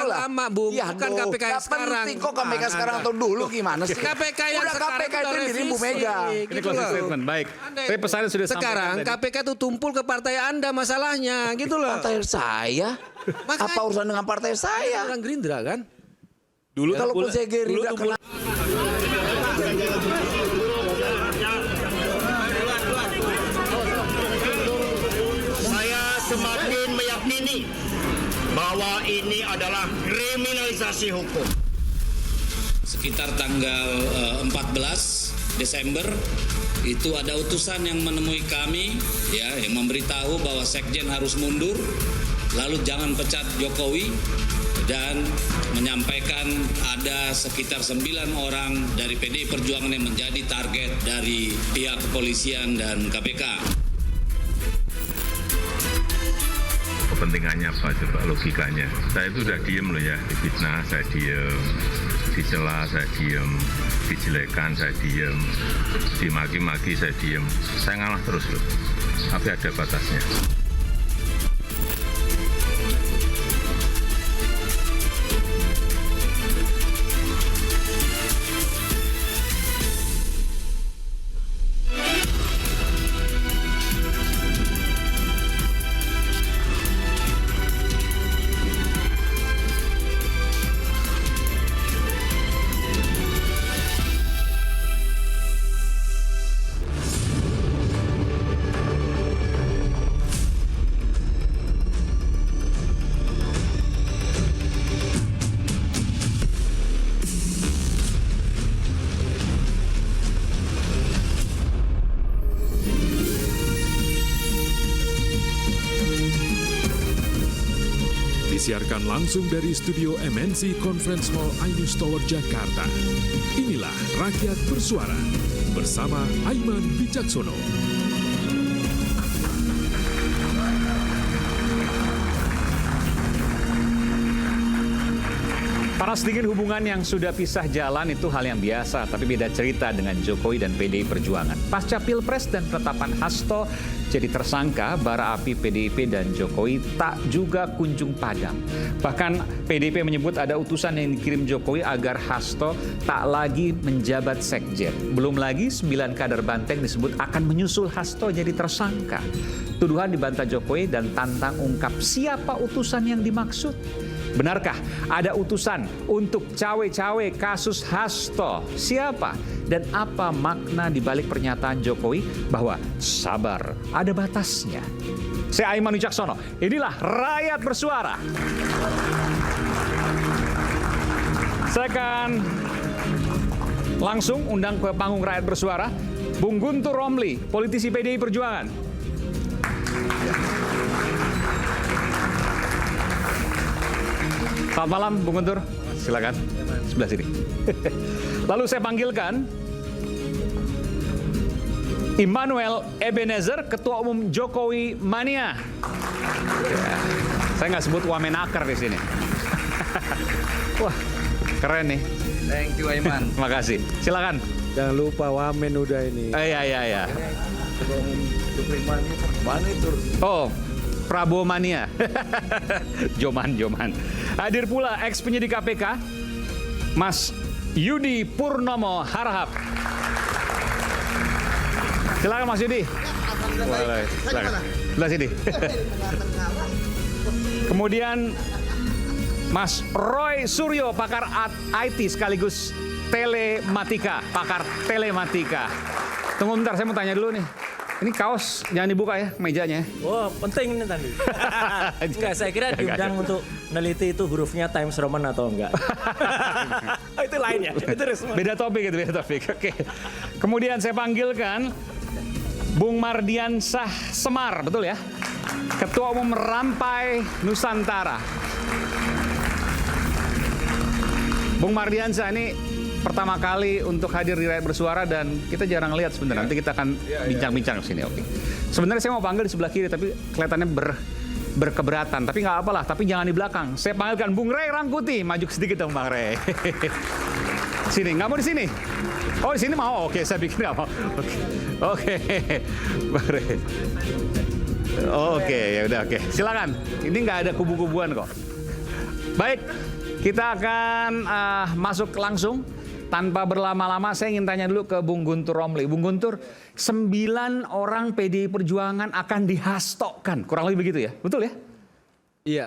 lah. lama, Bung. Iya, Bukan KPK yang sekarang. penting kok KPK sekarang atau dulu gimana sih? KPK yang udah sekarang KPK itu udah diri Bu revisi. Mega. Ini Gitu closing loh. statement, baik. Tapi pesannya sudah Sekarang sampaikan tadi. KPK tuh tumpul ke partai Anda masalahnya, gitu loh. Partai saya? Makanya- Apa urusan dengan partai saya? Orang Gerindra kan? Dulu Kalaupun saya Gerindra kena Saya semakin meyakini bahwa ini adalah kriminalisasi hukum. Sekitar tanggal 14 Desember itu ada utusan yang menemui kami ya yang memberitahu bahwa Sekjen harus mundur, lalu jangan pecat Jokowi, dan menyampaikan ada sekitar 9 orang dari PDI Perjuangan yang menjadi target dari pihak kepolisian dan KPK. Kepentingannya apa coba logikanya? Saya itu udah diem loh ya, difitnah saya diem, dicela saya diem, dijelekan saya diem, dimaki-maki saya diem. Saya ngalah terus loh, tapi ada batasnya. Disiarkan langsung dari studio MNC Conference Hall Ainus Tower, Jakarta. Inilah Rakyat Bersuara bersama Aiman Wicaksono. Panas dingin hubungan yang sudah pisah jalan itu hal yang biasa, tapi beda cerita dengan Jokowi dan PDI Perjuangan. Pasca Pilpres dan penetapan Hasto jadi tersangka, bara api PDIP dan Jokowi tak juga kunjung padam. Bahkan PDIP menyebut ada utusan yang dikirim Jokowi agar Hasto tak lagi menjabat sekjen. Belum lagi 9 kader Banteng disebut akan menyusul Hasto jadi tersangka. Tuduhan dibantah Jokowi dan tantang ungkap siapa utusan yang dimaksud. Benarkah ada utusan untuk cawe-cawe kasus Hasto? Siapa? Dan apa makna di balik pernyataan Jokowi bahwa sabar ada batasnya? Saya Aiman Wicaksono, inilah Rakyat Bersuara. Saya akan langsung undang ke panggung Rakyat Bersuara Bung Guntur Romli, politisi PDI Perjuangan. Selamat malam, Bung Guntur. Silakan, sebelah sini. Lalu saya panggilkan Immanuel Ebenezer, Ketua Umum Jokowi Mania. Ya, saya nggak sebut Wamenaker di sini. Wah, keren nih. Thank you, Aiman. Terima kasih. Silakan. Jangan lupa Wamen udah ini. Iya. mana itu? Oh, Prabowo Mania. Joman. Hadir pula ex penyidik KPK, Mas Yudi Purnomo Harahap. Silakan Mas Yudi. Boleh. Silakan. Sebelah sini. Kemudian Mas Roy Suryo, pakar IT sekaligus telematika, pakar telematika. Tunggu bentar, saya mau tanya dulu nih. Ini kaos jangan dibuka ya mejanya. Wah, penting ini tadi. Enggak, saya kira diundang untuk meneliti itu hurufnya Times Roman atau enggak. Itu lainnya, itu resmi. Beda topik itu, beda topik. Oke. Kemudian saya panggilkan Bung Mardiansah Semar, betul ya? Ketua Umum Rampai Nusantara. Bung Mardiansah ini pertama kali untuk hadir di Rakyat Bersuara dan kita jarang lihat sebenarnya. Nanti kita akan bincang-bincang ke sini. Oke. Sebenarnya saya mau panggil di sebelah kiri tapi kelihatannya berkeberatan. Tapi nggak apalah, tapi jangan di belakang. Saya panggilkan Bung Ray Rangkuti. Maju sedikit dong Bang Ray. Sini, nggak mau di sini? Oh di sini mau? Oke, saya pikir nggak mau. Oke. Bang Ray. Oke, ya udah oke. Silakan. Ini nggak ada kubu-kubuan kok. Baik, kita akan masuk langsung. Tanpa berlama-lama saya ingin tanya dulu ke Bung Guntur Romli. Bung Guntur, 9 orang PDI Perjuangan akan dihastokkan. Kurang lebih begitu ya? Betul ya? Iya.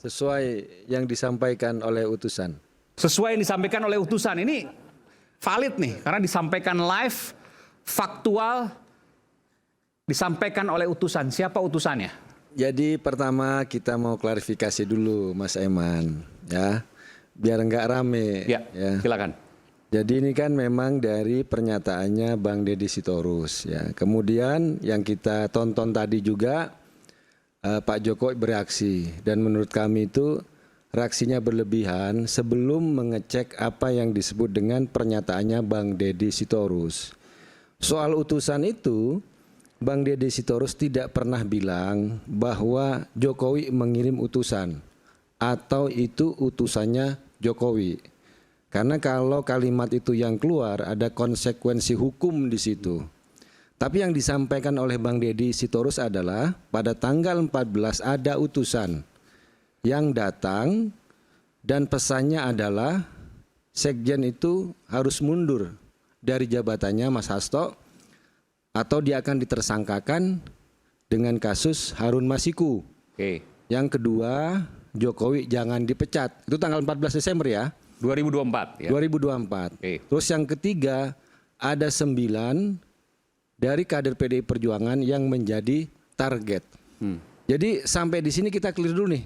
Sesuai yang disampaikan oleh utusan. Sesuai yang disampaikan oleh utusan. Ini valid nih, karena disampaikan live, faktual, disampaikan oleh utusan. Siapa utusannya? Jadi pertama kita mau klarifikasi dulu Mas Aiman, ya. Biar nggak rame. Ya, silakan. Jadi ini kan memang dari pernyataannya Bang Deddy Sitorus, ya. Kemudian yang kita tonton tadi juga Pak Jokowi bereaksi, dan menurut kami itu reaksinya berlebihan sebelum mengecek apa yang disebut dengan pernyataannya Bang Deddy Sitorus. Soal utusan itu, Bang Deddy Sitorus tidak pernah bilang bahwa Jokowi mengirim utusan atau itu utusannya Jokowi. Karena kalau kalimat itu yang keluar ada konsekuensi hukum di situ. Tapi yang disampaikan oleh Bang Deddy Sitorus adalah pada tanggal 14 ada utusan yang datang dan pesannya adalah sekjen itu harus mundur dari jabatannya Mas Hasto atau dia akan ditersangkakan dengan kasus Harun Masiku. Oke. Yang kedua, Jokowi jangan dipecat. Itu tanggal 14 Desember ya. 2024 ya. 2024. Oke. Terus yang ketiga, ada 9 dari kader PDI Perjuangan yang menjadi target. Jadi sampai di sini kita clear dulu nih.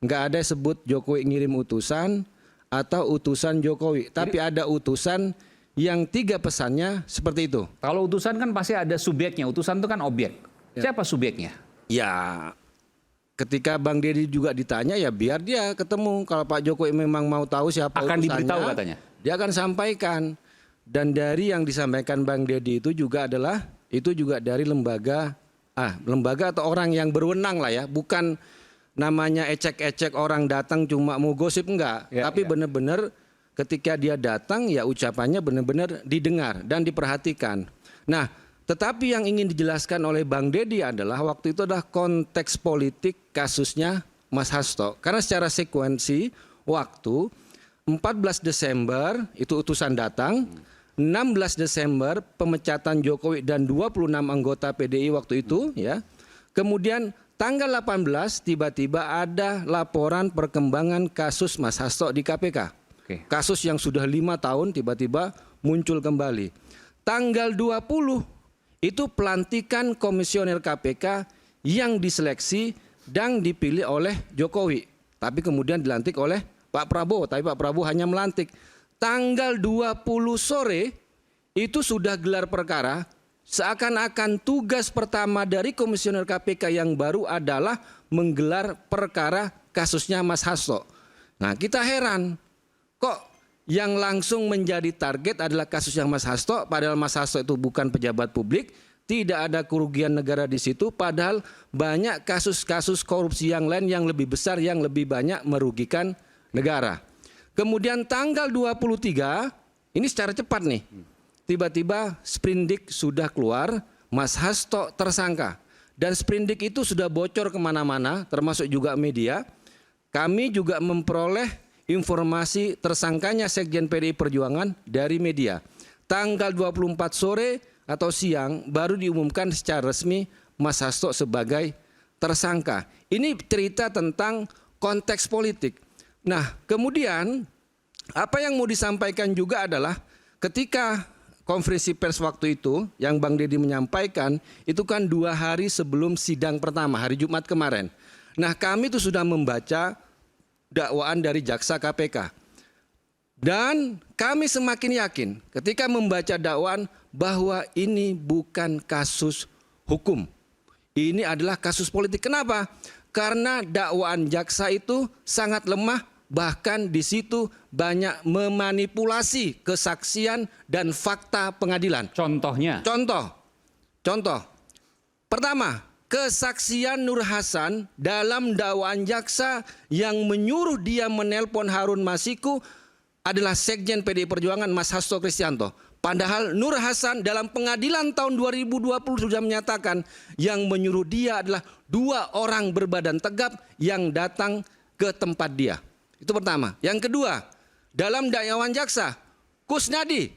Nggak ada sebut Jokowi ngirim utusan atau utusan Jokowi. Tapi ada utusan yang 3 pesannya seperti itu. Kalau utusan kan pasti ada subjeknya. Utusan itu kan objek. Siapa subjeknya? Ya, ketika Bang Deddy juga ditanya ya biar dia ketemu. Kalau Pak Jokowi memang mau tahu siapa Akan utusannya, diberitahu katanya. dia akan sampaikan. Dan dari yang disampaikan Bang Deddy itu juga adalah itu juga dari lembaga atau orang yang berwenang lah ya, bukan namanya ecek-ecek orang datang cuma mau gosip enggak, tapi benar-benar ketika dia datang ya ucapannya benar-benar didengar dan diperhatikan. Nah, tetapi yang ingin dijelaskan oleh Bang Deddy adalah waktu itu adalah konteks politik kasusnya Mas Hasto. Karena secara sekuensi waktu 14 Desember itu utusan datang, 16 Desember pemecatan Jokowi dan 26 anggota PDI waktu itu ya. Kemudian tanggal 18 tiba-tiba ada laporan perkembangan kasus Mas Hasto di KPK. Kasus yang sudah 5 tahun tiba-tiba muncul kembali. Tanggal 20 itu pelantikan komisioner KPK yang diseleksi dan dipilih oleh Jokowi. Tapi kemudian dilantik oleh Pak Prabowo. Tapi Pak Prabowo hanya melantik. Tanggal 20 sore itu sudah gelar perkara. Seakan-akan tugas pertama dari komisioner KPK yang baru adalah menggelar perkara kasusnya Mas Hasto. Nah, kita heran. Kok yang langsung menjadi target adalah kasusnya Mas Hasto, padahal Mas Hasto itu bukan pejabat publik, tidak ada kerugian negara di situ, padahal banyak kasus-kasus korupsi yang lain yang lebih besar, yang lebih banyak merugikan negara. Kemudian tanggal 23, ini secara cepat nih, tiba-tiba sprindik sudah keluar, Mas Hasto tersangka. Dan sprindik itu sudah bocor kemana-mana, termasuk juga media. Kami juga memperoleh informasi tersangkanya Sekjen PDI Perjuangan dari media. Tanggal 24 sore atau siang baru diumumkan secara resmi Mas Hasto sebagai tersangka. Ini cerita tentang konteks politik. Nah, kemudian apa yang mau disampaikan juga adalah ketika konferensi pers waktu itu yang Bang Deddy menyampaikan itu kan 2 hari sebelum sidang pertama, hari Jumat kemarin. Nah, kami itu sudah membaca dakwaan dari jaksa KPK. Dan kami semakin yakin ketika membaca dakwaan bahwa ini bukan kasus hukum. Ini adalah kasus politik. Kenapa? Karena dakwaan jaksa itu sangat lemah, bahkan di situ banyak memanipulasi kesaksian dan fakta pengadilan. Contohnya? Contoh. Pertama, kesaksian Nur Hasan dalam dakwaan jaksa yang menyuruh dia menelpon Harun Masiku adalah Sekjen PDI Perjuangan Mas Hasto Kristianto. Padahal Nur Hasan dalam pengadilan tahun 2020 sudah menyatakan yang menyuruh dia adalah 2 orang berbadan tegap yang datang ke tempat dia. Itu pertama. Yang kedua, dalam dakwaan jaksa, Kusnadi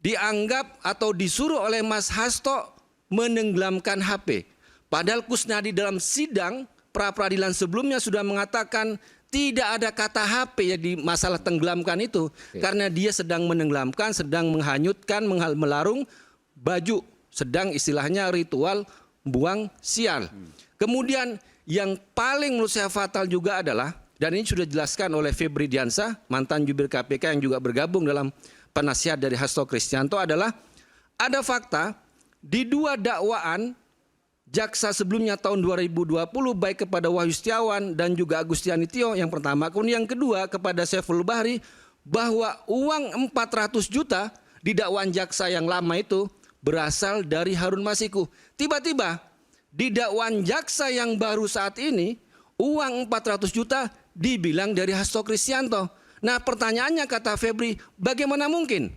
dianggap atau disuruh oleh Mas Hasto menenggelamkan HP. Padahal Kusnadi dalam sidang pra-peradilan sebelumnya sudah mengatakan tidak ada kata HP ya di masalah tenggelamkan itu. Karena dia sedang menenggelamkan, sedang menghanyutkan, melarung baju. Sedang istilahnya ritual buang sial. Kemudian yang paling menurut saya fatal juga adalah, dan ini sudah dijelaskan oleh Febri Diansah, mantan jubir KPK yang juga bergabung dalam penasihat dari Hasto Kristianto, adalah ada fakta di 2 dakwaan jaksa sebelumnya tahun 2020 baik kepada Wahyu Setiawan dan juga Agustiani Tio yang pertama, kemudian yang kedua kepada Saiful Bahri, bahwa uang 400 juta di dakwaan jaksa yang lama itu berasal dari Harun Masiku. Tiba-tiba di dakwaan jaksa yang baru saat ini uang 400 juta dibilang dari Hasto Kristianto. Nah, pertanyaannya kata Febri, bagaimana mungkin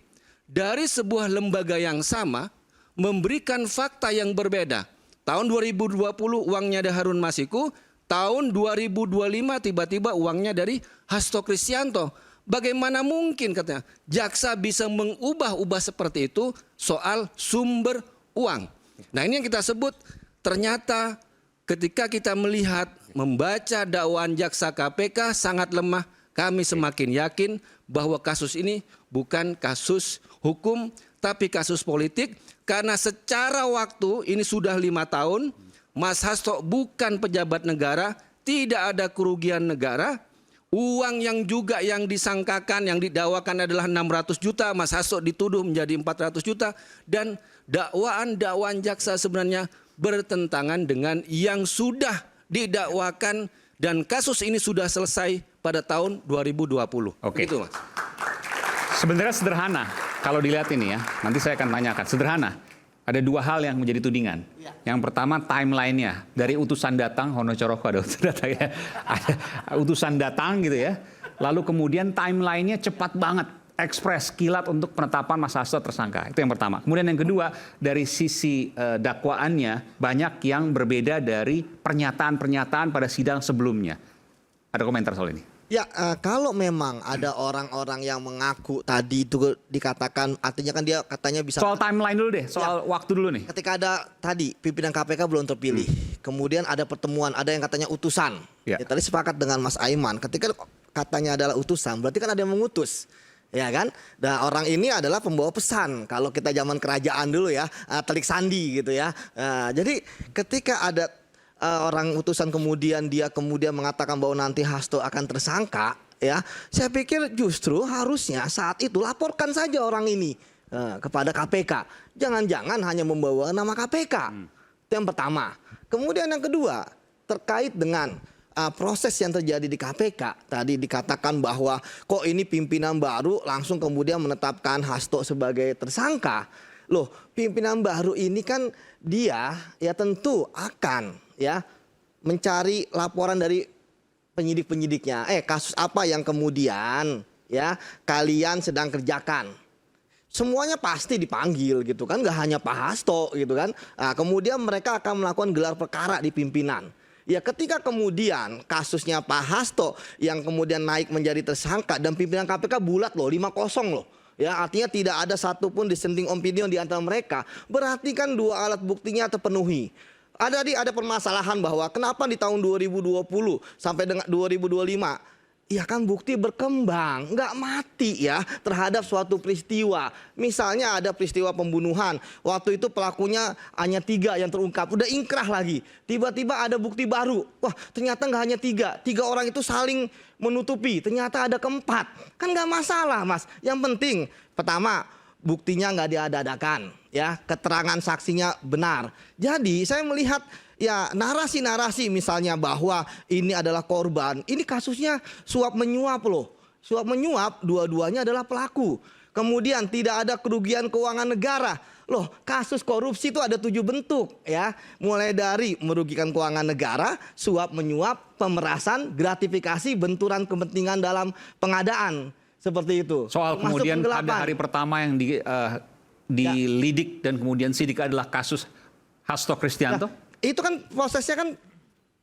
dari sebuah lembaga yang sama memberikan fakta yang berbeda? Tahun 2020 uangnya dari Harun Masiku, tahun 2025 tiba-tiba uangnya dari Hasto Kristianto. Bagaimana mungkin katanya jaksa bisa mengubah-ubah seperti itu soal sumber uang. Nah, ini yang kita sebut ternyata ketika kita melihat membaca dakwaan jaksa KPK sangat lemah, kami semakin yakin bahwa kasus ini bukan kasus hukum tapi kasus politik. Karena secara waktu ini sudah 5 tahun, Mas Hasto bukan pejabat negara, tidak ada kerugian negara. Uang yang juga yang disangkakan, yang didakwakan adalah 600 juta, Mas Hasto dituduh menjadi 400 juta. Dan dakwaan jaksa sebenarnya bertentangan dengan yang sudah didakwakan dan kasus ini sudah selesai pada tahun 2020. Oke. Gitu, Mas. Sebenarnya sederhana kalau dilihat ini ya. Nanti saya akan tanyakan. Sederhana. Ada 2 hal yang menjadi tudingan. Yang pertama timeline-nya. Dari utusan datang, Hono Coroko ada utusan datang ya. Ada utusan datang gitu ya. Lalu kemudian timeline-nya cepat banget. Ekspres, kilat untuk penetapan Mas Hasto tersangka. Itu yang pertama. Kemudian yang kedua, dari sisi dakwaannya banyak yang berbeda dari pernyataan-pernyataan pada sidang sebelumnya. Ada komentar soal ini? Ya, kalau memang ada orang-orang yang mengaku tadi itu dikatakan, artinya kan dia katanya bisa... Soal timeline dulu deh, soal waktu dulu nih. Ketika ada tadi pimpinan KPK belum terpilih, kemudian ada pertemuan, ada yang katanya utusan. Ya. Ya, tadi sepakat dengan Mas Aiman, ketika katanya adalah utusan, berarti kan ada yang mengutus. Ya kan? Dan orang ini adalah pembawa pesan. Kalau kita zaman kerajaan dulu ya, telik sandi gitu ya. Jadi ketika ada orang utusan kemudian dia mengatakan bahwa nanti Hasto akan tersangka, ya, saya pikir justru harusnya saat itu laporkan saja orang ini kepada KPK. Jangan-jangan hanya membawa nama KPK. Itu yang pertama. Kemudian yang kedua terkait dengan proses yang terjadi di KPK. Tadi dikatakan bahwa kok ini pimpinan baru langsung kemudian menetapkan Hasto sebagai tersangka. Loh, pimpinan baru ini kan dia ya tentu akan ya mencari laporan dari penyidik-penyidiknya. Kasus apa yang kemudian ya kalian sedang kerjakan? Semuanya pasti dipanggil gitu kan, nggak hanya Pak Hasto gitu kan. Kemudian mereka akan melakukan gelar perkara di pimpinan. Ya ketika kemudian kasusnya Pak Hasto yang kemudian naik menjadi tersangka dan pimpinan KPK bulat loh, 5-0 loh. Ya artinya tidak ada satupun dissenting opinion di antara mereka. Berarti kan 2 alat buktinya terpenuhi. Ada permasalahan bahwa kenapa di tahun 2020 sampai dengan 2025 ya kan bukti berkembang, nggak mati ya terhadap suatu peristiwa. Misalnya ada peristiwa pembunuhan, waktu itu pelakunya hanya 3 yang terungkap, udah ingkrah lagi. Tiba-tiba ada bukti baru, wah ternyata nggak hanya 3 orang itu saling menutupi, ternyata ada keempat. Kan nggak masalah Mas, yang penting pertama buktinya nggak diada-adakan, ya keterangan saksinya benar. Jadi saya melihat ya narasi-narasi misalnya bahwa ini adalah korban, ini kasusnya suap menyuap loh. Suap menyuap dua-duanya adalah pelaku. Kemudian tidak ada kerugian keuangan negara. Loh, kasus korupsi itu ada 7 bentuk ya. Mulai dari merugikan keuangan negara, suap menyuap, pemerasan, gratifikasi, benturan kepentingan dalam pengadaan. Seperti itu. Soal kemudian pada hari pertama yang dilidik dan kemudian sidik adalah kasus Hasto Kristianto. Nah, itu kan prosesnya kan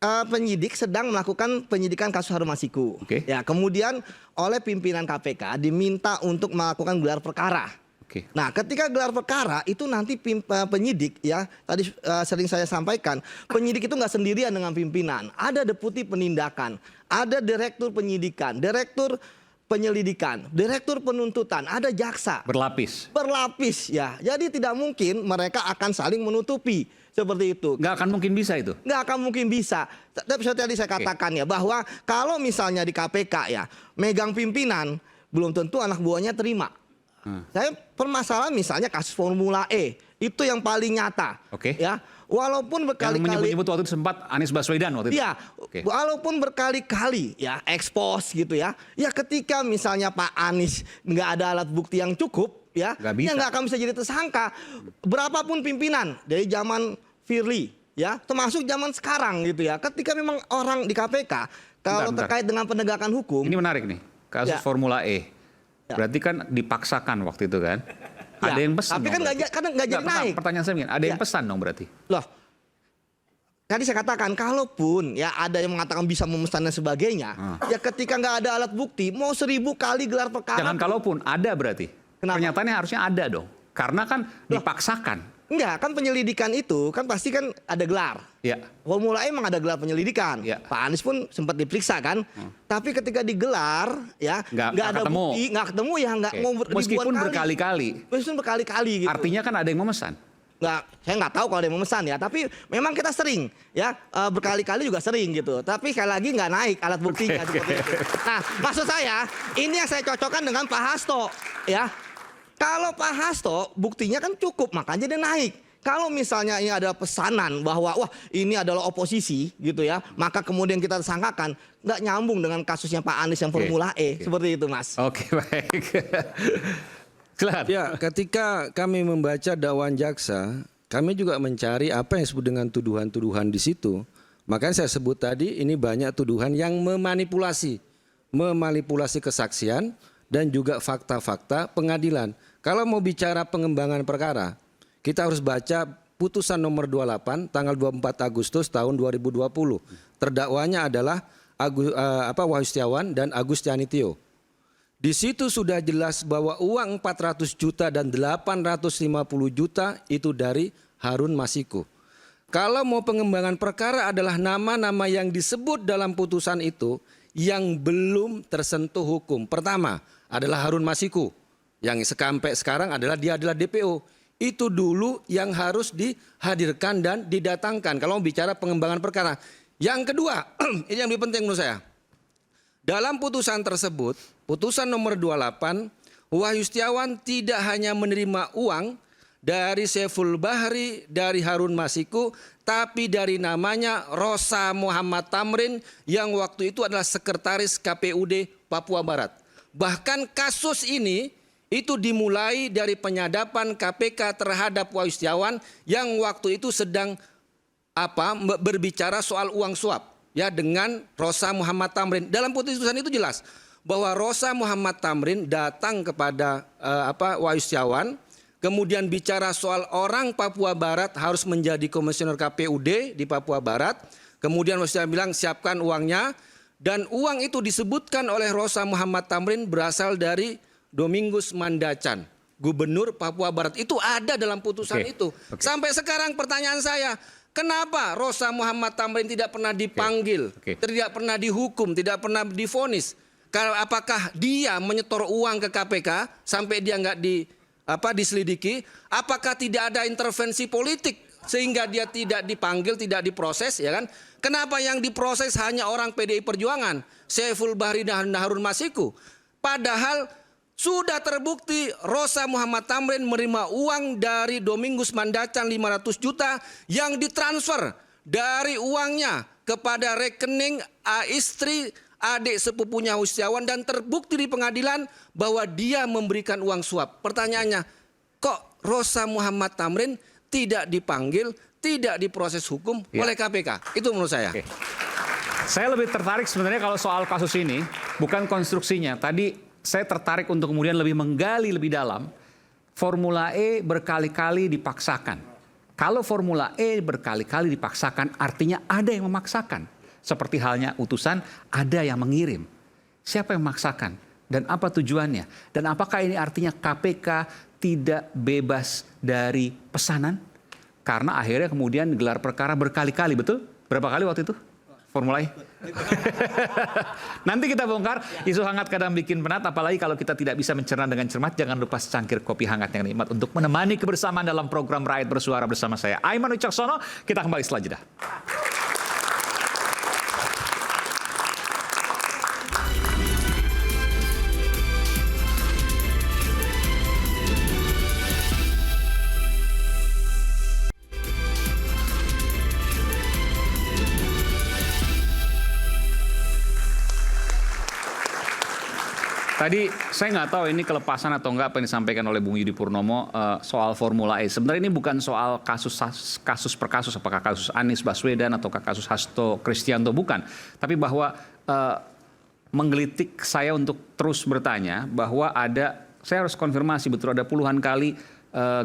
penyidik sedang melakukan penyidikan kasus Harun Masiku. Oke. Ya, kemudian oleh pimpinan KPK diminta untuk melakukan gelar perkara. Oke. Nah, ketika gelar perkara itu nanti penyidik ya, tadi sering saya sampaikan, penyidik itu nggak sendirian dengan pimpinan. Ada deputi penindakan, ada direktur penyidikan, direktur penyelidikan, direktur penuntutan, ada jaksa. Berlapis. Berlapis ya. Jadi tidak mungkin mereka akan saling menutupi seperti itu. Nggak akan mungkin bisa itu. Nggak akan mungkin bisa. Tapi seperti tadi saya katakan ya, bahwa kalau misalnya di KPK ya, megang pimpinan, belum tentu anak buahnya terima. Saya permasalahan misalnya kasus Formula E, itu yang paling nyata. Oke. Ya, walaupun Yang berkali-kali. menyebut-nyebut waktu itu sempat Anies Baswedan waktu itu. Iya, Oke. walaupun berkali-kali ya ekspos gitu ya. Ya ketika misalnya Pak Anies nggak ada alat bukti yang cukup ya, Nggak bisa. ya nggak akan bisa jadi tersangka. Berapapun pimpinan dari zaman Firly ya, termasuk zaman sekarang gitu ya. Ketika memang orang di KPK kalau Bentar. terkait dengan penegakan hukum, Ini menarik nih, kasus Ya. Formula E. Ya. Berarti kan dipaksakan waktu itu kan. Ada yang pesan. tapi dong kan nggak berarti. nggak jadi naik. Pertanyaan saya begini, ada yang Ya. pesan dong berarti. Loh, tadi saya katakan kalaupun ya ada yang mengatakan bisa memesan dan sebagainya, ya ketika nggak ada alat bukti, mau 1000 kali gelar perkara. Jangan kalaupun, ada berarti. Kenapa? Pernyataannya harusnya ada dong. Karena kan dipaksakan. Enggak, kan penyelidikan itu kan pasti kan ada gelar. Ya. Formula E emang ada gelar penyelidikan. Ya. Pak Anies pun sempat diperiksa kan. Tapi ketika digelar ya Nggak ada ketemu. bukti, nggak ketemu ya nggak Oke. mau Meskipun ribuan kali. berkali-kali. Meskipun berkali-kali gitu. Artinya kan ada yang memesan. Nggak, saya nggak tahu kalau ada yang memesan ya. Tapi memang kita sering ya berkali-kali juga sering gitu. Tapi sekali lagi nggak naik alat buktinya seperti itu. Nah, maksud saya ini yang saya cocokkan dengan Pak Hasto ya. Kalau Pak Hasto buktinya kan cukup, makanya dia naik. Kalau misalnya ini ada pesanan bahwa wah ini adalah oposisi gitu ya, maka kemudian kita tersangkakan, nggak nyambung dengan kasusnya Pak Anies yang Formula E. Seperti itu, Mas. Oke, baik. Silakan. Ya, ketika kami membaca dakwaan jaksa, kami juga mencari apa yang disebut dengan tuduhan-tuduhan di situ. Makanya saya sebut tadi ini banyak tuduhan yang memanipulasi kesaksian dan juga fakta-fakta pengadilan. Kalau mau bicara pengembangan perkara, kita harus baca putusan nomor 28 tanggal 24 Agustus tahun 2020. Terdakwanya adalah Wahyu Setiawan dan Agus Tianitio. Di situ sudah jelas bahwa uang 400 juta dan 850 juta itu dari Harun Masiku. Kalau mau pengembangan perkara adalah nama-nama yang disebut dalam putusan itu yang belum tersentuh hukum. Pertama adalah Harun Masiku, yang sampai sekarang dia adalah DPO. Itu dulu yang harus dihadirkan dan didatangkan kalau mau bicara pengembangan perkara. Yang kedua, ini yang lebih penting menurut saya. Dalam putusan tersebut, putusan nomor 28, Wahyu Setiawan tidak hanya menerima uang dari Saiful Bahri, dari Harun Masiku, tapi dari namanya Rosa Muhammad Tamrin yang waktu itu adalah sekretaris KPUD Papua Barat. Bahkan kasus ini itu dimulai dari penyadapan KPK terhadap Wahyu Setiawan yang waktu itu sedang berbicara soal uang suap ya dengan Rosa Muhammad Tamrin. Dalam putusan itu jelas bahwa Rosa Muhammad Tamrin datang kepada Wahyu Setiawan, kemudian bicara soal orang Papua Barat harus menjadi komisioner KPUD di Papua Barat. Kemudian Wahyu Setiawan bilang siapkan uangnya, dan uang itu disebutkan oleh Rosa Muhammad Tamrin berasal dari Domingus Mandacan, Gubernur Papua Barat. Itu ada dalam putusan itu. Sampai sekarang pertanyaan saya, kenapa Rosa Muhammad Tamrin tidak pernah dipanggil, tidak pernah dihukum, tidak pernah divonis? Apakah dia menyetor uang ke KPK sampai dia nggak diselidiki? Apakah tidak ada intervensi politik sehingga dia tidak dipanggil, tidak diproses, ya kan? Kenapa yang diproses hanya orang PDI Perjuangan, Saiful Bahri dan Harun Masiku? Padahal sudah terbukti Rosa Muhammad Tamrin menerima uang dari Domingus Mandacan 500 juta yang ditransfer dari uangnya kepada rekening istri adik sepupunya Wahyu Setiawan, dan terbukti di pengadilan bahwa dia memberikan uang suap. Pertanyaannya, kok Rosa Muhammad Tamrin tidak dipanggil, tidak diproses hukum oleh KPK? Itu menurut saya. Saya lebih tertarik sebenarnya kalau soal kasus ini, bukan konstruksinya. Tadi saya tertarik untuk kemudian lebih menggali lebih dalam. Formula E berkali-kali dipaksakan. Kalau Formula E berkali-kali dipaksakan, artinya ada yang memaksakan. seperti halnya utusan, ada yang mengirim. Siapa yang memaksakan? Dan apa tujuannya? Dan apakah ini artinya KPK tidak bebas dari pesanan? Karena akhirnya kemudian gelar perkara berkali-kali, betul? Berapa kali waktu itu? Formula E? Nanti kita bongkar, isu hangat kadang bikin penat, apalagi kalau kita tidak bisa mencerna dengan cermat. Jangan lupa secangkir kopi hangat yang nikmat untuk menemani kebersamaan dalam program Rakyat Bersuara bersama saya, Aiman Wicaksono. Kita kembali setelah jeda. Tadi saya nggak tahu ini kelepasan atau enggak apa yang disampaikan oleh Bung Yudi Purnomo soal Formula E. Sebenarnya ini bukan soal kasus per kasus, apakah kasus Anies Baswedan atau kasus Hasto Kristianto, bukan. Tapi bahwa menggelitik saya untuk terus bertanya bahwa saya harus konfirmasi betul ada puluhan kali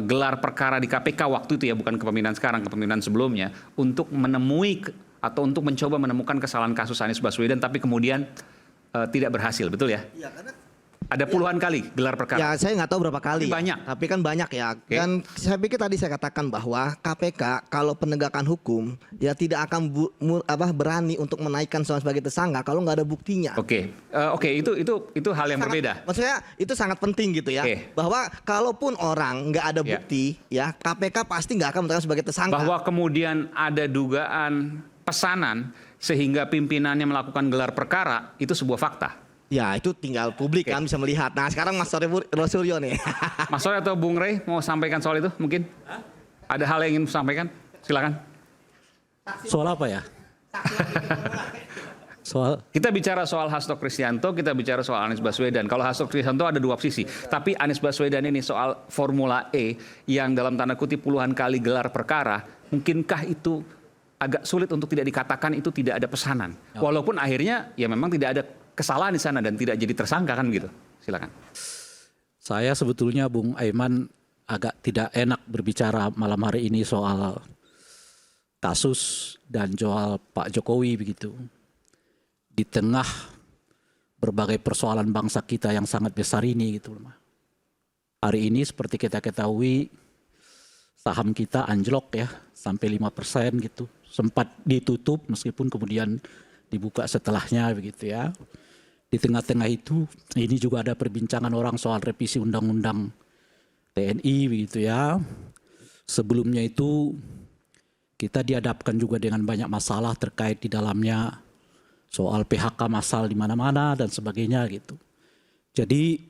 gelar perkara di KPK waktu itu ya, bukan kepemimpinan sekarang, kepemimpinan sebelumnya, untuk menemui atau untuk mencoba menemukan kesalahan kasus Anies Baswedan, tapi kemudian tidak berhasil, betul ya? Iya, karena ada puluhan kali gelar perkara. Ya, saya nggak tahu berapa kali. Tapi banyak. Tapi kan banyak ya. Okay. Dan saya pikir tadi saya katakan bahwa KPK kalau penegakan hukum ya tidak akan berani untuk menaikkan seorang sebagai tersangka kalau nggak ada buktinya. Oke, itu hal yang berbeda. Maksudnya itu sangat penting gitu ya. Okay. Bahwa kalaupun orang nggak ada bukti, ya KPK pasti nggak akan menetapkan sebagai tersangka. Bahwa kemudian ada dugaan pesanan sehingga pimpinannya melakukan gelar perkara, itu sebuah fakta. Ya itu tinggal publik kan bisa melihat. Nah sekarang Mas Rosuryo nih. Mas Roy atau Bung Rey mau sampaikan soal itu mungkin? Ada hal yang ingin sampaikan? Silakan. Soal apa ya? Kita bicara soal Hasto Kristianto, kita bicara soal Anies Baswedan. Kalau Hasto Kristianto ada dua sisi. Tapi Anies Baswedan ini soal Formula E yang dalam tanda kutip puluhan kali gelar perkara, mungkinkah itu agak sulit untuk tidak dikatakan itu tidak ada pesanan? Walaupun akhirnya ya memang tidak ada kesalahan di sana dan tidak jadi tersangka kan gitu. Silakan. Saya sebetulnya Bung Aiman agak tidak enak berbicara malam hari ini soal kasus dan soal Pak Jokowi begitu. Di tengah berbagai persoalan bangsa kita yang sangat besar ini gitu. Hari ini seperti kita ketahui saham kita anjlok ya sampai 5% gitu. Sempat ditutup meskipun kemudian dibuka setelahnya begitu ya. Di tengah-tengah itu ini juga ada perbincangan orang soal revisi undang-undang TNI begitu ya. Sebelumnya itu kita dihadapkan juga dengan banyak masalah terkait di dalamnya soal PHK massal di mana-mana dan sebagainya gitu. Jadi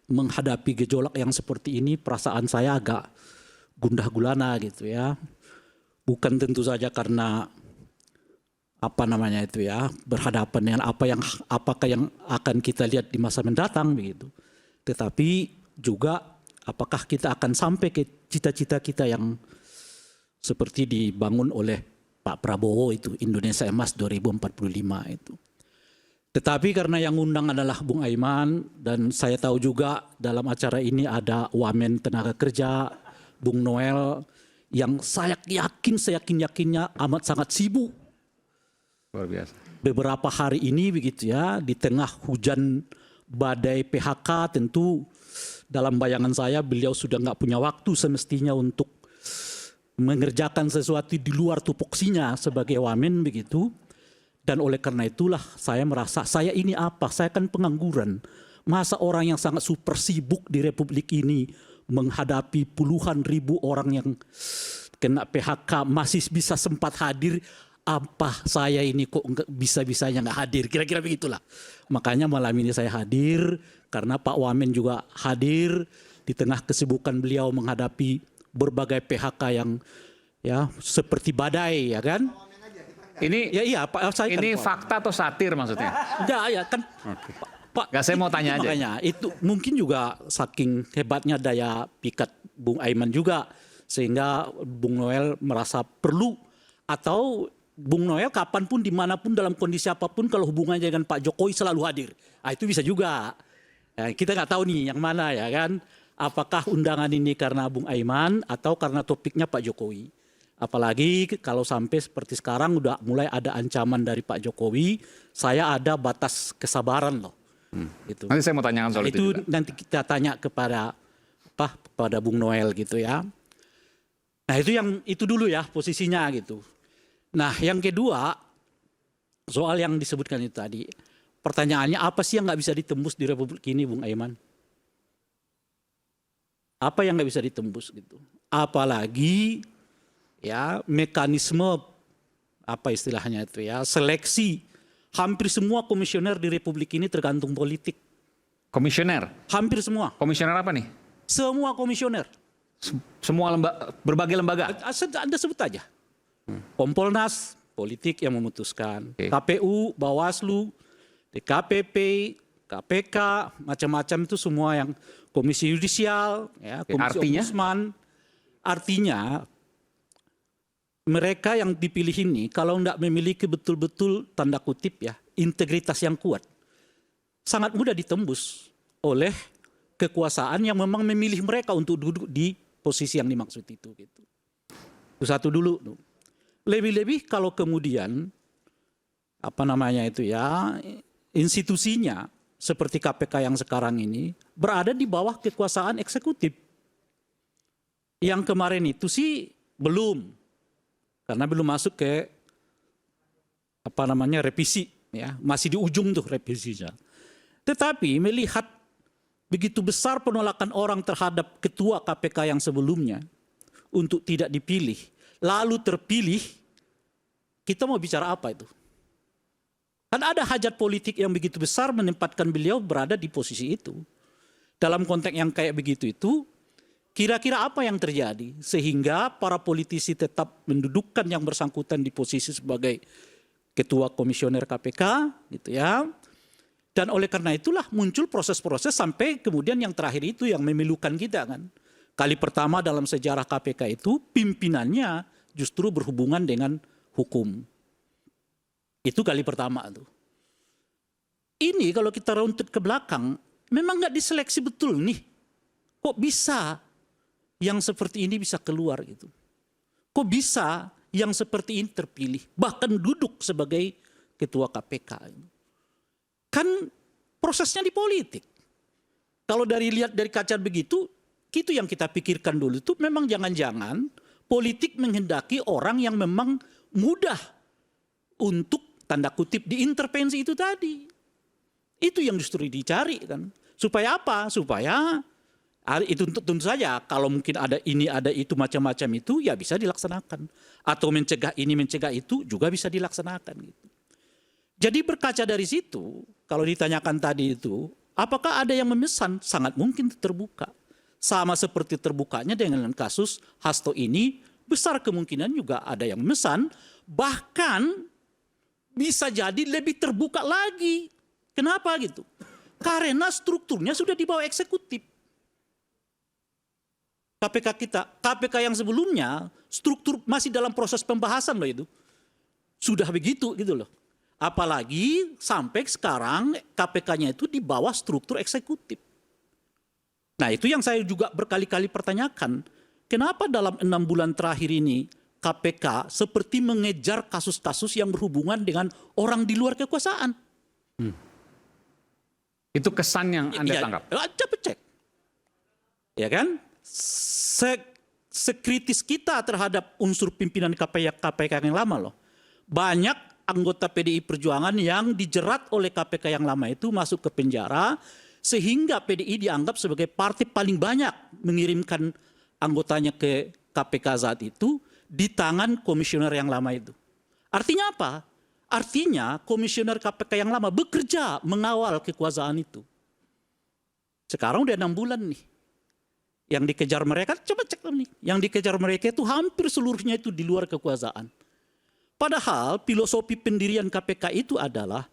menghadapi gejolak yang seperti ini perasaan saya agak gundah gulana gitu ya. Bukan tentu saja karena berhadapan dengan apakah yang akan kita lihat di masa mendatang begitu. Tetapi juga apakah kita akan sampai ke cita-cita kita yang seperti dibangun oleh Pak Prabowo itu Indonesia Emas 2045 itu. Tetapi karena yang undang adalah Bung Aiman dan saya tahu juga dalam acara ini ada Wamen Tenaga Kerja Bung Noel yang saya yakinnya amat sangat sibuk. Luar biasa. Beberapa hari ini begitu ya, di tengah hujan badai PHK tentu dalam bayangan saya beliau sudah nggak punya waktu semestinya untuk mengerjakan sesuatu di luar tupoksinya sebagai wamen begitu. Dan oleh karena itulah saya merasa saya ini apa? Saya kan pengangguran. Masa orang yang sangat super sibuk di Republik ini menghadapi puluhan ribu orang yang kena PHK masih bisa sempat hadir. Apa saya ini kok bisa-bisanya nggak hadir, kira-kira begitulah. Makanya malam ini saya hadir karena Pak Wamen juga hadir di tengah kesibukan beliau menghadapi berbagai PHK yang ya seperti badai ya kan. Ini ya iya Pak, saya ini kan, fakta atau satir maksudnya? Ya kan. Okay. Pak, nggak, saya mau tanya aja. Makanya itu mungkin juga saking hebatnya daya pikat Bung Aiman juga sehingga Bung Noel merasa perlu atau Bung Noel kapanpun dimanapun dalam kondisi apapun kalau hubungannya dengan Pak Jokowi selalu hadir. Nah, itu bisa juga. Ya, kita nggak tahu nih yang mana ya kan. Apakah undangan ini karena Bung Aiman atau karena topiknya Pak Jokowi. Apalagi kalau sampai seperti sekarang udah mulai ada ancaman dari Pak Jokowi, saya ada batas kesabaran loh. Gitu. Nanti saya mau tanyakan soal itu juga. Nanti kita tanya kepada Bung Noel gitu ya. Nah itu dulu ya posisinya gitu. Nah yang kedua soal yang disebutkan itu tadi, pertanyaannya apa sih yang nggak bisa ditembus di Republik ini, Bung Aiman? Apa yang nggak bisa ditembus gitu? Apalagi ya mekanisme apa istilahnya itu ya, seleksi. Hampir semua komisioner di Republik ini tergantung politik. Komisioner? Hampir semua. Komisioner apa nih? Semua komisioner. Semua berbagai lembaga? Anda sebut aja. Kompolnas, politik yang memutuskan. Oke. KPU, Bawaslu, DKPP, KPK, macam-macam itu semua yang komisi yudisial, ya, komisi ombudsman. Artinya mereka yang dipilih ini kalau tidak memiliki betul-betul tanda kutip ya integritas yang kuat, sangat mudah ditembus oleh kekuasaan yang memang memilih mereka untuk duduk di posisi yang dimaksud itu. Gitu. Itu satu dulu. Lebih-lebih kalau kemudian apa namanya itu ya institusinya seperti KPK yang sekarang ini berada di bawah kekuasaan eksekutif. Yang kemarin itu sih belum. Karena belum masuk ke apa namanya revisi ya, masih di ujung tuh revisinya. Tetapi melihat begitu besar penolakan orang terhadap ketua KPK yang sebelumnya untuk tidak dipilih, lalu terpilih, kita mau bicara apa itu? Kan ada hajat politik yang begitu besar menempatkan beliau berada di posisi itu. Dalam konteks yang kayak begitu itu, kira-kira apa yang terjadi sehingga para politisi tetap mendudukkan yang bersangkutan di posisi sebagai ketua komisioner KPK gitu ya. Dan oleh karena itulah muncul proses-proses sampai kemudian yang terakhir itu yang memilukan kita kan. Kali pertama dalam sejarah KPK itu pimpinannya justru berhubungan dengan hukum. Itu kali pertama tuh. Ini kalau kita runtut ke belakang memang nggak diseleksi betul nih. Kok bisa yang seperti ini bisa keluar gitu. Kok bisa yang seperti ini terpilih, bahkan duduk sebagai ketua KPK. Kan prosesnya di politik. Kalau lihat dari kaca begitu, itu yang kita pikirkan dulu itu memang jangan-jangan politik menghendaki orang yang memang mudah untuk tanda kutip diintervensi itu tadi. Itu yang justru dicari kan. Supaya apa? Supaya itu tentu saja kalau mungkin ada ini ada itu macam-macam itu ya bisa dilaksanakan, atau mencegah ini mencegah itu juga bisa dilaksanakan gitu. Jadi berkaca dari situ kalau ditanyakan tadi itu apakah ada yang memesan, sangat mungkin terbuka, sama seperti terbukanya dengan kasus Hasto ini besar kemungkinan juga ada yang memesan, bahkan bisa jadi lebih terbuka lagi. Kenapa gitu? Karena strukturnya sudah di bawah eksekutif. KPK yang sebelumnya struktur masih dalam proses pembahasan loh itu. Sudah begitu gitu loh. Apalagi sampai sekarang KPK-nya itu di bawah struktur eksekutif. Nah itu yang saya juga berkali-kali pertanyakan. Kenapa dalam 6 bulan terakhir ini KPK seperti mengejar kasus-kasus yang berhubungan dengan orang di luar kekuasaan? Itu kesan yang Anda tangkap? Coba cek. Ya kan? Sekritis kita terhadap unsur pimpinan KPK yang lama loh. Banyak anggota PDI Perjuangan yang dijerat oleh KPK yang lama itu masuk ke penjara sehingga PDI dianggap sebagai partai paling banyak mengirimkan anggotanya ke KPK saat itu di tangan komisioner yang lama itu. Artinya apa? Artinya komisioner KPK yang lama bekerja mengawal kekuasaan itu. Sekarang udah 6 bulan nih. Yang dikejar mereka, coba cek nih. Yang dikejar mereka itu hampir seluruhnya itu di luar kekuasaan. Padahal filosofi pendirian KPK itu adalah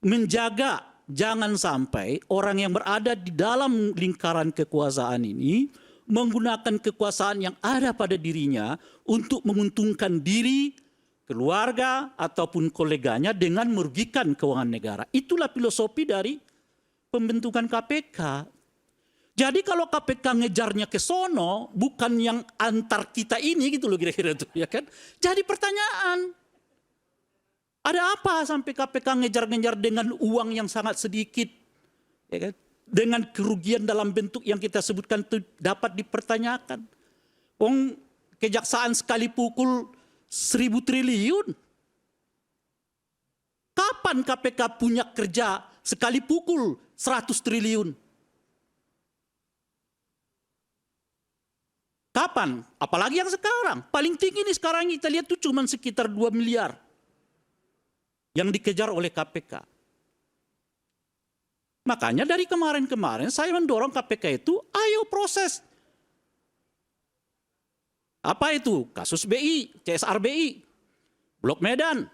menjaga jangan sampai orang yang berada di dalam lingkaran kekuasaan ini menggunakan kekuasaan yang ada pada dirinya untuk menguntungkan diri, keluarga, ataupun koleganya dengan merugikan keuangan negara. Itulah filosofi dari pembentukan KPK. Jadi kalau KPK ngejarnya ke sono, bukan yang antar kita ini gitu loh kira-kira itu, ya kan? Jadi pertanyaan, ada apa sampai KPK ngejar-ngejar dengan uang yang sangat sedikit, ya kan? Dengan kerugian dalam bentuk yang kita sebutkan itu dapat dipertanyakan. Kejaksaan sekali pukul 1.000 triliun. Kapan KPK punya kerja sekali pukul 100 triliun? Kapan? Apalagi yang sekarang. Paling tinggi nih sekarang kita lihat tuh cuma sekitar 2 miliar yang dikejar oleh KPK. Makanya dari kemarin-kemarin saya mendorong KPK itu, ayo proses. Apa itu? Kasus BI, CSR BI, Blok Medan,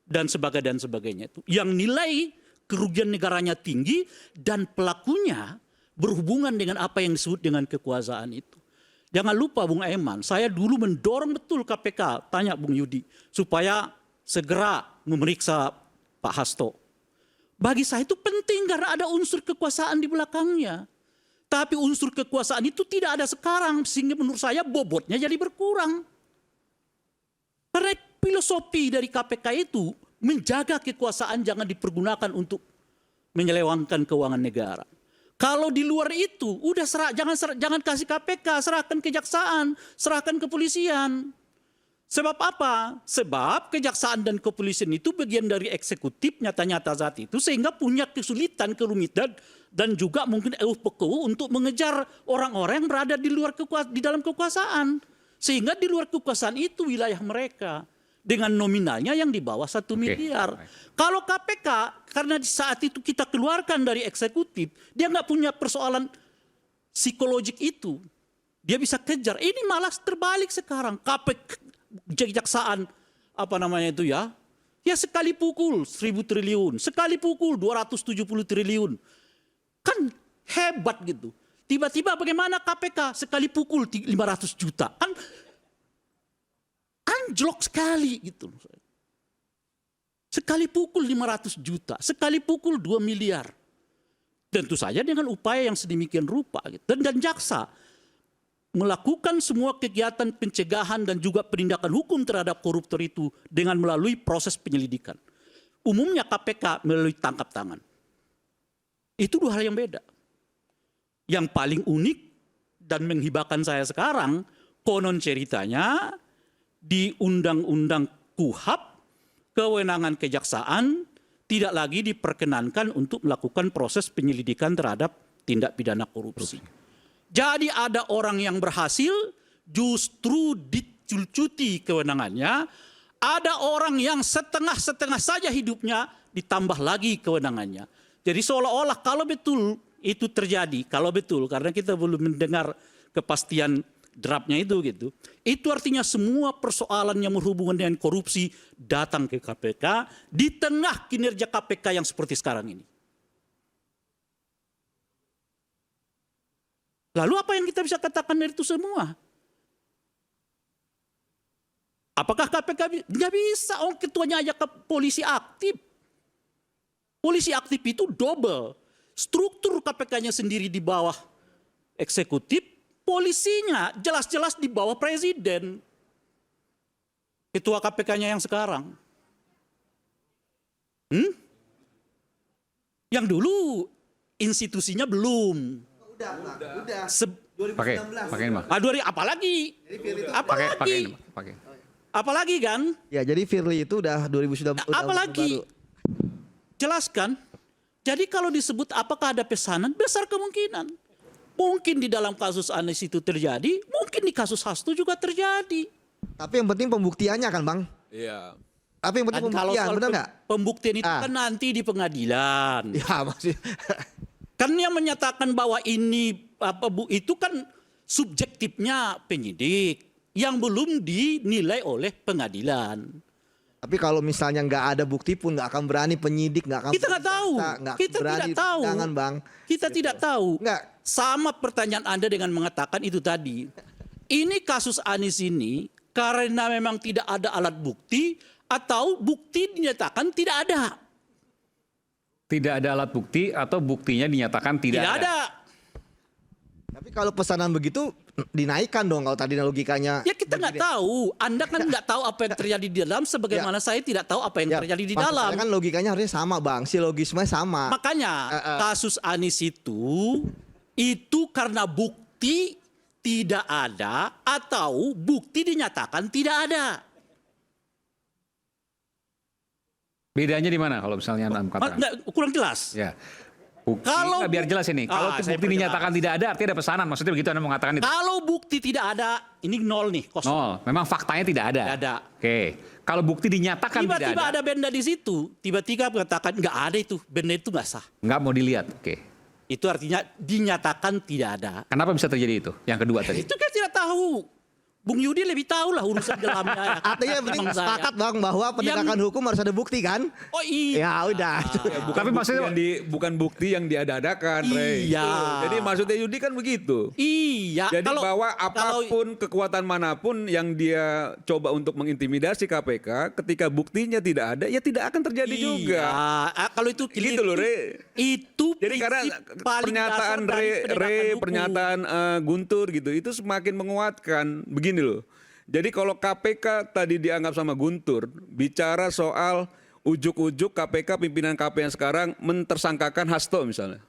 dan sebagainya itu. Yang nilai kerugian negaranya tinggi dan pelakunya berhubungan dengan apa yang disebut dengan kekuasaan itu. Jangan lupa Bung Aiman, saya dulu mendorong betul KPK, tanya Bung Yudi, supaya segera memeriksa Pak Hasto. Bagi saya itu penting karena ada unsur kekuasaan di belakangnya. Tapi unsur kekuasaan itu tidak ada sekarang, sehingga menurut saya bobotnya jadi berkurang. Karena filosofi dari KPK itu menjaga kekuasaan jangan dipergunakan untuk menyelewengkan keuangan negara. Kalau di luar itu, udah jangan kasih KPK, serahkan kejaksaan, serahkan kepolisian. Sebab apa? Sebab kejaksaan dan kepolisian itu bagian dari eksekutif nyata-nyata saat itu, sehingga punya kesulitan, kerumitan, dan juga mungkin untuk mengejar orang-orang yang berada di dalam kekuasaan. Sehingga di luar kekuasaan itu wilayah mereka. Dengan nominalnya yang di bawah 1 miliar. Kalau KPK, karena di saat itu kita keluarkan dari eksekutif, dia nggak punya persoalan psikologik itu. Dia bisa kejar. Ini malah terbalik sekarang. KPK, kejaksaan, ya sekali pukul 1.000 triliun, sekali pukul 270 triliun. Kan hebat gitu. Tiba-tiba bagaimana KPK sekali pukul 500 juta. Kan anjlok sekali gitu. Sekali pukul 500 juta, sekali pukul 2 miliar. Tentu saja dengan upaya yang sedemikian rupa. Gitu. Dan jaksa melakukan semua kegiatan pencegahan dan juga penindakan hukum terhadap koruptor itu dengan melalui proses penyelidikan. Umumnya KPK melalui tangkap tangan. Itu dua hal yang beda. Yang paling unik dan menghibahkan saya sekarang, konon ceritanya di Undang-Undang KUHP, kewenangan kejaksaan tidak lagi diperkenankan untuk melakukan proses penyelidikan terhadap tindak pidana korupsi. Jadi ada orang yang berhasil justru dicuti kewenangannya, ada orang yang setengah-setengah saja hidupnya ditambah lagi kewenangannya. Jadi seolah-olah kalau betul itu terjadi, kalau betul karena kita belum mendengar kepastian draftnya itu gitu. Itu artinya semua persoalan yang berhubungan dengan korupsi datang ke KPK di tengah kinerja KPK yang seperti sekarang ini. Lalu apa yang kita bisa katakan dari itu semua? Apakah KPK nggak bisa? Ketuanya aja ke polisi aktif. Polisi aktif itu double. Struktur KPK-nya sendiri di bawah eksekutif, polisinya jelas-jelas di bawah presiden. Ketua KPK-nya yang sekarang. Yang dulu institusinya belum. Udah. Pakai Pak. Apalagi? Apalagi kan? Ya, jadi Firly itu udah 2019. Apalagi? Jelaskan. Jadi kalau disebut apakah ada pesanan, besar kemungkinan. Mungkin di dalam kasus Anies itu terjadi, mungkin di kasus Hasto juga terjadi. Tapi yang penting pembuktiannya kan, Bang? Iya. Tapi yang penting pembuktian, benar nggak? Pembuktian itu kan nanti di pengadilan. Ya, masih. Kan yang menyatakan bahwa ini itu kan subjektifnya penyidik yang belum dinilai oleh pengadilan. Tapi kalau misalnya nggak ada bukti pun nggak akan berani penyidik, nggak akan. Kita nggak tahu. Kita tidak tahu. Jangan, Bang. Kita tidak tahu. Nggak. Sama pertanyaan Anda dengan mengatakan itu tadi. Ini kasus Anies ini karena memang tidak ada alat bukti atau bukti dinyatakan tidak ada. Tidak ada alat bukti atau buktinya dinyatakan tidak ada. Tapi kalau pesanan begitu dinaikkan dong kalau tadi logikanya. Ya kita nggak tahu. Anda kan nggak tahu apa yang terjadi di dalam, sebagaimana saya tidak tahu apa yang terjadi di maksud dalam. saya kan logikanya harusnya sama bang, silogismenya sama. Makanya kasus Anies itu karena bukti tidak ada atau bukti dinyatakan tidak ada. Bedanya di mana kalau misalnya Anda katakan? Kurang jelas. Ya. Bukti, Kalau biar jelas ini. Kalau saya bukti dinyatakan tidak ada, artinya ada pesanan. Maksudnya begitu Anda mengatakan itu. Kalau bukti tidak ada, ini nol nih, kosong. Nol. Memang faktanya tidak ada. Tidak ada. Oke. Kalau bukti dinyatakan tidak Tiba-tiba ada. ada benda di situ, tiba-tiba mengatakan nggak ada itu, benda itu nggak sah. Nggak mau dilihat. Oke. Itu artinya dinyatakan tidak ada. Kenapa bisa terjadi itu? Yang kedua tadi. Itu kan tidak tahu. Bung Yudi lebih tahu lah urusan dalamnya. Artinya yang penting Emang saya. sepakat bang bahwa penegakan hukum harus ada bukti kan? Oh iya. Ya udah. Tapi maksudnya bukan bukti yang diada-adakan, Rey. Iya. Jadi maksudnya Yudi kan begitu. Iya. Jadi bahwa apapun kekuatan manapun yang dia coba untuk mengintimidasi KPK, ketika buktinya tidak ada, ya tidak akan terjadi juga. Kalau itu Gitu loh, Rey. Itu Jadi karena pernyataan pernyataan Guntur gitu, itu semakin menguatkan begini loh. Jadi kalau KPK tadi dianggap sama Guntur bicara soal ujuk-ujuk KPK, pimpinan KPK yang sekarang mentersangkakan Hasto misalnya.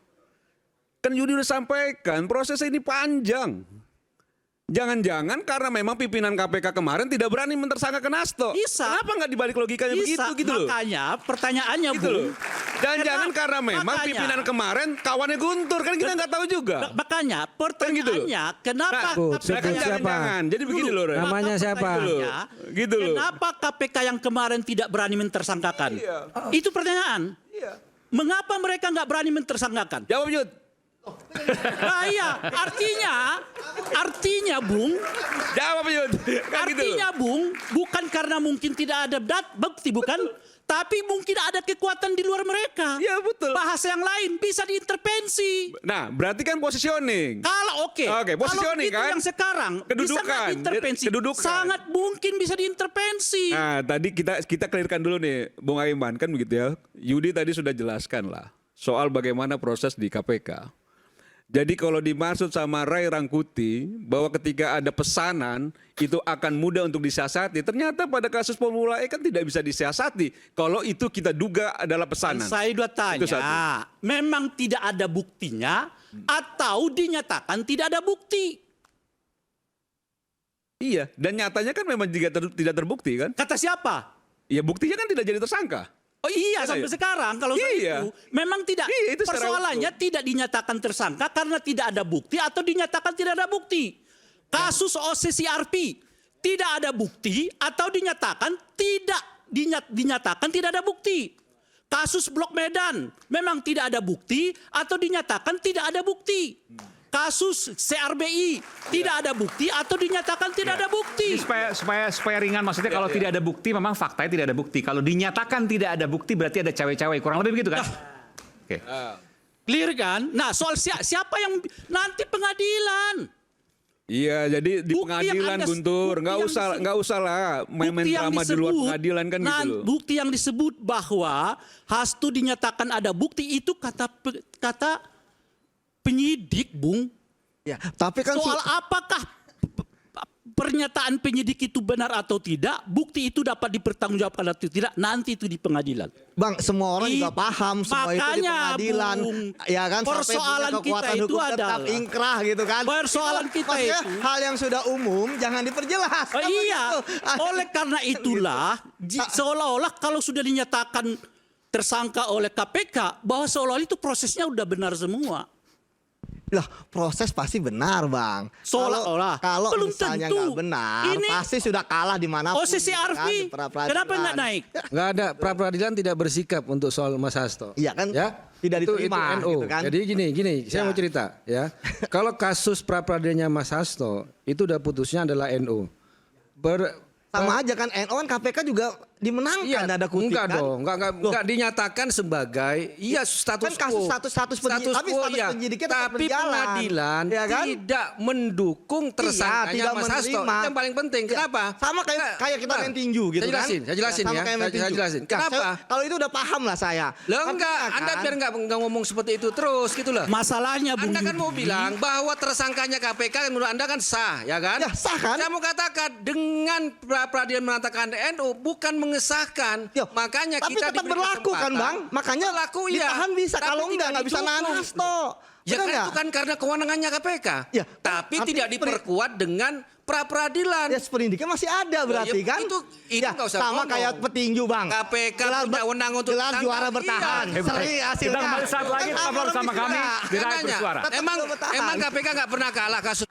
Kan Yudi udah sampaikan proses ini panjang. Jangan-jangan karena memang pimpinan KPK kemarin tidak berani mentersangkakan Hasto. Bisa. Kenapa nggak dibalik logikanya begitu gitu loh? Makanya pertanyaannya Gitu loh. Bung. Jangan-jangan karena memang Makanya. pimpinan kemarin kawannya Guntur, kan kita nggak tahu juga. Makanya pertanyaannya kenapa Nah, jangan-jangan. Jadi begini loh, Rey. Namanya siapa? Gitu loh. Kenapa KPK yang kemarin tidak berani mentersangkakan? Itu pertanyaan. Mengapa mereka nggak berani mentersangkakan? Jawab Yud. Nah iya, artinya Bung, Jawab Yud. Kan gitu loh. artinya Bung, bukan karena mungkin tidak ada bukti bukan, tapi mungkin ada kekuatan di luar mereka. Iya betul. Bahasa yang lain bisa diintervensi. Nah, berarti kan positioning. Kalau oke, positioning kalau itu kan? yang sekarang bisa Kedudukan. nggak diintervensi. Kedudukan. Sangat mungkin bisa diintervensi. Nah, tadi kita clearkan dulu nih, Bung Aiman, kan begitu ya. Yudi tadi sudah jelaskan lah soal bagaimana proses di KPK. Jadi kalau dimaksud sama Ray Rangkuti bahwa ketika ada pesanan itu akan mudah untuk disiasati, ternyata pada kasus Formula E kan tidak bisa disiasati kalau itu kita duga adalah pesanan. Saya udah tanya, memang tidak ada buktinya atau dinyatakan tidak ada bukti? Iya, dan nyatanya kan memang juga tidak terbukti kan? Kata siapa? Ya buktinya kan tidak jadi tersangka. Oh iya, sampai sekarang kalau soal itu memang tidak, itu secara persoalannya tidak dinyatakan tersangka karena tidak ada bukti atau dinyatakan tidak ada bukti. Kasus OCCRP tidak ada bukti atau dinyatakan tidak ada bukti. Kasus Blok Medan memang tidak ada bukti atau dinyatakan tidak ada bukti. Kasus CRBI tidak ada bukti atau dinyatakan tidak ada bukti. Jadi supaya ringan, maksudnya kalau tidak ada bukti memang faktanya tidak ada bukti. Kalau dinyatakan tidak ada bukti berarti ada cawe-cawe, kurang lebih begitu kan? Oke. Clear kan? Nah soal siapa yang nanti pengadilan? Iya, jadi di Bukti yang pengadilan Anda- Guntur, bukti nggak usah lah main drama di luar pengadilan kan gitu loh. Bukti yang disebut bahwa Hasto dinyatakan ada bukti itu kata penyidik, Bung. Ya, tapi kan Soal apakah pernyataan penyidik itu benar atau tidak, bukti itu dapat dipertanggungjawabkan atau tidak, nanti itu di pengadilan. Bang, semua orang juga paham semua itu di Makanya, pengadilan. Bung, Ya kan, sampai persoalan punya kekuatan kita itu hukum tetap adalah- ingkrah gitu kan. Persoalan kita Maksudnya, itu- hal yang sudah umum jangan diperjelas. Oh Kan iya, begitu. oleh karena itulah seolah-olah kalau sudah dinyatakan tersangka oleh KPK bahwa seolah-olah itu prosesnya udah benar semua. Lah, proses pasti benar, Bang. Seolah-olah. Kalau Belum misalnya tentu. nggak benar, Ini- pasti sudah kalah di mana OCCRP, kenapa nggak naik? Nggak ada, pra-peradilan tidak bersikap untuk soal Mas Hasto. Iya kan? Ya, Tidak itu diterima, NU. gitu kan? Jadi gini, saya mau cerita ya. Kalau kasus pra-peradilannya Mas Hasto itu udah putusnya adalah NU. Sama aja kan, NU kan KPK juga dimenangkan ada kutip enggak kan? dong, enggak dinyatakan sebagai status Kan kasus quo. status penyidik, tapi quo, status ya. penyidiknya tetap Tapi berjalan. pengadilan Ya kan? tidak mendukung tersangkanya tidak Mas Hasto. menerima. Itu yang paling penting. Ya, Kenapa? sama kayak kita main tinju gitu saya jelasin, kan? Saya jelasin sama ya. kayak main Saya tinju. jelasin. Nah, Kenapa? kalau itu udah paham lah saya. Lah Tapi enggak, kan, Anda biar enggak ngomong seperti itu terus gitu loh. Masalahnya Bung Anda kan mau Yudi, bilang bahwa tersangkanya KPK menurut Anda kan sah, ya kan? Ya, sah kan? Saya mau katakan dengan peradilan mengatakan NU bukan mengesahkan, Yo, makanya tapi kita tetap diberi berlaku kan kesempatan. Bang? Makanya Berlaku, iya. ditahan bisa, Tapi kalau tidak enggak bisa nahan didukung. Hasto. Ya Benar kan nggak? itu kan karena kewenangannya KPK. Ya, tapi tapi tidak diperkuat dengan pra-peradilan. Ya sprindiknya masih ada berarti ya, kan? itu Ya, nggak usah sama ngomong. kayak petinju Bang. KPK punya wewenang untuk gelar ditangkap. juara bertahan. Iya. Seri hasilnya. Kita kembali saat lagi, Kan tetaplah bersama bisa. kami di Rakyat Makanya, Bersuara. Tetap emang juara bertahan. emang KPK nggak pernah kalah kasus.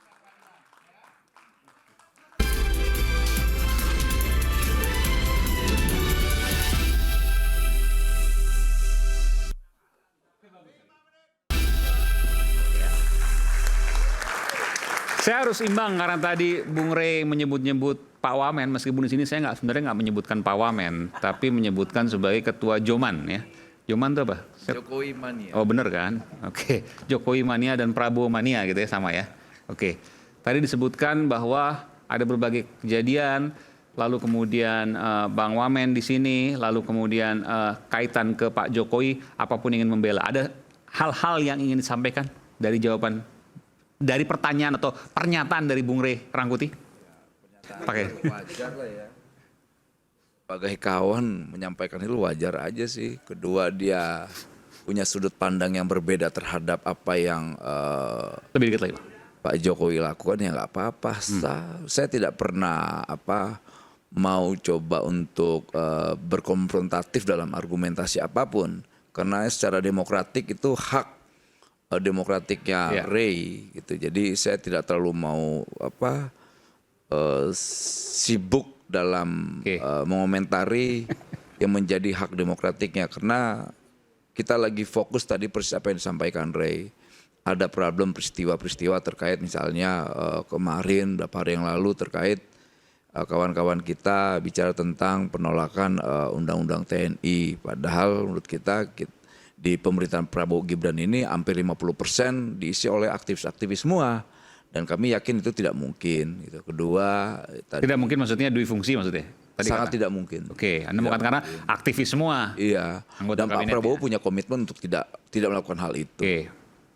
Saya harus imbang karena tadi Bung Rey menyebut-nyebut Pak Wamen, meskipun di sini saya sebenarnya nggak menyebutkan Pak Wamen, tapi menyebutkan sebagai Ketua Joman ya. Joman itu apa? Jokowi mania. Oh benar kan? Oke, Jokowi mania dan Prabowo mania gitu ya, sama ya. Oke, tadi disebutkan bahwa ada berbagai kejadian, lalu kemudian Bang Wamen di sini, lalu kemudian kaitan ke Pak Jokowi, apapun ingin membela. Ada hal-hal yang ingin disampaikan dari jawaban, dari pertanyaan atau pernyataan dari Bung Rey Rangkuti? Pakai. Wajar lah ya. Sebagai kawan menyampaikan itu wajar aja sih. Kedua dia punya sudut pandang yang berbeda terhadap apa yang Lebih dikit lagi, Pak. Pak Jokowi lakukan ya nggak apa-apa. Saya tidak pernah mau coba untuk berkonfrontatif dalam argumentasi apapun. Karena secara demokratik itu hak demokratiknya Rey gitu. Jadi saya tidak terlalu mau sibuk dalam mengomentari yang menjadi hak demokratiknya, karena kita lagi fokus tadi persis apa yang disampaikan Rey. Ada problem peristiwa-peristiwa terkait misalnya kemarin beberapa hari yang lalu terkait kawan-kawan kita bicara tentang penolakan undang-undang TNI, padahal menurut kita di pemerintahan Prabowo Gibran ini hampir 50% diisi oleh aktivis-aktivis semua, dan kami yakin itu tidak mungkin. Gitu. Kedua, tidak mungkin maksudnya dui fungsi maksudnya? Tadi sangat kata. tidak mungkin. Oke, Anda mengatakan karena aktivis semua. Iya. Anggota Dan Pak Prabowo punya komitmen untuk tidak melakukan hal itu.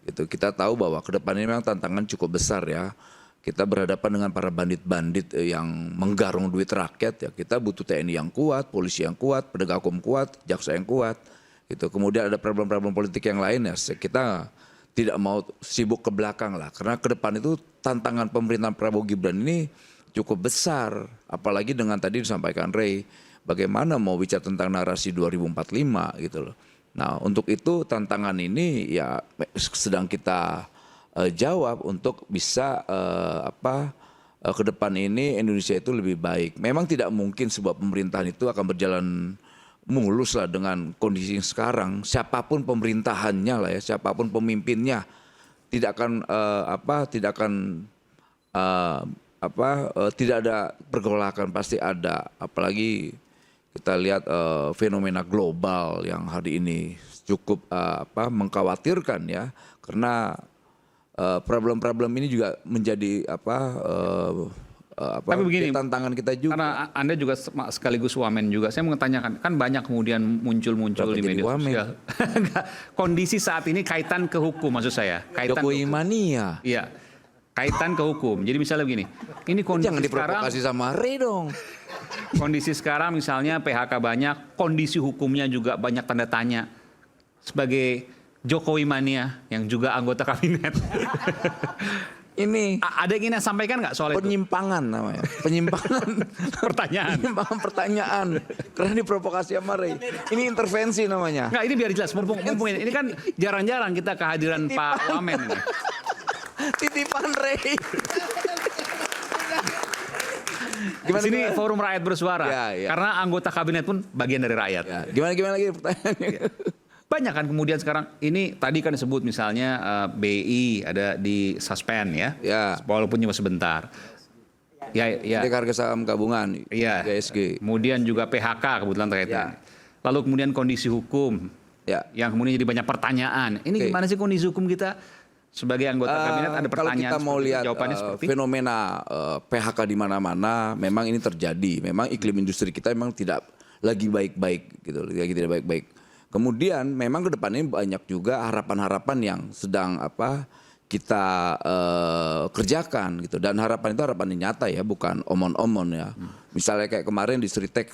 Gitu. Kita tahu bahwa ke depan ini memang tantangan cukup besar ya. Kita berhadapan dengan para bandit-bandit yang menggarung duit rakyat ya. Kita butuh TNI yang kuat, polisi yang kuat, penegak hukum kuat, jaksa yang kuat. Gitu. Kemudian ada problem-problem politik yang lain ya. Kita tidak mau sibuk ke belakang lah, karena ke depan itu tantangan pemerintahan Prabowo Gibran ini cukup besar, apalagi dengan tadi disampaikan Rey, bagaimana mau bicara tentang narasi 2045 gitu loh. Nah untuk itu tantangan ini ya sedang kita jawab untuk bisa ke depan ini Indonesia itu lebih baik. Memang tidak mungkin sebuah pemerintahan itu akan berjalan mulus lah dengan kondisi yang sekarang. Siapapun pemerintahannya lah ya, siapapun pemimpinnya tidak ada pergolakan, pasti ada. Apalagi kita lihat fenomena global yang hari ini cukup mengkhawatirkan ya, karena problem-problem ini juga menjadi tapi begini, tantangan kita juga. Karena Anda juga sekaligus wamen juga, saya mau tanyakan, kan banyak kemudian muncul di media sosial. Kondisi saat ini kaitan ke hukum maksud saya. Jokowi mania. Iya, kaitan ke hukum. Jadi misalnya begini, ini kondisi jangan diprovokasi sama Rey dong. Kondisi sekarang misalnya PHK banyak, kondisi hukumnya juga banyak tanda tanya. Sebagai Jokowi mania yang juga anggota kabinet. Ini ada yang ingin sampaikan nggak soal penyimpangan itu? Namanya penyimpangan pertanyaan karena diprovokasi sama Rey. Ini intervensi namanya. Nggak, ini biar jelas. Mumpung ini kan jarang-jarang kita kehadiran Pak Wamen ini. Titipan Rey. Di sini forum rakyat bersuara. Karena anggota kabinet pun bagian dari rakyat. Ya, gimana lagi pertanyaannya? Banyak kan kemudian sekarang, ini tadi kan disebut misalnya BI ada di suspend ya, walaupun cuma sebentar. Ya. Indeks harga saham gabungan, Iya. IHSG. Kemudian juga PHK kebetulan terkaitnya. Lalu kemudian kondisi hukum. Ya. Yang kemudian jadi banyak pertanyaan. Ini gimana sih kondisi hukum kita? Sebagai anggota kabinet ada Kalau pertanyaan kita mau seperti itu, lihat jawabannya seperti fenomena PHK di mana-mana, memang ini terjadi. Memang iklim industri kita memang tidak lagi baik-baik gitu, lagi tidak baik-baik. Kemudian memang ke depannya banyak juga harapan-harapan yang sedang kita kerjakan gitu. Dan harapan itu harapan yang nyata ya, bukan omon-omon ya. Misalnya kayak kemarin di Sritek,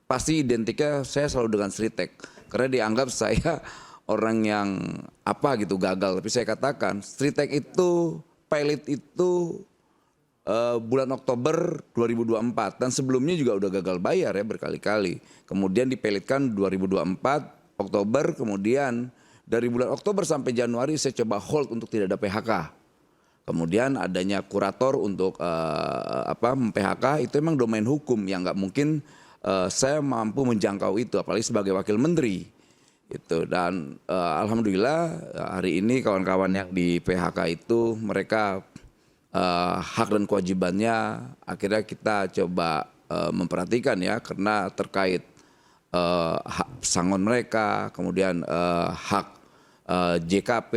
pasti identiknya saya selalu dengan Sritek karena dianggap saya orang yang gitu gagal. Tapi saya katakan Sritek itu pilot itu bulan Oktober 2024 dan sebelumnya juga udah gagal bayar ya berkali-kali. Kemudian dipilotkan 2024 Oktober, kemudian dari bulan Oktober sampai Januari saya coba hold untuk tidak ada PHK. Kemudian adanya kurator untuk PHK itu memang domain hukum yang nggak mungkin saya mampu menjangkau itu, apalagi sebagai wakil menteri. Itu dan alhamdulillah hari ini kawan-kawan yang di PHK itu mereka hak dan kewajibannya akhirnya kita coba memperhatikan ya, karena terkait hak pesangon mereka, kemudian hak JKP,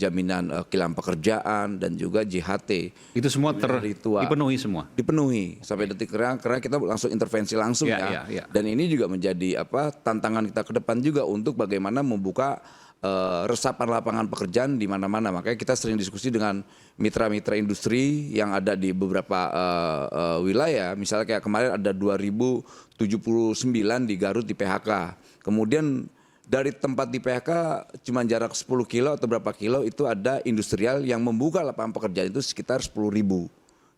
jaminan kehilangan pekerjaan, dan juga JHT. itu semua dipenuhi semua. Dipenuhi sampai detik karena kita langsung intervensi langsung ya. Dan ini juga menjadi tantangan kita ke depan juga untuk bagaimana membuka resapan lapangan pekerjaan di mana-mana. Makanya kita sering diskusi dengan mitra-mitra industri yang ada di beberapa wilayah. Misalnya kayak kemarin ada 2079 di Garut di PHK. Kemudian dari tempat di PHK cuma jarak 10 kilo atau berapa kilo itu ada industrial yang membuka lapangan pekerjaan itu sekitar 10.000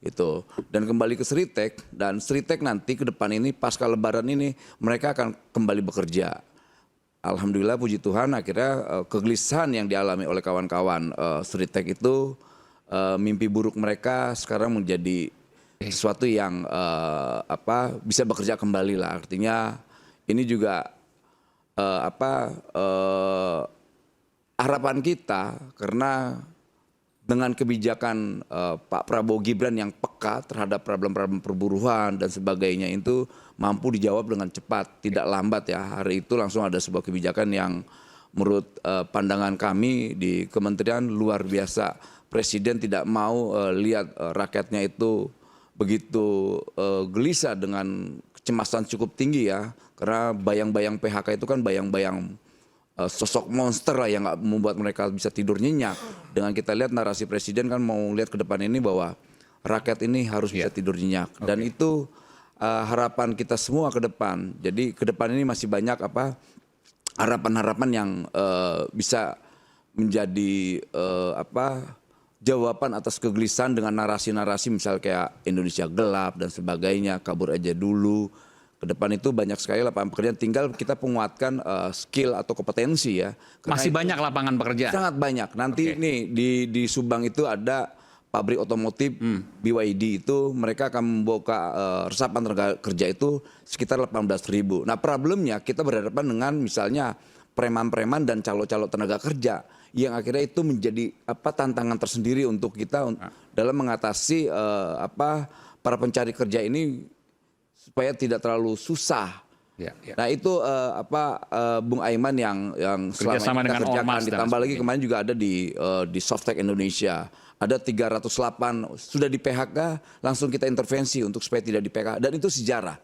itu. Dan kembali ke Sritek, dan Sritek nanti ke depan ini pasca lebaran ini mereka akan kembali bekerja. Alhamdulillah puji Tuhan akhirnya kegelisahan yang dialami oleh kawan-kawan Sritek itu mimpi buruk mereka sekarang menjadi sesuatu yang bisa bekerja kembali lah. Artinya ini juga harapan kita karena dengan kebijakan Pak Prabowo Gibran yang peka terhadap problem-problem perburuan dan sebagainya itu mampu dijawab dengan cepat, tidak lambat ya. Hari itu langsung ada sebuah kebijakan yang menurut pandangan kami di kementerian luar biasa. Presiden tidak mau lihat rakyatnya itu begitu gelisah dengan kecemasan cukup tinggi ya. Karena bayang-bayang PHK itu kan bayang-bayang sosok monster lah yang nggak membuat mereka bisa tidur nyenyak. Dengan kita lihat narasi presiden kan mau lihat ke depan ini bahwa rakyat ini harus bisa tidur nyenyak. Dan itu harapan kita semua ke depan. Jadi ke depan ini masih banyak harapan-harapan yang bisa menjadi jawaban atas kegelisahan dengan narasi-narasi misal kayak Indonesia gelap dan sebagainya, kabur aja dulu. Ke depan itu banyak sekali lapangan pekerjaan, tinggal kita penguatkan skill atau kompetensi ya. Karena Masih banyak lapangan pekerjaan? Sangat banyak. Nanti nih di Subang itu ada pabrik otomotif BYD itu mereka akan membuka resapan tenaga kerja itu sekitar 18.000. Nah problemnya kita berhadapan dengan misalnya preman-preman dan calo-calo tenaga kerja yang akhirnya itu menjadi tantangan tersendiri untuk kita dalam mengatasi para pencari kerja ini supaya tidak terlalu susah. Nah itu Bung Aiman yang selama ini kita kerjakan. Ditambah lagi kemarin juga ada di Softtek Indonesia. Ada 308 sudah di PHK, langsung kita intervensi untuk supaya tidak di PHK. Dan itu sejarah.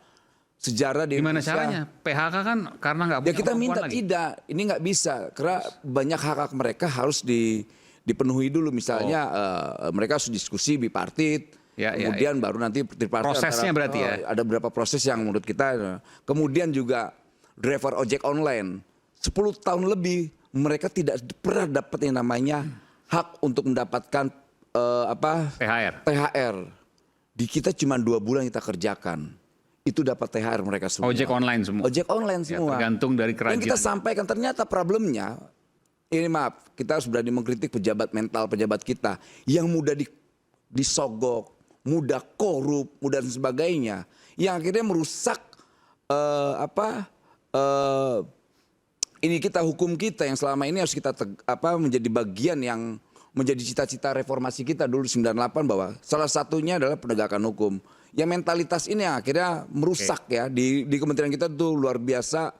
Sejarah di Gimana Indonesia. caranya? PHK kan karena nggak punya kita minta lagi. Tidak, ini nggak bisa. Karena banyak hak-hak mereka harus dipenuhi dulu. Misalnya mereka harus diskusi bipartit. Kemudian baru nanti prosesnya berarti ya. Ada beberapa proses yang menurut kita. Kemudian juga driver ojek online 10 tahun lebih mereka tidak pernah dapat yang namanya hak untuk mendapatkan THR. Di kita cuma 2 bulan kita kerjakan. Itu dapat THR mereka semua. Ojek online semua. Ojek online semua. Tergantung dari kerajaan. Yang kita sampaikan ternyata problemnya ini kita harus berani mengkritik pejabat kita yang mudah disogok, mudah korup, mudah dan sebagainya, yang akhirnya merusak ini hukum kita yang selama ini harus kita menjadi bagian yang menjadi cita-cita reformasi kita dulu 98 bahwa salah satunya adalah penegakan hukum Ya mentalitas ini yang akhirnya merusak ya di kementerian kita tuh luar biasa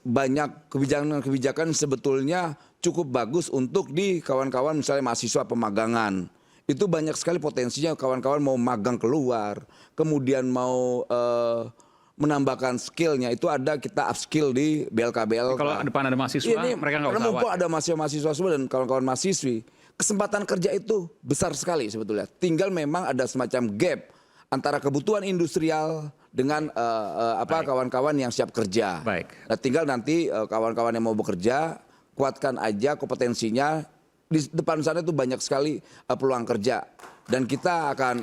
banyak kebijakan-kebijakan sebetulnya cukup bagus untuk di kawan-kawan misalnya mahasiswa pemagangan. Itu banyak sekali potensinya kawan-kawan mau magang keluar, kemudian mau menambahkan skillnya itu ada kita upskill di BLK. Kalau depan ada mahasiswa, mereka nggak usah mumpung ada mahasiswa semua dan kawan-kawan mahasiswi, kesempatan kerja itu besar sekali sebetulnya. Tinggal memang ada semacam gap antara kebutuhan industrial dengan kawan-kawan yang siap kerja. Nah, tinggal nanti kawan-kawan yang mau bekerja kuatkan aja kompetensinya. Di depan sana itu banyak sekali peluang kerja. Dan kita akan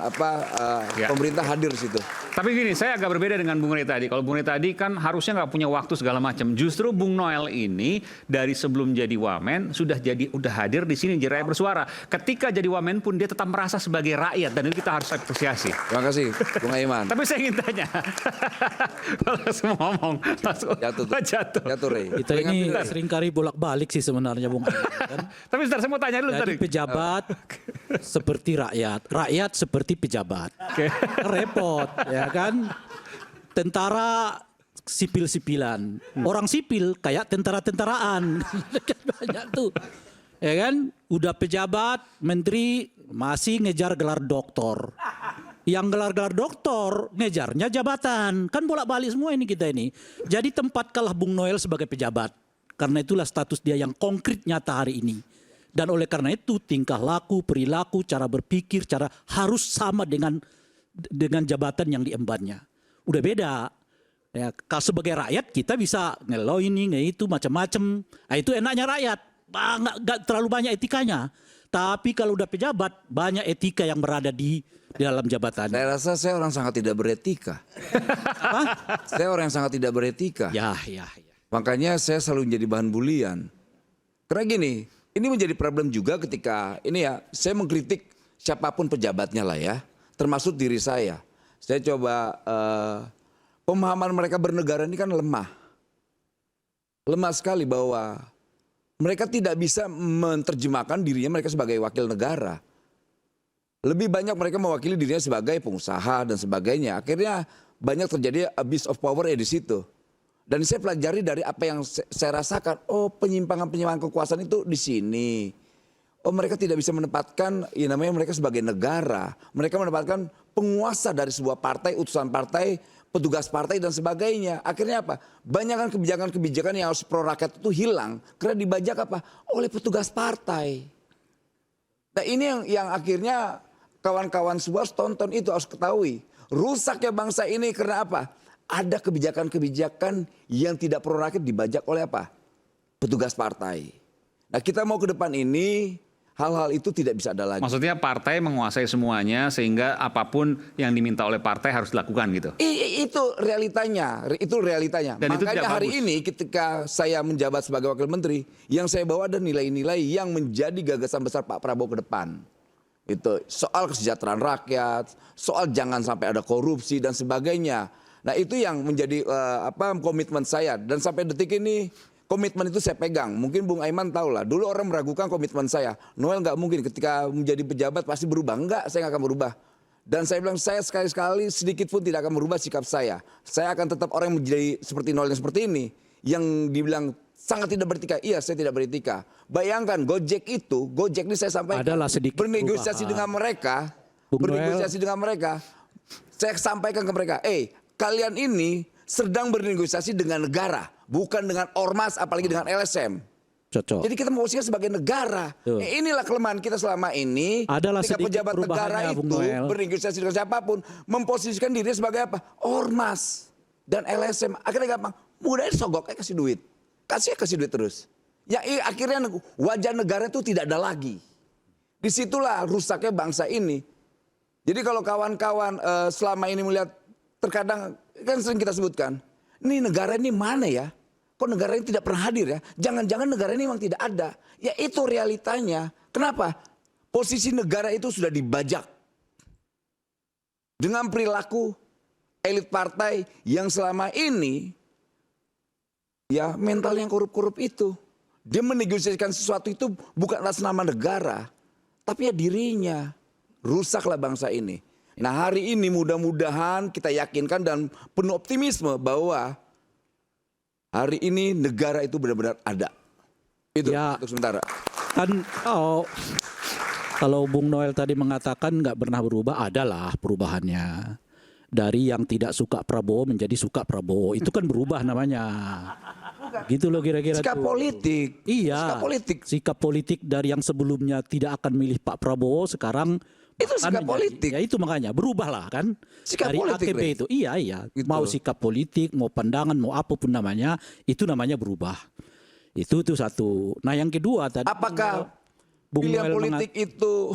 pemerintah hadir di situ. Tapi gini, saya agak berbeda dengan Bung Rey tadi. Kalau Bung Rey tadi kan harusnya nggak punya waktu segala macam. Justru Bung Noel ini dari sebelum jadi wamen udah hadir di sini jadi rakyat bersuara. Ketika jadi wamen pun dia tetap merasa sebagai rakyat dan itu kita harus apresiasi. Terima kasih, Bung Aiman. Tapi saya ingin tanya, kalau semua ngomong langsung jatuh Rey. Kita ini seringkali bolak-balik sih sebenarnya Bung Aiman. Kan? Tapi sebentar, saya mau tanya dulu tadi. Pejabat seperti rakyat seperti pejabat. Repot, ya kan? Tentara sipil-sipilan, orang sipil kayak tentara-tentaraan. Banyak tuh, ya kan? Udah pejabat, menteri masih ngejar gelar doktor. Yang gelar-gelar doktor ngejarnya jabatan, kan bolak-balik semua ini kita ini. Jadi tempat kalah Bung Noel sebagai pejabat, karena itulah status dia yang konkret nyata hari ini. Dan oleh karena itu tingkah laku, perilaku, cara berpikir, cara harus sama dengan jabatan yang diembannya. Udah beda. Ya, kalau sebagai rakyat kita bisa ngelau ini, itu macam-macam. Nah, itu enaknya rakyat. Nggak terlalu banyak etikanya. Tapi kalau udah pejabat banyak etika yang berada di dalam jabatan. Saya rasa saya orang sangat tidak beretika. Saya orang yang sangat tidak beretika. Ya. Makanya saya selalu menjadi bahan bulian. Karena gini. Ini menjadi problem juga ketika ini ya saya mengkritik siapapun pejabatnya lah ya, termasuk diri saya. Saya coba pemahaman mereka bernegara ini kan lemah sekali bahwa mereka tidak bisa menerjemahkan dirinya mereka sebagai wakil negara. Lebih banyak mereka mewakili dirinya sebagai pengusaha dan sebagainya. Akhirnya banyak terjadi abuse of power ya di situ. Dan saya pelajari dari apa yang saya rasakan. Oh, penyimpangan kekuasaan itu di sini. Oh, mereka tidak bisa menempatkan, ya namanya mereka sebagai negara. Mereka menempatkan penguasa dari sebuah partai, utusan partai, petugas partai dan sebagainya. Akhirnya apa? Banyak kan kebijakan-kebijakan yang harus pro rakyat itu hilang. Karena dibajak apa? Oleh petugas partai. Nah ini yang akhirnya kawan-kawan semua harus tonton itu, harus ketahui. Rusaknya bangsa ini karena apa? Ada kebijakan-kebijakan yang tidak pro rakyat dibajak oleh apa? Petugas partai. Nah kita mau ke depan ini hal-hal itu tidak bisa ada lagi. Maksudnya partai menguasai semuanya sehingga apapun yang diminta oleh partai harus dilakukan gitu? Itu realitanya, Dan makanya hari ini ketika saya menjabat sebagai wakil menteri, yang saya bawa ada nilai-nilai yang menjadi gagasan besar Pak Prabowo ke depan. Itu soal kesejahteraan rakyat, soal jangan sampai ada korupsi dan sebagainya. Nah itu yang menjadi komitmen saya dan sampai detik ini komitmen itu saya pegang. Mungkin Bung Aiman tahu lah. Dulu orang meragukan komitmen saya. Noel nggak mungkin ketika menjadi pejabat pasti berubah. Enggak, saya nggak akan berubah. Dan saya bilang saya sekali-sekali sedikit pun tidak akan merubah sikap saya. Saya akan tetap orang yang menjadi seperti Noel yang seperti ini. Yang dibilang sangat tidak beretika. Iya, saya tidak beretika. Bayangkan Gojek ini saya sampaikan. Adalah sedikit bernegosiasi dengan mereka. Saya sampaikan ke mereka. Kalian ini sedang bernegosiasi dengan negara, bukan dengan ormas, apalagi dengan LSM. Cocok. Jadi kita memposisikan sebagai negara. Inilah kelemahan kita selama ini. Adalah ketika pejabat negara itu bernegosiasi dengan siapapun, memposisikan dirinya sebagai apa? Ormas dan LSM. Akhirnya gampang, mudah disogok, kasih duit. Kasih duit terus. Ya akhirnya wajah negara itu tidak ada lagi. Disitulah rusaknya bangsa ini. Jadi kalau kawan-kawan selama ini melihat, terkadang kan sering kita sebutkan, ini negara ini mana ya? Kok negara ini tidak pernah hadir ya? Jangan-jangan negara ini memang tidak ada. Ya itu realitanya. Kenapa? Posisi negara itu sudah dibajak. Dengan perilaku elit partai yang selama ini, ya mental yang korup-korup itu. Dia menegosiasikan sesuatu itu bukan atas nama negara, tapi ya dirinya. rusaklah bangsa ini. Nah hari ini mudah-mudahan kita yakinkan dan penuh optimisme bahwa hari ini negara itu benar-benar ada. Itu Ya. untuk sementara. Kan kalau Bung Noel tadi mengatakan nggak pernah berubah, adalah perubahannya. Dari yang tidak suka Prabowo menjadi suka Prabowo, itu kan berubah namanya. Gitu loh kira-kira. Sikap tuh. politik. Iya. Sikap politik. Sikap politik dari yang sebelumnya tidak akan milih Pak Prabowo, sekarang Itu akan sikap politik. Ya itu makanya berubah lah kan. Sikap dari politik, AKP Le. itu. Iya. Gitu. Mau sikap politik, mau pandangan, mau apapun namanya, itu namanya berubah. Itu satu. Nah yang kedua tadi. Apakah Bung pilihan Noel politik itu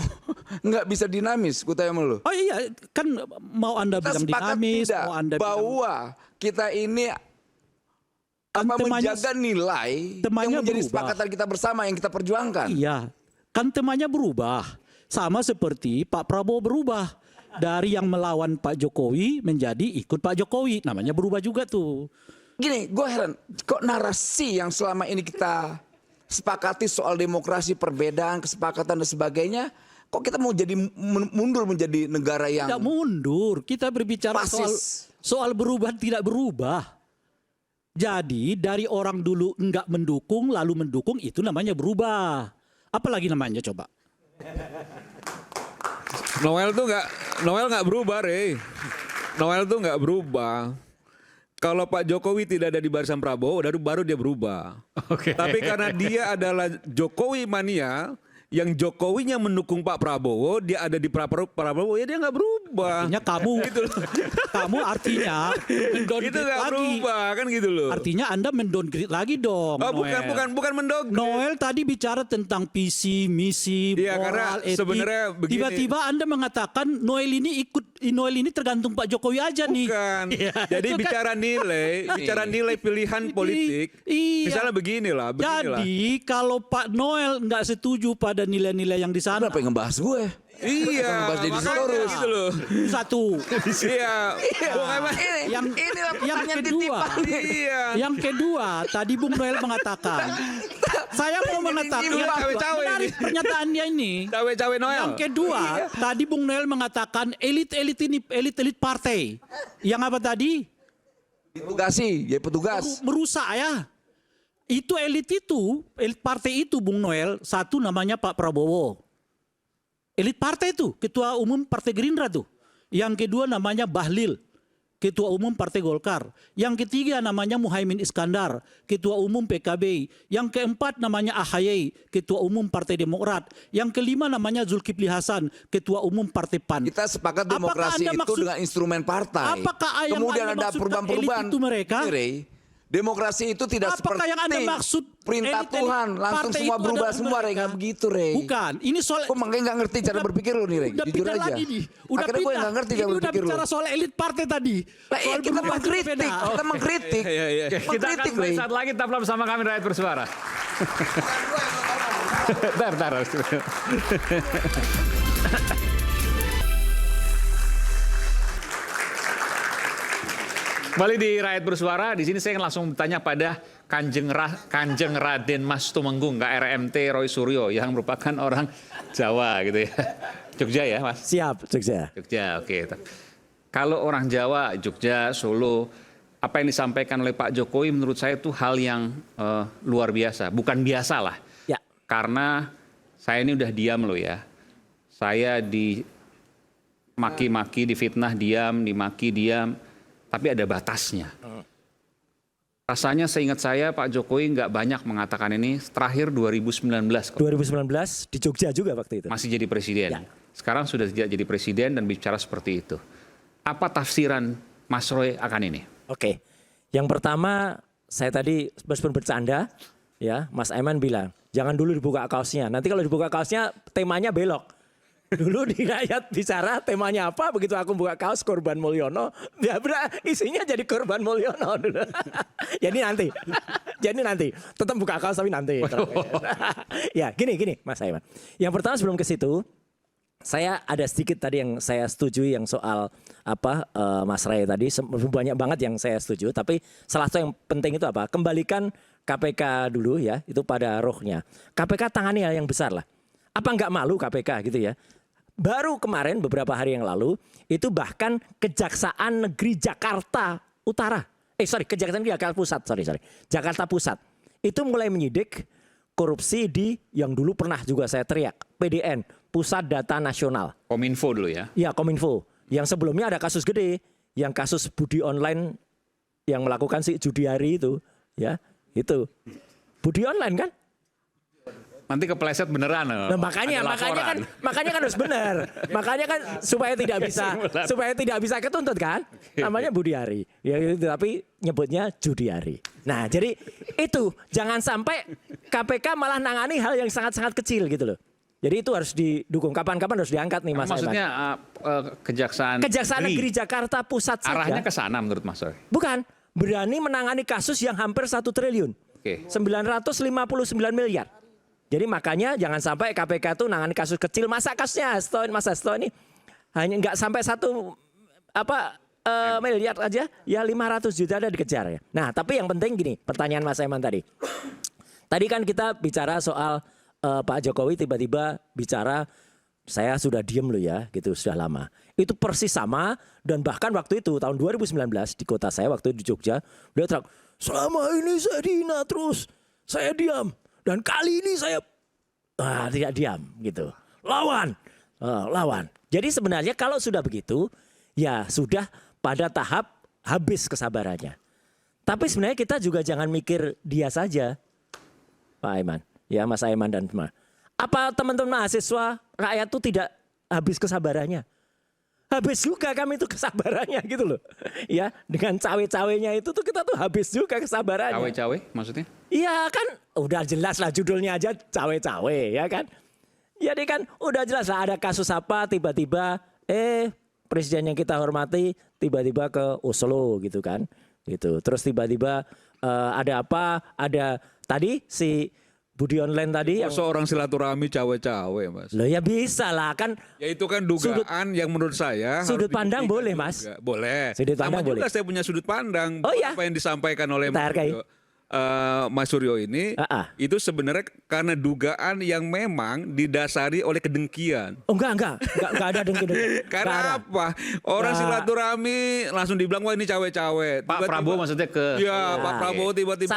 nggak bisa dinamis? Gue tanya sama lu. Oh iya, kan mau Anda Kita bilang sepakat dinamis, tidak mau Anda bilang bahwa kita ini Kan temanya- menjaga nilai temanya yang menjadi berubah. kesepakatan kita bersama yang kita perjuangkan. iya, kan temanya berubah. Sama seperti Pak Prabowo berubah. Dari yang melawan Pak Jokowi menjadi ikut Pak Jokowi. Namanya berubah juga tuh. Gini, gue heran, kok narasi yang selama ini kita sepakati soal demokrasi, perbedaan, kesepakatan dan sebagainya, kok kita mau jadi mundur menjadi negara yang Tidak mundur, kita berbicara Fasis. soal berubah tidak berubah. Jadi dari orang dulu enggak mendukung lalu mendukung, itu namanya berubah. Apalagi namanya coba? Noel nggak berubah, Rey. Noel tuh nggak berubah. Kalau Pak Jokowi tidak ada di barisan Prabowo, baru dia berubah. Tapi karena dia adalah Jokowi mania, yang Jokowinya mendukung Pak Prabowo, dia ada di Prabowo, ya dia nggak berubah. Artinya kamu artinya Itu mendowngrade nggak lagi. berubah kan gitu loh. Artinya Anda mendowngrade lagi dong. Oh, Noel. bukan mendowngrade. Noel tadi bicara tentang visi, misi, Iya, karena moral, etik. sebenarnya begini. Tiba-tiba Anda mengatakan Noel ini tergantung Pak Jokowi aja nih. Bukan. Iya, Jadi itu kan. bicara nilai pilihan politik. Iya. Misalnya beginilah. Jadi kalau Pak Noel nggak setuju pada nilai-nilai yang di sana, Kenapa yang ngebahas gue? Iya. Ngebahas Deddy makanya Sitorus. gitu loh. satu. Iya. Bung Aiman. Yang kedua, tadi Bung Noel mengatakan, saya mau mengatakan, Ini cawe-cawe menarik ini. pernyataannya ini. Cawe-cawe Noel. Yang kedua, tadi Bung Noel mengatakan elit-elit ini elit-elit partai. Yang apa tadi? Ditugasi, jadi petugas. Merusak ya. Itu elit partai itu Bung Noel, satu namanya Pak Prabowo. Elit partai itu, ketua umum Partai Gerindra tuh. Yang kedua namanya Bahlil, ketua umum Partai Golkar. Yang ketiga namanya Muhaimin Iskandar, ketua umum PKB. Yang keempat namanya AHY, ketua umum Partai Demokrat. Yang kelima namanya Zulkifli Hasan, ketua umum Partai PAN. Kita sepakat demokrasi itu dengan instrumen partai. Apakah yang Kemudian Anda ada maksudkan perubahan-perubahan. elit itu mereka? Ini, Rey, demokrasi itu tidak Apakah seperti yang Anda maksud perintah elit-elit Tuhan langsung partai semua itu berubah adalah semua, Rey, mereka? nggak begitu, Rey. Bukan, ini soal. Kok makanya nggak ngerti cara berpikir lo nih, Rey? Udah Jujur pindah aja. lagi nih. Udah Akhirnya gue pindah. nggak ngerti cara Ini udah berpikir lo. bicara soal elit partai tadi. Lah, iya, Soal kita berubah mengkritik, berbeda. kita mengkritik. Iya. Kita akan Mengkritik, kembali Rey. saat lagi, tetaplah bersama kami Rakyat Bersuara. Bentar. Kembali di Rakyat Bersuara, di sini saya langsung bertanya pada Kanjeng Raden Mas Tumenggung, KRMT Roy Suryo, yang merupakan orang Jawa gitu ya. Jogja ya Mas? Siap, Jogja. Jogja, oke. Kalau orang Jawa, Jogja, Solo, apa yang disampaikan oleh Pak Jokowi menurut saya itu hal yang luar biasa. Bukan biasa lah. Ya. Karena saya ini udah diam loh ya. Saya dimaki-maki, difitnah diam, dimaki diam. Tapi ada batasnya. Rasanya seingat saya Pak Jokowi nggak banyak mengatakan ini. Terakhir 2019. 2019 di Jogja juga waktu itu. Masih jadi presiden. Ya. Sekarang sudah tidak jadi presiden dan bicara seperti itu. Apa tafsiran Mas Roy akan ini? Oke. Yang pertama, saya tadi meskipun bercanda, ya, Mas Aiman bilang, jangan dulu dibuka kaosnya. Nanti kalau dibuka kaosnya temanya belok. Dulu di Rakyat Bicara temanya apa, begitu aku buka kaos Korban Mulyono, ya isinya jadi Korban Mulyono dulu. Jadi nanti. Tetap buka kaos tapi nanti. Ya, gini Mas Aiman. Yang pertama sebelum ke situ, saya ada sedikit tadi yang saya setuju yang soal Mas Ray tadi, banyak banget yang saya setuju, tapi salah satu yang penting itu apa? Kembalikan KPK dulu ya, itu pada rohnya. KPK tangani hal yang besar lah. Apa nggak malu KPK gitu ya? baru kemarin beberapa hari yang lalu itu bahkan Kejaksaan Negeri Jakarta Utara, Kejaksaan Negeri Jakarta Pusat, Jakarta Pusat itu mulai menyidik korupsi di yang dulu pernah juga saya teriak, PDN, Pusat Data Nasional. Kominfo dulu ya? Iya, Kominfo. Yang sebelumnya ada kasus gede, yang kasus budi online yang melakukan si Judiari itu, ya itu budi online kan? Nanti kepleset beneran. Nah, makanya kan harus benar. Makanya kan supaya tidak bisa ketuntut kan. Namanya Budiari. Ya itu, tapi nyebutnya Judiari. Nah, jadi itu jangan sampai KPK malah nangani hal yang sangat-sangat kecil gitu loh. Jadi itu harus didukung. Kapan-kapan harus diangkat nih Mas. Maksudnya Kejaksaan Negeri Jakarta Pusat saja. Arahnya ke sana menurut Mas Roy? Bukan, berani menangani kasus yang hampir 1 triliun. 959 miliar. Jadi makanya jangan sampai KPK itu nangani kasus kecil. Masa kasusnya Mas Hasto ini hanya nggak sampai 1 miliar aja, ya 500 juta ada dikejar ya. Nah tapi yang penting gini, pertanyaan Mas Aiman tadi. Tadi kan kita bicara soal Pak Jokowi tiba-tiba bicara saya sudah diem loh ya gitu, sudah lama. Itu persis sama dan bahkan waktu itu tahun 2019 di kota saya waktu di Jogja, dia teriak, selama ini saya dihina terus, saya diam. Dan kali ini saya tidak diam gitu. Lawan. Jadi sebenarnya kalau sudah begitu, ya sudah pada tahap habis kesabarannya. Tapi sebenarnya kita juga jangan mikir dia saja, Pak Aiman. Ya Mas Aiman dan teman. Apa teman-teman mahasiswa rakyat itu tidak habis kesabarannya? Habis juga kami itu kesabarannya gitu loh. Ya, dengan cawe-cawenya itu tuh kita tuh habis juga kesabarannya. Cawe-cawe maksudnya? Iya kan, udah jelas lah judulnya aja cawe-cawe ya kan. Jadi kan udah jelas lah ada kasus apa tiba-tiba presiden yang kita hormati tiba-tiba ke Oslo gitu kan. Gitu. Terus tiba-tiba ada apa? Ada tadi si Budi online tadi yang seorang silaturahmi cawe-cawe Mas. Loh ya bisa lah kan. Ya itu kan dugaan yang menurut saya sudut pandang boleh Mas. Juga. Boleh. Sudut pandang sama boleh. juga saya punya sudut pandang. Oh, iya? Apa yang disampaikan oleh Mas Suryo ini itu sebenarnya karena dugaan yang memang didasari oleh kedengkian. Oh enggak ada dengki. Karena apa? Orang silaturahmi langsung dibilang wah ini cawe-cawe. Pak Prabowo maksudnya ke. Ya, Pak Prabowo tiba-tiba.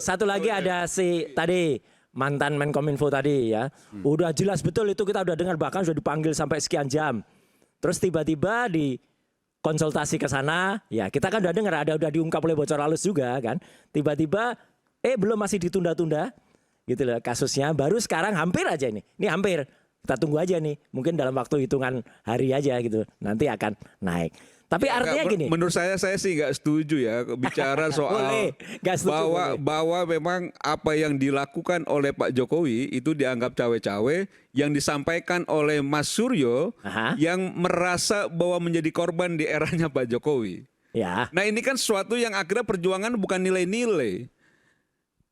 Satu lagi ada si tadi mantan Menkominfo tadi ya. Udah jelas betul itu kita udah dengar bahkan sudah dipanggil sampai sekian jam. Terus tiba-tiba di konsultasi ke sana, ya kita kan udah dengar udah diungkap oleh bocor halus juga kan. Tiba-tiba belum masih ditunda-tunda gitu loh kasusnya. Baru sekarang hampir aja ini. Ini hampir. Kita tunggu aja nih. Mungkin dalam waktu hitungan hari aja gitu. Nanti akan naik. Tapi ya, artinya gini. Menurut saya sih nggak setuju ya bicara soal bahwa memang apa yang dilakukan oleh Pak Jokowi itu dianggap cawe-cawe, yang disampaikan oleh Mas Suryo yang merasa bahwa menjadi korban di eranya Pak Jokowi. Ya. Nah ini kan sesuatu yang akhirnya perjuangan bukan nilai-nilai.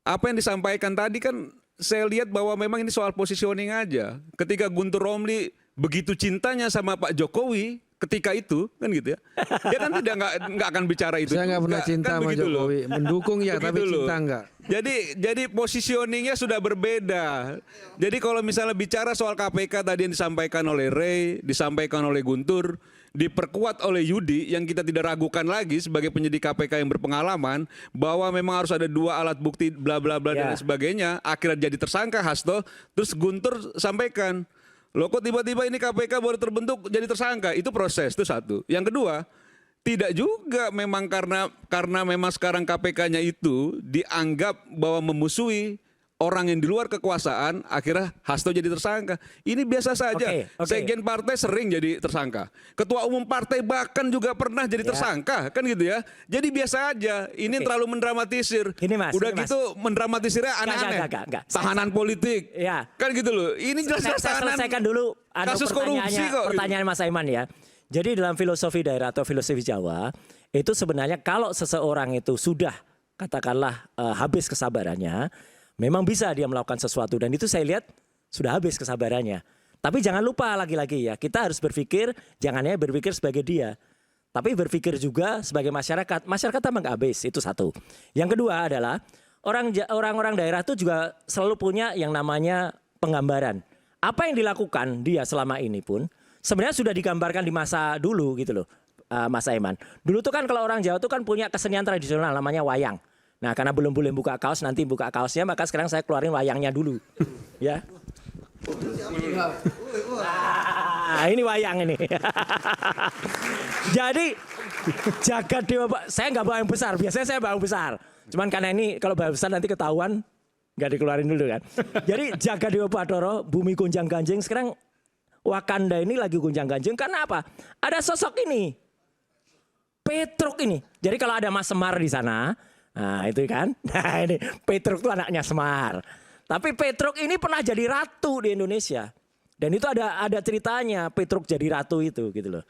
Apa yang disampaikan tadi kan saya lihat bahwa memang ini soal positioning aja. Ketika Guntur Romli begitu cintanya sama Pak Jokowi ketika itu kan gitu ya, dia kan nggak akan bicara itu. Saya nggak pernah cinta kan sama Jokowi, mendukung ya tapi cinta nggak. Jadi positioningnya sudah berbeda. Jadi kalau misalnya bicara soal KPK tadi yang disampaikan oleh Ray, disampaikan oleh Guntur, diperkuat oleh Yudi yang kita tidak ragukan lagi sebagai penyidik KPK yang berpengalaman bahwa memang harus ada 2 alat bukti bla bla bla dan sebagainya, akhirnya jadi tersangka Hasto, terus Guntur sampaikan, loh kok tiba-tiba ini KPK baru terbentuk jadi tersangka, itu proses, itu satu. Yang kedua, tidak juga memang karena memang sekarang KPK-nya itu dianggap bahwa memusuhi orang yang di luar kekuasaan, akhirnya Hasto jadi tersangka. Ini biasa saja. Sekjen partai sering jadi tersangka. Ketua umum partai bahkan juga pernah jadi tersangka, kan gitu ya. Jadi biasa aja. Ini terlalu mendramatisir. Udah gitu mendramatisirnya aneh-aneh. Tahanan politik. Ya. Kan gitu loh. Ini jelas saya selesaikan dulu kasus korupsi kok. Pertanyaan Mas Aiman ya. Jadi dalam filosofi daerah atau filosofi Jawa, itu sebenarnya kalau seseorang itu sudah katakanlah habis kesabarannya, memang bisa dia melakukan sesuatu dan itu saya lihat sudah habis kesabarannya. Tapi jangan lupa lagi-lagi ya, kita harus berpikir, jangan hanya berpikir sebagai dia, tapi berpikir juga sebagai masyarakat. Masyarakat emang nggak habis, itu satu. Yang kedua adalah orang-orang daerah itu juga selalu punya yang namanya penggambaran. apa yang dilakukan dia selama ini pun sebenarnya sudah digambarkan di masa dulu gitu loh, Mas Aiman. Dulu tuh kan kalau orang Jawa tuh kan punya kesenian tradisional namanya wayang. Nah, karena belum boleh buka kaos, nanti buka kaosnya, maka sekarang saya keluarin wayangnya dulu. Ya. Nah, ini wayang ini. Jadi jagat dewa, saya nggak bawa yang besar, biasanya saya bawa yang besar. Cuman karena ini kalau bawa besar nanti ketahuan, nggak dikeluarin dulu kan. Jadi jagat dewa Bathara, bumi gonjang ganjing, sekarang Wakanda ini lagi gonjang ganjing karena apa? Ada sosok ini, Petruk ini. Jadi kalau ada Mas Semar di sana, nah itu kan, nah ini Petruk itu anaknya Semar. Tapi Petruk ini pernah jadi ratu di Indonesia. Dan itu ada ceritanya Petruk jadi ratu itu gitu loh.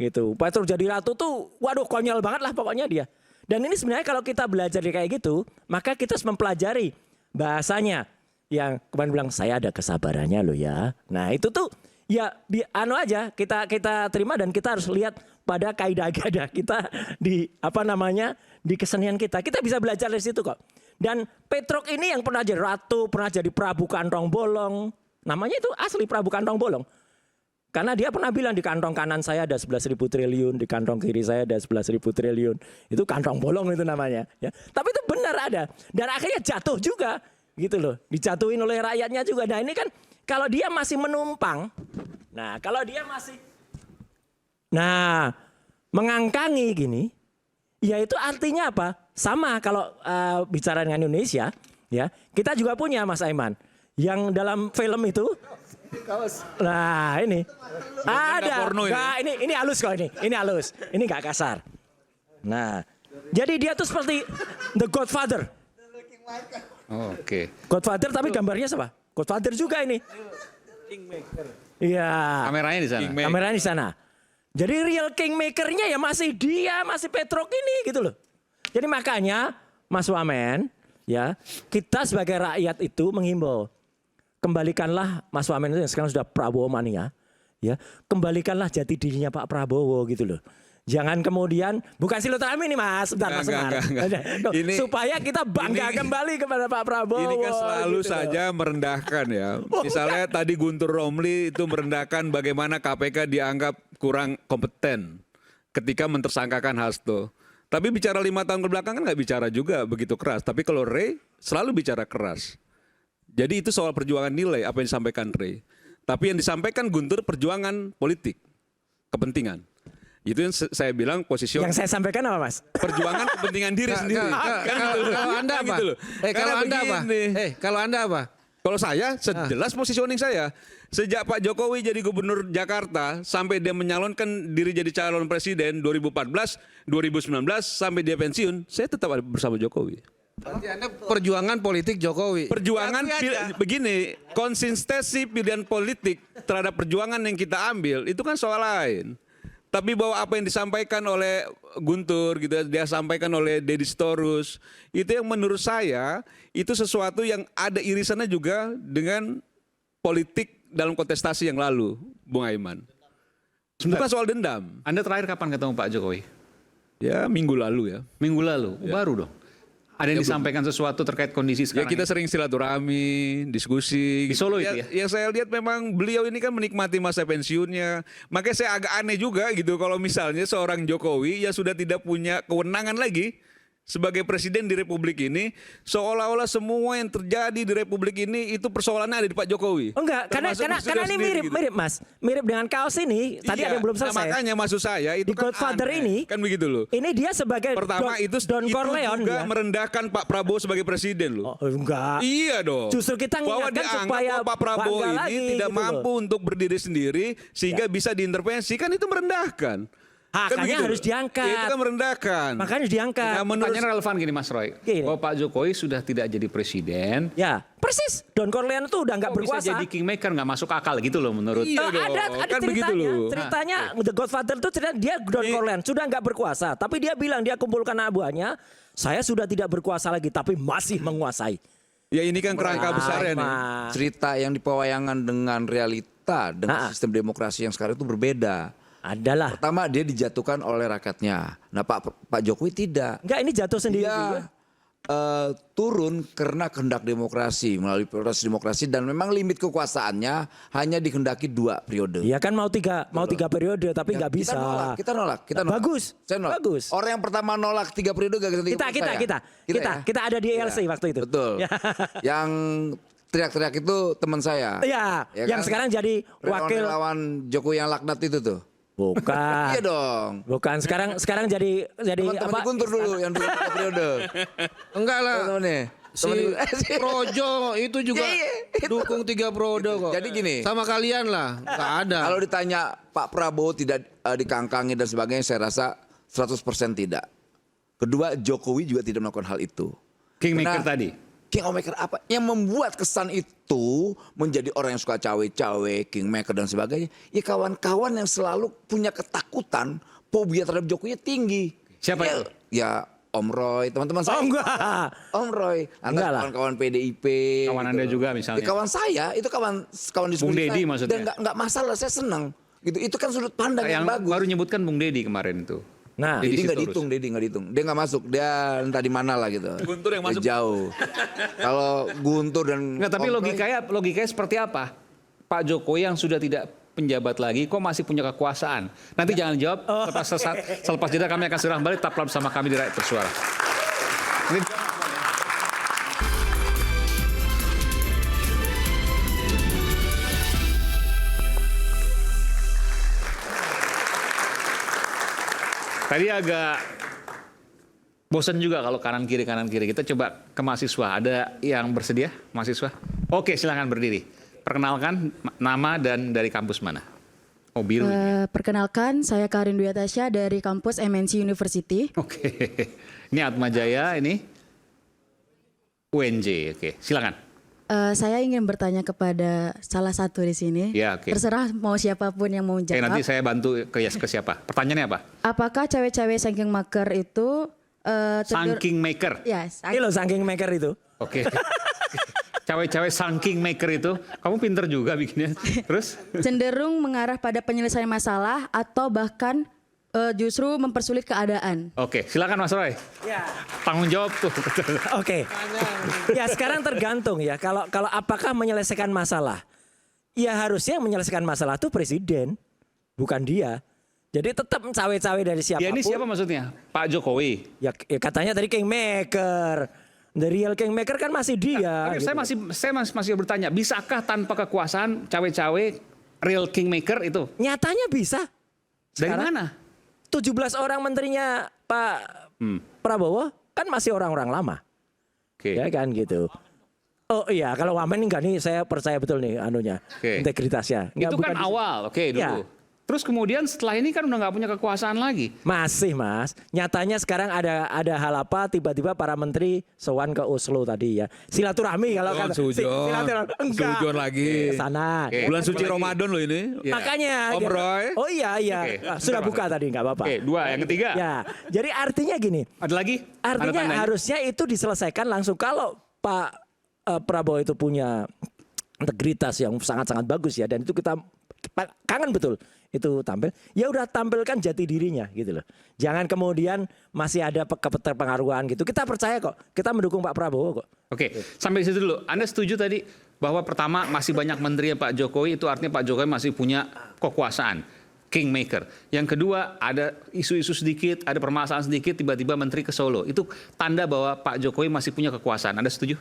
Gitu. Petruk jadi ratu tuh waduh konyol banget lah pokoknya dia. Dan ini sebenarnya kalau kita belajar kayak gitu, maka kita harus mempelajari bahasanya. Yang kemarin bilang saya ada kesabarannya loh ya. Nah, itu tuh ya anu aja kita terima dan kita harus lihat pada kaidah-kaidah kita di apa namanya di kesenian kita. Kita bisa belajar dari situ kok. Dan Petruk ini yang pernah jadi ratu, pernah jadi Prabu Kantong Bolong. Namanya itu asli Prabu Kantong Bolong. Karena dia pernah bilang di kantong kanan saya ada 11.000 triliun, di kantong kiri saya ada 11.000 triliun. Itu kantong bolong itu namanya. Ya. Tapi itu benar ada. Dan akhirnya jatuh juga. Gitu loh. Dijatuhin oleh rakyatnya juga. Nah ini kan kalau dia masih menumpang. Nah kalau dia masih. Nah mengangkangi gini. Ya itu artinya apa? Sama kalau bicara dengan Indonesia. Ya kita juga punya Mas Aiman. Yang dalam film itu. Nah ini ada, nah, ini halus kok ini halus, ini nggak kasar. Nah, jadi dia tuh seperti The Godfather. Oke. Godfather tapi gambarnya siapa? Godfather juga ini. Iya. Kameranya di sana. Kameranya di sana. Jadi real kingmakernya ya masih dia, masih Petruk ini gitu loh. Jadi makanya Mas Wamen, ya kita sebagai rakyat itu menghimbau. Kembalikanlah Mas Wamen itu yang sekarang sudah Prabowo mania, ya kembalikanlah jati dirinya Pak Prabowo gitu loh. Jangan kemudian bukan silaturahmi nih Mas, bentar Mas Semar. Supaya kita bangga kembali kepada Pak Prabowo. Ini kan selalu gitu saja merendahkan ya. Misalnya tadi Guntur Romli itu merendahkan bagaimana KPK dianggap kurang kompeten ketika mentersangkakan Hasto. Tapi bicara 5 tahun kebelakang kan nggak bicara juga begitu keras. Tapi kalau Ray selalu bicara keras. Jadi itu soal perjuangan nilai apa yang disampaikan Ray. Tapi yang disampaikan Guntur perjuangan politik, kepentingan. Itu yang saya bilang posisi. Yang saya sampaikan apa Mas? Perjuangan kepentingan diri sendiri. Kalau Anda apa? Kalau Anda apa? Kalau saya, jelas positioning saya. Sejak Pak Jokowi jadi gubernur Jakarta sampai dia menyalonkan diri jadi calon presiden 2014, 2019 sampai dia pensiun, saya tetap ada bersama Jokowi. Berarti Anda perjuangan politik Jokowi. Perjuangan begini, konsistensi pilihan politik terhadap perjuangan yang kita ambil itu kan soal lain. Tapi bahwa apa yang disampaikan oleh Guntur gitu, dia sampaikan oleh Deddy Sitorus, itu yang menurut saya itu sesuatu yang ada irisannya juga dengan politik dalam kontestasi yang lalu, Bung Aiman. Bukan soal dendam. Anda terakhir kapan ketemu Pak Jokowi? Ya minggu lalu ya. Minggu lalu, baru dong. Ada yang disampaikan sesuatu terkait kondisi sekarang? Ya kita sering silaturahmi, diskusi. Di Solo itu ya? Yang saya lihat memang beliau ini kan menikmati masa pensiunnya. Makanya saya agak aneh juga gitu kalau misalnya seorang Jokowi yang sudah tidak punya kewenangan lagi sebagai presiden di Republik ini, seolah-olah semua yang terjadi di Republik ini itu persoalannya ada di Pak Jokowi. Oh enggak, karena ini mirip Mas, mirip dengan kaos ini. Tadi ada yang belum selesai. Nah, makanya maksud saya itu di kan Godfather aneh. ini, kan begitu loh. Ini dia sebagai pertama itu Corleone juga merendahkan Pak Prabowo sebagai presiden loh. Oh, enggak. Iya dong. Justru kita mengingatkan supaya Pak Prabowo ini lagi, tidak gitu mampu untuk berdiri sendiri sehingga bisa diintervensi, kan itu merendahkan. Haknya harus diangkat. Ya, itu kan merendahkan. Makanya harus diangkat. Nah, pertanyaan relevan gini Mas Roy. Bahwa Pak Jokowi sudah tidak jadi presiden. Ya, persis. Don Corleone itu udah nggak berkuasa. Bisa jadi kingmaker, nggak masuk akal gitu loh menurut. Iya ada kan ceritanya. begitu loh. Ceritanya The Godfather itu cerita dia Don Corleone sudah nggak berkuasa, tapi dia bilang dia kumpulkan anak buahnya, saya sudah tidak berkuasa lagi, tapi masih menguasai. Ya ini kan kerangka besar ya nih. Cerita yang dipewayangan dengan realita dengan sistem demokrasi yang sekarang itu berbeda. Adalah. Pertama dia dijatuhkan oleh rakyatnya. Nah Pak Jokowi tidak. Enggak, ini jatuh sendiri dia juga. turun karena kehendak demokrasi melalui proses demokrasi dan memang limit kekuasaannya hanya dikehendaki 2 periode. Ya kan mau tiga periode tapi nggak bisa. Kita nolak. Bagus. Saya nolak. Bagus. Orang yang pertama nolak 3 periode gak Kita ada di ELC waktu itu. Betul. Yang teriak-teriak itu teman saya. Iya. Ya Yang kan? sekarang jadi wakil lawan Jokowi yang laknat itu tuh. Bukan. Iya dong. Bukan. Sekarang jadi Teman-teman apa? Guntur dulu yang dulu 3 periode. Enggak lah. Teman-temannya. Si Projo itu juga dukung 3 periode kok. Jadi gini. Sama kalian lah, nggak ada. Kalau ditanya Pak Prabowo tidak dikangkangi dan sebagainya, saya rasa 100% tidak. Kedua, Jokowi juga tidak melakukan hal itu. Kingmaker tadi. Kingmaker apa? Yang membuat kesan itu menjadi orang yang suka cawe-cawe, kingmaker dan sebagainya. Ya kawan-kawan yang selalu punya ketakutan, fobia terhadap Jokowi tinggi. Siapa itu? Ya Om Roy, teman-teman saya. Oh enggak. Om Roy, Enggak lah. kawan-kawan PDIP. Kawan Anda juga misalnya. Ya, kawan saya, itu kawan diskusi Bung Deddy saya. maksudnya. Dan nggak masalah, saya senang. Gitu. Itu kan sudut pandang yang bagus. Baru nyebutkan Bung Deddy kemarin itu. Nah, Deddy nggak Sitorus. dihitung, Dia nggak masuk, dia entah di mana lah gitu. Guntur yang masuk. Jauh. Kalau Guntur dan Nggak, tapi Om Roy, logikanya seperti apa? Pak Jokowi yang sudah tidak penjabat lagi, kok masih punya kekuasaan? Nanti jangan jawab, selepas jeda kami akan segera kembali, tetaplah bersama kami di Rakyat Bersuara. Ini tadi agak bosan juga kalau kanan kiri. Kita coba ke mahasiswa. Ada yang bersedia mahasiswa? Oke, silakan berdiri. Perkenalkan nama dan dari kampus mana? Oh, biru. Perkenalkan, saya Karin Dwi Atasya dari kampus MNC University. Oke. Ini Atmajaya, ini UNJ. Oke, silakan. Saya ingin bertanya kepada salah satu di sini. Ya, oke. Terserah mau siapapun yang mau Oke, jawab. nanti saya bantu ke siapa. Pertanyaannya apa? Apakah cewek-cewek saking maker itu Saking maker. Ya, Ini loh saking maker itu. Oke. Cawe-cawe saking maker itu, kamu pinter juga bikinnya. Terus? cenderung mengarah pada penyelesaian masalah atau bahkan justru mempersulit keadaan? Oke, silakan Mas Roy. Ya. Tanggung jawab tuh. Oke. Ya sekarang tergantung ya. Kalau apakah menyelesaikan masalah? Ya harusnya yang menyelesaikan masalah itu presiden, bukan dia. Jadi tetap cawe-cawe dari siapapun. Ya ini siapa maksudnya? Pak Jokowi. Ya katanya tadi kingmaker. The real kingmaker kan masih dia. Tapi gitu. saya masih bertanya, bisakah tanpa kekuasaan cawe-cawe real kingmaker itu? Nyatanya bisa. Dari Sekarang, mana? 17 orang menterinya Pak Prabowo kan masih orang-orang lama. Oke. Ya kan gitu. Oh iya, kalau Wamen enggak nih, saya percaya betul nih anunya, integritasnya. Enggak, Itu kan awal, oke dulu. Ya. Terus kemudian setelah ini kan udah nggak punya kekuasaan lagi. Masih Mas, nyatanya sekarang ada hal apa tiba-tiba para menteri sowan ke Oslo tadi ya. Silaturahmi kalau kata. Silaturahmi. Enggak. Sujon lagi. Sana. Bulan suci Ramadan loh ini. Makanya. Om Roy. Oh iya. Sudah buka tadi nggak apa-apa. Oke, 2, yang ketiga. Ya, jadi artinya gini. Ada lagi? Artinya harusnya itu diselesaikan langsung. Kalau Pak Prabowo itu punya integritas yang sangat-sangat bagus ya, dan itu kita kangen betul itu tampil, ya udah tampilkan jati dirinya gitu loh. Jangan kemudian masih ada keterpengaruhan gitu. Kita percaya kok, kita mendukung Pak Prabowo kok. Oke, sampai situ dulu. Anda setuju tadi bahwa pertama masih banyak menteri Pak Jokowi, itu artinya Pak Jokowi masih punya kekuasaan, kingmaker. Yang kedua ada isu-isu sedikit, ada permasalahan sedikit, tiba-tiba menteri ke Solo. Itu tanda bahwa Pak Jokowi masih punya kekuasaan. Anda setuju?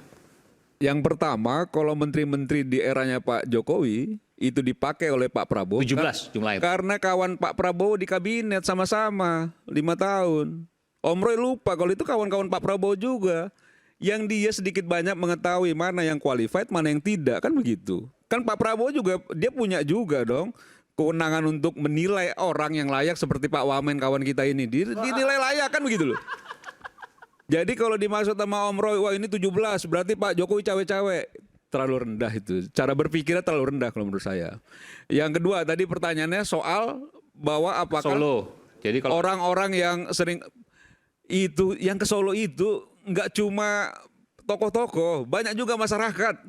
Yang pertama, kalau menteri-menteri di eranya Pak Jokowi itu dipakai oleh Pak Prabowo. 17 jumlahnya. Karena kawan Pak Prabowo di kabinet sama-sama 5 tahun. Om Roy lupa kalau itu kawan-kawan Pak Prabowo juga. Yang dia sedikit banyak mengetahui mana yang qualified, mana yang tidak, kan begitu. Kan Pak Prabowo juga, dia punya juga dong kewenangan untuk menilai orang yang layak seperti Pak Wamen kawan kita ini. Dinilai layak kan begitu loh. Jadi kalau dimaksud sama Om Roy, wah ini 17, berarti Pak Jokowi cawe-cawe. Terlalu rendah itu. Cara berpikirnya terlalu rendah kalau menurut saya. Yang kedua tadi pertanyaannya soal bahwa apakah Solo. Jadi kalau orang-orang yang sering itu, yang ke Solo itu nggak cuma tokoh-tokoh, banyak juga masyarakat.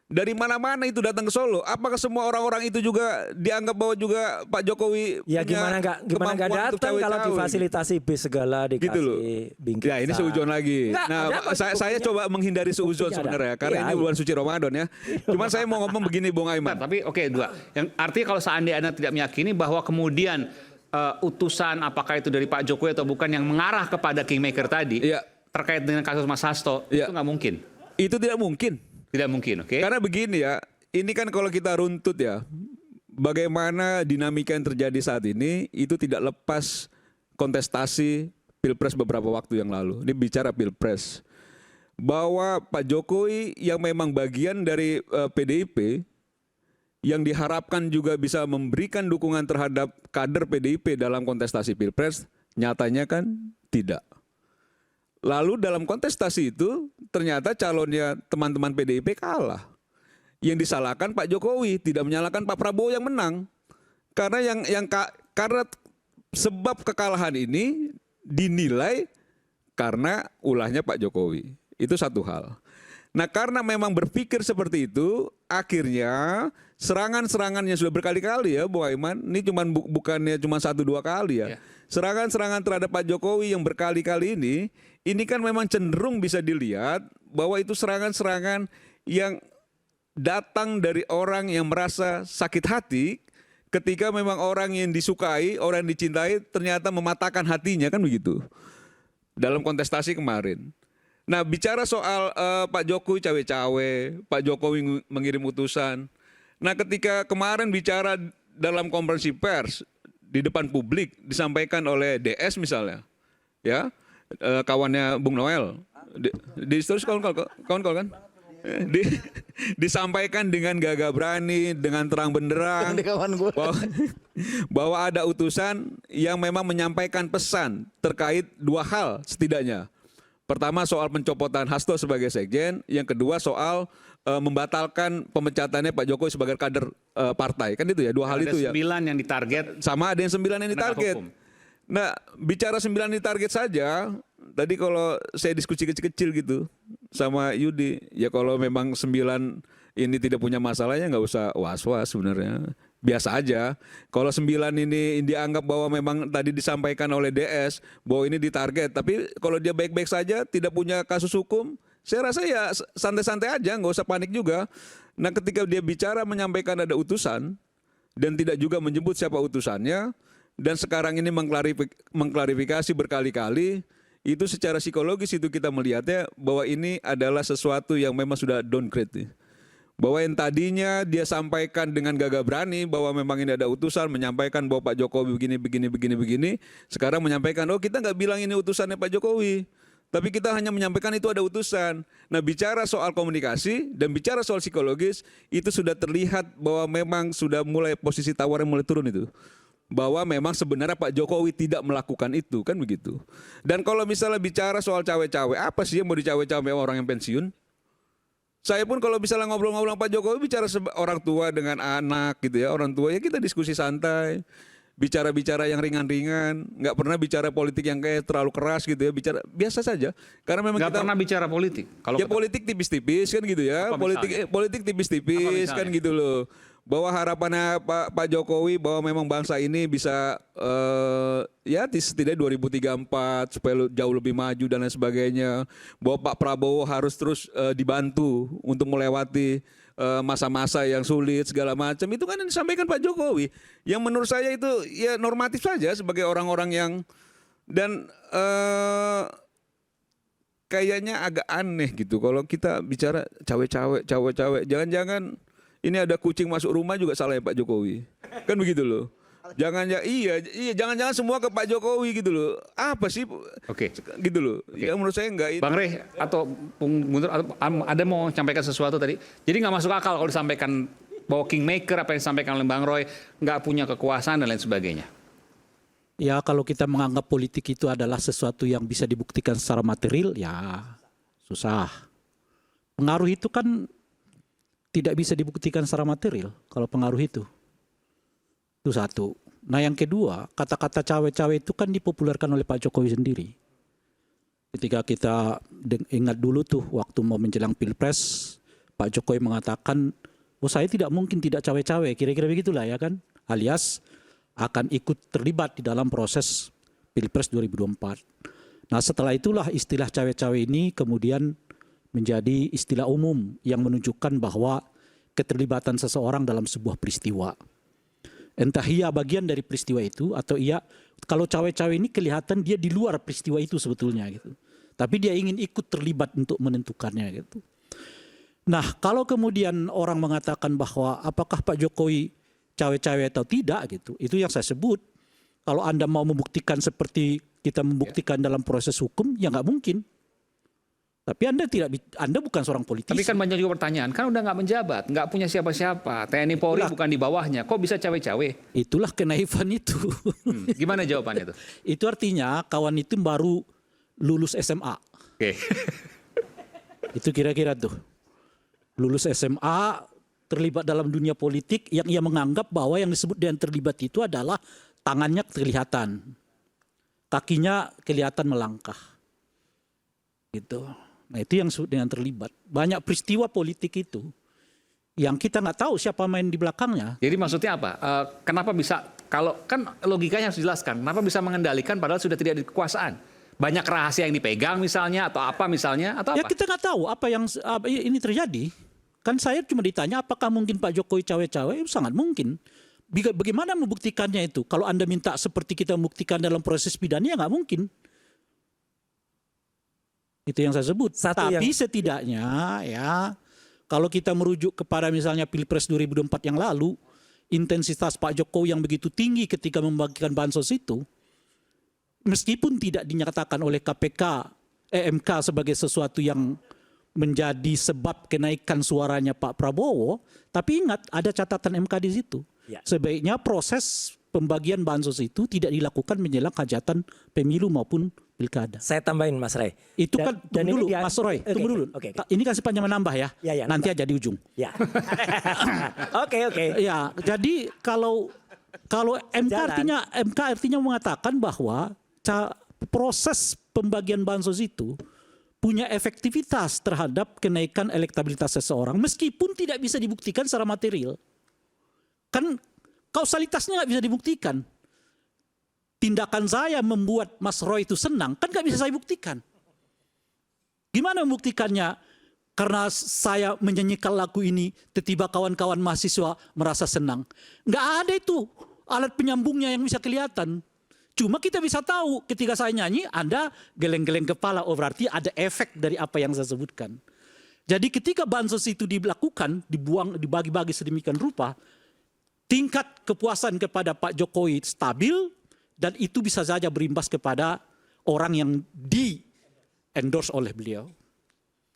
Dari mana-mana itu datang ke Solo. Apakah semua orang-orang itu juga dianggap bahwa juga Pak Jokowi Ya punya gimana nggak kemampuan untuk datang kalau cawe-cawe? difasilitasi bis segala dikasih Gitu loh. bingkisan. Ya ini seuzon lagi. Nggak, Nah, ada kok saya buktinya. coba menghindari seuzon Buktinya sebenarnya ada. karena Iya, ini iya. bulan suci Ramadan ya. Cuman saya mau ngomong begini Bung Aiman. Tapi oke, dua. Yang artinya kalau seandainya Anda tidak meyakini bahwa kemudian utusan apakah itu dari Pak Jokowi atau bukan yang mengarah kepada Kingmaker tadi Iya. terkait dengan kasus Mas Hasto, Iya. itu nggak mungkin. Itu tidak mungkin. Tidak mungkin, oke? Karena begini ya, ini kan kalau kita runtut ya, bagaimana dinamika yang terjadi saat ini itu tidak lepas kontestasi Pilpres beberapa waktu yang lalu. Ini bicara Pilpres. Bahwa Pak Jokowi yang memang bagian dari PDIP, yang diharapkan juga bisa memberikan dukungan terhadap kader PDIP dalam kontestasi Pilpres, nyatanya kan tidak. Lalu dalam kontestasi itu ternyata calonnya teman-teman PDIP kalah. Yang disalahkan Pak Jokowi, tidak menyalahkan Pak Prabowo yang menang. Karena karena sebab kekalahan ini dinilai karena ulahnya Pak Jokowi. Itu satu hal. Nah, karena memang berpikir seperti itu, akhirnya serangan-serangan yang sudah berkali-kali ya, Bung Aiman, ini bukannya cuma 1-2 kali ya. Serangan-serangan terhadap Pak Jokowi yang berkali-kali ini kan memang cenderung bisa dilihat bahwa itu serangan-serangan yang datang dari orang yang merasa sakit hati ketika memang orang yang disukai, orang yang dicintai ternyata mematahkan hatinya, kan begitu. Dalam kontestasi kemarin. Nah, bicara soal Pak Jokowi cawe-cawe, Pak Jokowi mengirim utusan. Nah, ketika kemarin bicara dalam konferensi pers di depan publik disampaikan oleh DS misalnya, ya, kawannya Bung Noel, terus kawan kan, disampaikan dengan gagah berani, dengan terang benderang, bahwa ada utusan yang memang menyampaikan pesan terkait 2 hal setidaknya. Pertama soal pencopotan Hasto sebagai sekjen, yang kedua soal membatalkan pemecatannya Pak Jokowi sebagai kader partai. Kan itu ya, 2 hal itu ya. Ada 9 yang ditarget. Sama ada yang 9 yang ditarget. Nah, bicara 9 ditarget saja, tadi kalau saya diskusi kecil-kecil gitu sama Yudi, ya kalau memang 9 ini tidak punya masalahnya nggak usah was-was sebenarnya. Biasa aja. Kalau 9 ini dianggap bahwa memang tadi disampaikan oleh DS bahwa ini ditarget, tapi kalau dia baik-baik saja tidak punya kasus hukum, saya rasa ya santai-santai aja, nggak usah panik juga. Nah, ketika dia bicara menyampaikan ada utusan dan tidak juga menyebut siapa utusannya, dan sekarang ini mengklarifikasi berkali-kali, itu secara psikologis itu kita melihatnya bahwa ini adalah sesuatu yang memang sudah downgrade. Bahwa yang tadinya dia sampaikan dengan gagah berani bahwa memang ini ada utusan, menyampaikan bahwa Pak Jokowi begini, sekarang menyampaikan, oh kita nggak bilang ini utusannya Pak Jokowi, tapi kita hanya menyampaikan itu ada utusan. Nah, bicara soal komunikasi dan bicara soal psikologis, itu sudah terlihat bahwa memang sudah mulai posisi tawarnya mulai turun itu. Bahwa memang sebenarnya Pak Jokowi tidak melakukan itu, kan begitu. Dan kalau misalnya bicara soal cawe-cawe, apa sih yang mau dicawe-cawe orang yang pensiun? Saya pun kalau misalnya ngobrol-ngobrol Pak Jokowi bicara orang tua dengan anak gitu ya, orang tua ya kita diskusi santai, bicara-bicara yang ringan-ringan, nggak pernah bicara politik yang kayak terlalu keras gitu ya, bicara biasa saja. Karena memang nggak kita pernah bicara politik. Kalau ya politik tipis-tipis kan gitu ya, politik tipis-tipis kan gitu loh. Bahwa harapannya Pak Jokowi bahwa memang bangsa ini bisa ya setidaknya 2034 supaya jauh lebih maju dan lain sebagainya. Bahwa Pak Prabowo harus terus dibantu untuk melewati masa-masa yang sulit segala macam. Itu kan yang disampaikan Pak Jokowi. Yang menurut saya itu ya normatif saja sebagai orang-orang yang dan kayaknya agak aneh gitu kalau kita bicara cawe-cawe. Jangan-jangan ini ada kucing masuk rumah juga salah ya Pak Jokowi. Kan begitu loh. Jangan-jangan semua ke Pak Jokowi gitu loh. Apa sih? Oke. Gitu loh. Ya menurut saya enggak. Bang Rey atau Bung Guntur ada mau sampaikan sesuatu tadi. Jadi nggak masuk akal kalau disampaikan bahwa Kingmaker apa yang disampaikan oleh Bang Roy nggak punya kekuasaan dan lain sebagainya. Ya kalau kita menganggap politik itu adalah sesuatu yang bisa dibuktikan secara material, ya susah. Pengaruh itu kan tidak bisa dibuktikan secara material kalau pengaruh itu. Itu satu. Nah yang kedua, kata-kata cawe-cawe itu kan dipopulerkan oleh Pak Jokowi sendiri. Ketika kita ingat dulu tuh waktu mau menjelang Pilpres, Pak Jokowi mengatakan, oh saya tidak mungkin tidak cawe-cawe, kira-kira begitulah ya kan, alias akan ikut terlibat di dalam proses Pilpres 2024. Nah setelah itulah istilah cawe-cawe ini kemudian menjadi istilah umum yang menunjukkan bahwa keterlibatan seseorang dalam sebuah peristiwa. Entah ia bagian dari peristiwa itu atau ia, kalau cawe-cawe ini kelihatan dia di luar peristiwa itu sebetulnya gitu. Tapi dia ingin ikut terlibat untuk menentukannya gitu. Nah kalau kemudian orang mengatakan bahwa apakah Pak Jokowi cawe-cawe atau tidak gitu, itu yang saya sebut. Kalau Anda mau membuktikan seperti kita membuktikan dalam proses hukum, ya nggak mungkin. Tapi Anda bukan seorang politisi. Tapi kan banyak juga pertanyaan, kan udah nggak menjabat, nggak punya siapa-siapa, TNI Polri bukan di bawahnya, kok bisa cawe-cawe? Itulah kenaifan itu. Gimana jawabannya itu? Itu artinya kawan itu baru lulus SMA. Oke. Itu kira-kira tuh. Lulus SMA, terlibat dalam dunia politik yang ia menganggap bahwa yang disebut dengan terlibat itu adalah tangannya kelihatan, kakinya kelihatan melangkah. Gitu. Nah itu yang disebut dengan terlibat. Banyak peristiwa politik itu yang kita nggak tahu siapa main di belakangnya. Jadi maksudnya apa? Kenapa bisa, kalau kan logikanya harus dijelaskan, kenapa bisa mengendalikan padahal sudah tidak di kekuasaan? Banyak rahasia yang dipegang misalnya, atau apa misalnya, atau Ya apa? kita nggak tahu apa yang ini terjadi. Kan saya cuma ditanya apakah mungkin Pak Jokowi cawe-cawe? Sangat mungkin. Bagaimana membuktikannya itu? Kalau Anda minta seperti kita membuktikan dalam proses pidana, ya nggak mungkin. Itu yang saya sebut. Tapi setidaknya ya kalau kita merujuk kepada misalnya Pilpres 2024 yang lalu, intensitas Pak Jokowi yang begitu tinggi ketika membagikan bansos itu, meskipun tidak dinyatakan oleh MK sebagai sesuatu yang menjadi sebab kenaikan suaranya Pak Prabowo, tapi ingat ada catatan MK di situ. Ya. Sebaiknya proses pembagian bansos itu tidak dilakukan menjelang hajatan pemilu maupun pilkada. Saya tambahin Mas Roy. Itu kan tunggu dulu Mas Roy, tunggu dulu. Ini kasih panjang menambah ya. Nanti aja di ujung. Ya. Oke. Ya, jadi kalau MK artinya mengatakan bahwa proses pembagian bansos itu punya efektivitas terhadap kenaikan elektabilitas seseorang meskipun tidak bisa dibuktikan secara material. Kan kausalitasnya nggak bisa dibuktikan. Tindakan saya membuat Mas Roy itu senang, kan nggak bisa saya buktikan. Gimana membuktikannya? Karena saya menyanyikan lagu ini, tiba-tiba kawan-kawan mahasiswa merasa senang. Nggak ada itu alat penyambungnya yang bisa kelihatan. Cuma kita bisa tahu ketika saya nyanyi, Anda geleng-geleng kepala, oh berarti ada efek dari apa yang saya sebutkan. Jadi ketika bansos itu dilakukan, dibagi-bagi sedemikian rupa, tingkat kepuasan kepada Pak Jokowi stabil, dan itu bisa saja berimbas kepada orang yang di-endorse oleh beliau.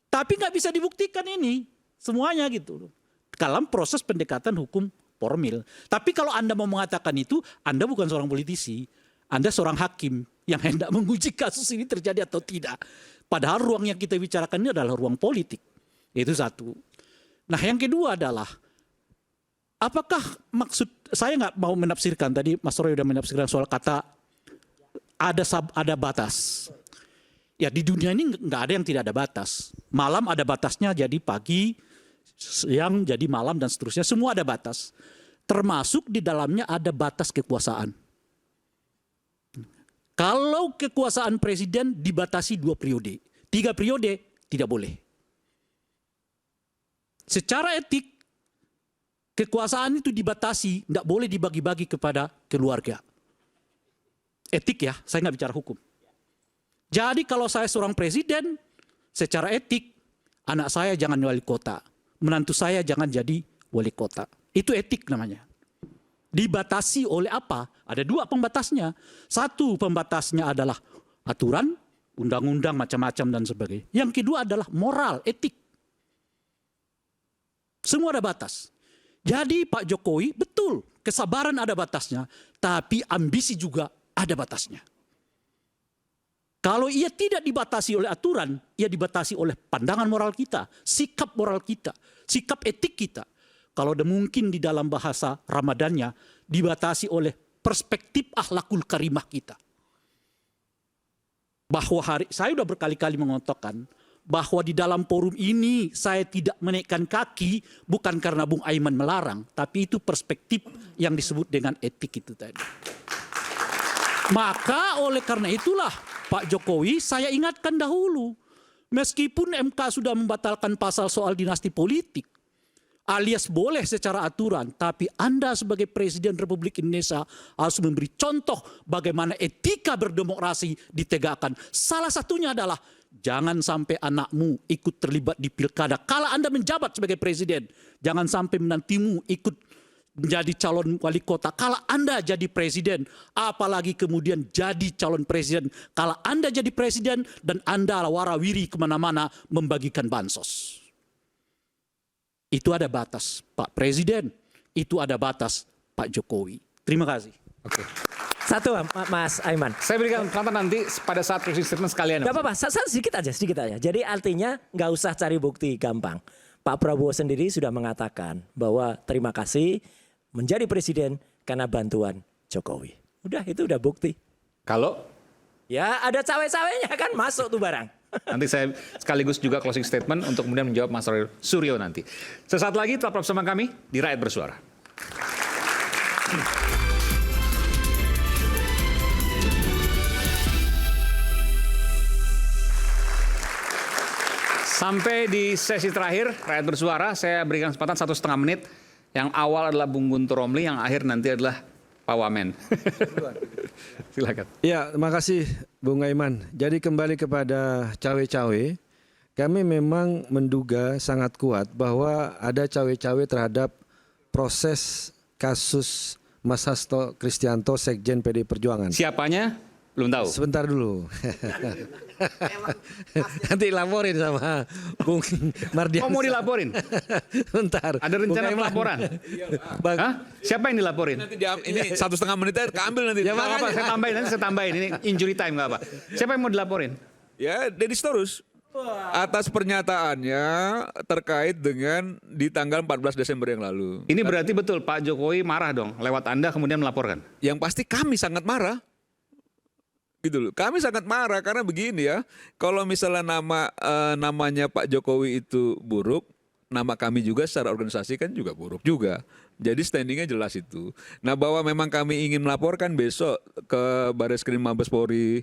Tapi nggak bisa dibuktikan ini, semuanya gitu. Dalam proses pendekatan hukum formil. Tapi kalau Anda mau mengatakan itu, Anda bukan seorang politisi. Anda seorang hakim yang hendak menguji kasus ini terjadi atau tidak. Padahal ruang yang kita bicarakan ini adalah ruang politik. Itu satu. Nah yang kedua adalah, apakah maksud, saya nggak mau menafsirkan, tadi Mas Roy sudah menafsirkan soal kata ada batas. Ya di dunia ini nggak ada yang tidak ada batas. Malam ada batasnya jadi pagi, siang jadi malam dan seterusnya. Semua ada batas. Termasuk di dalamnya ada batas kekuasaan. Kalau kekuasaan presiden dibatasi 2 periode, 3 periode tidak boleh. Secara etik, kekuasaan itu dibatasi, tidak boleh dibagi-bagi kepada keluarga. Etik ya, saya nggak bicara hukum. Jadi kalau saya seorang presiden, secara etik, anak saya jangan wali kota, menantu saya jangan jadi wali kota. Itu etik namanya. Dibatasi oleh apa? Ada 2 pembatasnya. 1 pembatasnya adalah aturan, undang-undang macam-macam dan sebagainya. Yang kedua adalah moral, etik. Semua ada batas. Jadi Pak Jokowi betul, kesabaran ada batasnya, tapi ambisi juga ada batasnya. Kalau ia tidak dibatasi oleh aturan, ia dibatasi oleh pandangan moral kita, sikap moral kita, sikap etik kita. Kalau ada mungkin di dalam bahasa Ramadannya dibatasi oleh perspektif akhlakul karimah kita. Bahwa saya sudah berkali-kali mengatakan bahwa di dalam forum ini saya tidak menaikkan kaki bukan karena Bung Aiman melarang, tapi itu perspektif yang disebut dengan etik itu tadi. Maka oleh karena itulah Pak Jokowi saya ingatkan dahulu, meskipun MK sudah membatalkan pasal soal dinasti politik, alias boleh secara aturan, tapi Anda sebagai Presiden Republik Indonesia harus memberi contoh bagaimana etika berdemokrasi ditegakkan. Salah satunya adalah jangan sampai anakmu ikut terlibat di pilkada. Kalau Anda menjabat sebagai Presiden, jangan sampai menantimu ikut menjadi calon wali kota. Kalau Anda jadi Presiden, apalagi kemudian jadi calon Presiden. Kalau Anda jadi Presiden dan Anda warawiri kemana-mana membagikan bansos. Itu ada batas Pak Presiden, itu ada batas Pak Jokowi. Terima kasih. Oke. Satu Mas Aiman. Saya berikan kesempatan nanti pada saat closing statement sekalian. Gak apa-apa, sedikit aja. Jadi artinya nggak usah cari bukti, gampang. Pak Prabowo sendiri sudah mengatakan bahwa terima kasih menjadi presiden karena bantuan Jokowi. Udah, itu udah bukti. Kalau? Ya ada cawe-cawenya kan masuk tuh barang. Nanti saya sekaligus juga closing statement untuk kemudian menjawab Mas Suryo nanti. Sesaat lagi tetap bersama kami di Rakyat Bersuara. Sampai di sesi terakhir Rakyat Bersuara, saya berikan kesempatan 1,5 menit. Yang awal adalah Bung Guntur Romli, yang akhir nanti adalah Pak Wamen. Silakan. Ya, terima kasih Bung Aiman. Jadi kembali kepada cawe-cawe, kami memang menduga sangat kuat bahwa ada cawe-cawe terhadap proses kasus Mas Hasto Kristianto, Sekjen PDI Perjuangan. Siapanya? Belum tahu. Sebentar dulu. Nanti laporin sama Bung Mardiansyah. Oh, mau dilaporin? Bentar. Ada rencana pelaporan? Hah? Siapa yang dilaporin? Nanti ini 1,5 menit aja keambil nanti. Ya apa-apa, saya tambahin. Ini injury time nggak apa. Siapa yang mau dilaporin? Ya, Deddy Sitorus. Atas pernyataannya terkait dengan di tanggal 14 Desember yang lalu. Ini berarti betul Pak Jokowi marah dong, lewat Anda kemudian melaporkan? Yang pasti kami sangat marah. Gitu loh. Kami sangat marah karena begini ya. Kalau misalnya namanya Pak Jokowi itu buruk, nama kami juga secara organisasi kan juga buruk juga. Jadi standingnya jelas itu. Nah, bahwa memang kami ingin melaporkan besok ke Barreskrim Mabes Polri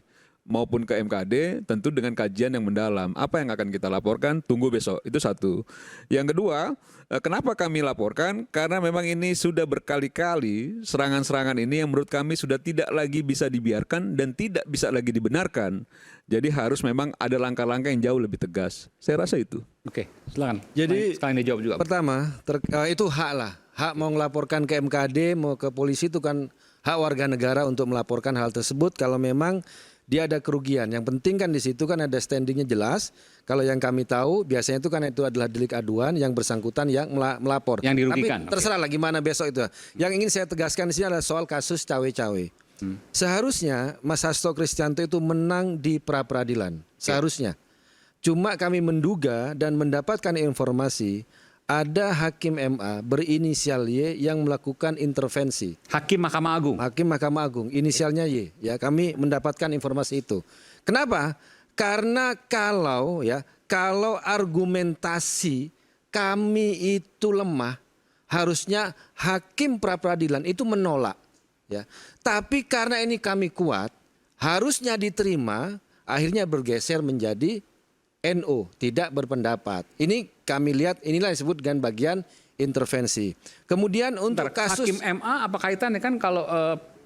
maupun ke MKD, tentu dengan kajian yang mendalam. Apa yang akan kita laporkan? Tunggu besok. Itu satu. Yang kedua, kenapa kami laporkan? Karena memang ini sudah berkali-kali serangan-serangan ini yang menurut kami sudah tidak lagi bisa dibiarkan dan tidak bisa lagi dibenarkan. Jadi harus memang ada langkah-langkah yang jauh lebih tegas. Saya rasa itu. Oke, silakan. Jadi sekalian dijawab juga. Pertama, itu hak lah. Hak mau melaporkan ke MKD, mau ke polisi itu kan hak warga negara untuk melaporkan hal tersebut kalau memang dia ada kerugian. Yang penting kan di situ kan ada standingnya jelas. Kalau yang kami tahu biasanya itu kan itu adalah delik aduan yang bersangkutan yang melapor. Yang dirugikan. Tapi terserah lah gimana besok itu. Yang ingin saya tegaskan di sini adalah soal kasus cawe-cawe. Seharusnya Mas Hasto Kristianto itu menang di pra-peradilan. Seharusnya. Cuma kami menduga dan mendapatkan informasi ada hakim MA berinisial Y yang melakukan intervensi. Hakim Mahkamah Agung. Hakim Mahkamah Agung, inisialnya Y. Ya, kami mendapatkan informasi itu. Kenapa? Karena kalau argumentasi kami itu lemah, harusnya hakim pra-peradilan itu menolak. Ya, tapi karena ini kami kuat, harusnya diterima, akhirnya bergeser menjadi NO, tidak berpendapat. Ini kami lihat, inilah yang disebut dengan bagian intervensi. Kemudian untuk kasus Hakim MA apa kaitannya kan kalau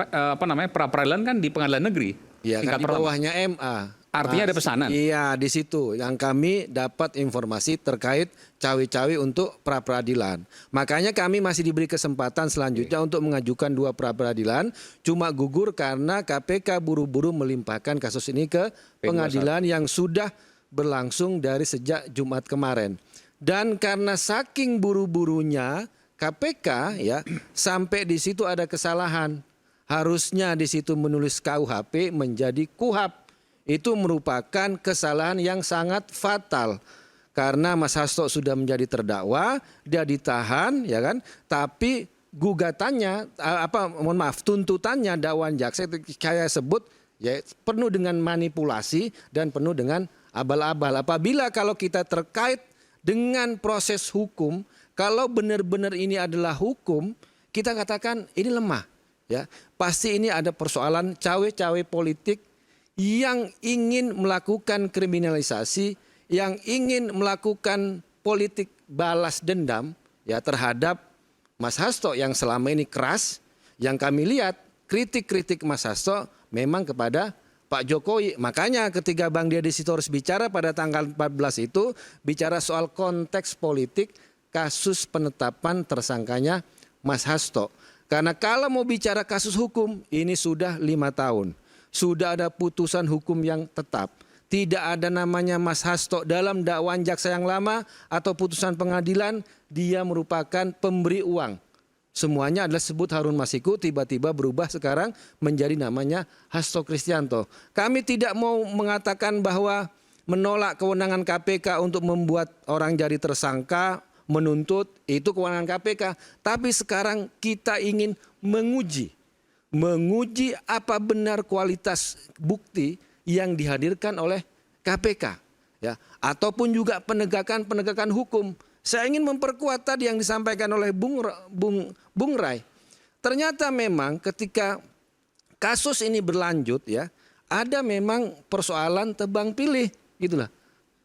pra-peradilan kan di pengadilan negeri? Ya kan di bawahnya MA. Artinya ada pesanan. Iya, di situ yang kami dapat informasi terkait cawe-cawe untuk pra-peradilan. Makanya kami masih diberi kesempatan selanjutnya untuk mengajukan 2 pra-peradilan, cuma gugur karena KPK buru-buru melimpahkan kasus ini ke pengadilan yang sudah berlangsung dari sejak Jumat kemarin. Dan karena saking buru-burunya KPK ya sampai di situ ada kesalahan. Harusnya di situ menulis KUHP menjadi KUHAP. Itu merupakan kesalahan yang sangat fatal. Karena Mas Hasto sudah menjadi terdakwa, dia ditahan ya kan, tapi gugatannya tuntutannya dakwaan jaksa itu saya sebut ya penuh dengan manipulasi dan penuh dengan abal-abal. Apabila kalau kita terkait dengan proses hukum, kalau benar-benar ini adalah hukum, kita katakan ini lemah. Ya, pasti ini ada persoalan cawe-cawe politik yang ingin melakukan kriminalisasi, yang ingin melakukan politik balas dendam ya terhadap Mas Hasto yang selama ini keras. Yang kami lihat kritik-kritik Mas Hasto memang kepada Pak Jokowi. Makanya ketika Bang Deddy Sitorus bicara pada tanggal 14 itu bicara soal konteks politik kasus penetapan tersangkanya Mas Hasto. Karena kalau mau bicara kasus hukum, ini sudah 5 tahun. Sudah ada putusan hukum yang tetap. Tidak ada namanya Mas Hasto dalam dakwaan jaksa yang lama atau putusan pengadilan, dia merupakan pemberi uang. Semuanya adalah sebut Harun Masiku, tiba-tiba berubah sekarang menjadi namanya Hasto Kristianto. Kami tidak mau mengatakan bahwa menolak kewenangan KPK untuk membuat orang jadi tersangka, menuntut, itu kewenangan KPK. Tapi sekarang kita ingin menguji apa benar kualitas bukti yang dihadirkan oleh KPK, ya, ataupun juga penegakan hukum. Saya ingin memperkuat tadi yang disampaikan oleh Bung Rai. Ternyata memang ketika kasus ini berlanjut, ya, ada memang persoalan tebang pilih, gitulah.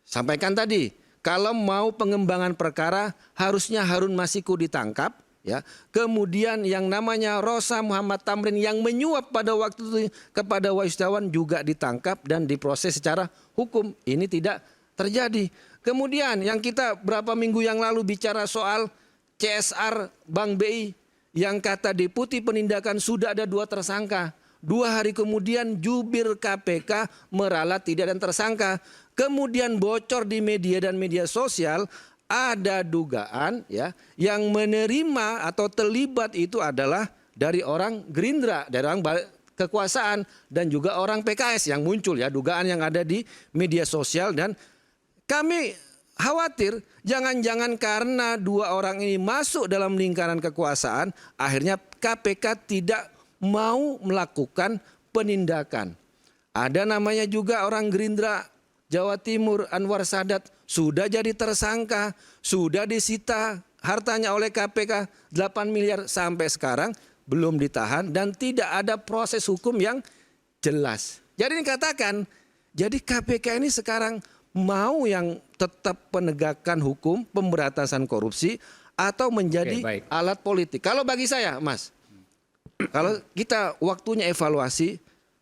Sampaikan tadi. Kalau mau pengembangan perkara harusnya Harun Masiku ditangkap, ya. Kemudian yang namanya Rosa Muhammad Tamrin yang menyuap pada waktu itu kepada Wahyu Setiawan juga ditangkap dan diproses secara hukum. Ini tidak terjadi. Kemudian yang kita berapa minggu yang lalu bicara soal CSR Bank BI yang kata Deputi Penindakan sudah ada 2 tersangka. 2 hari kemudian jubir KPK meralat tidak ada tersangka. Kemudian bocor di media dan media sosial ada dugaan ya yang menerima atau terlibat itu adalah dari orang Gerindra, dari orang kekuasaan dan juga orang PKS yang muncul ya dugaan yang ada di media sosial. Dan kami khawatir jangan-jangan karena 2 orang ini masuk dalam lingkaran kekuasaan akhirnya KPK tidak mau melakukan penindakan. Ada namanya juga orang Gerindra Jawa Timur Anwar Sadat sudah jadi tersangka, sudah disita hartanya oleh KPK 8 miliar sampai sekarang belum ditahan dan tidak ada proses hukum yang jelas. Jadi dikatakan, jadi KPK ini sekarang mau yang tetap penegakan hukum, pemberantasan korupsi atau menjadi alat politik. Kalau bagi saya, Mas, kalau kita waktunya evaluasi,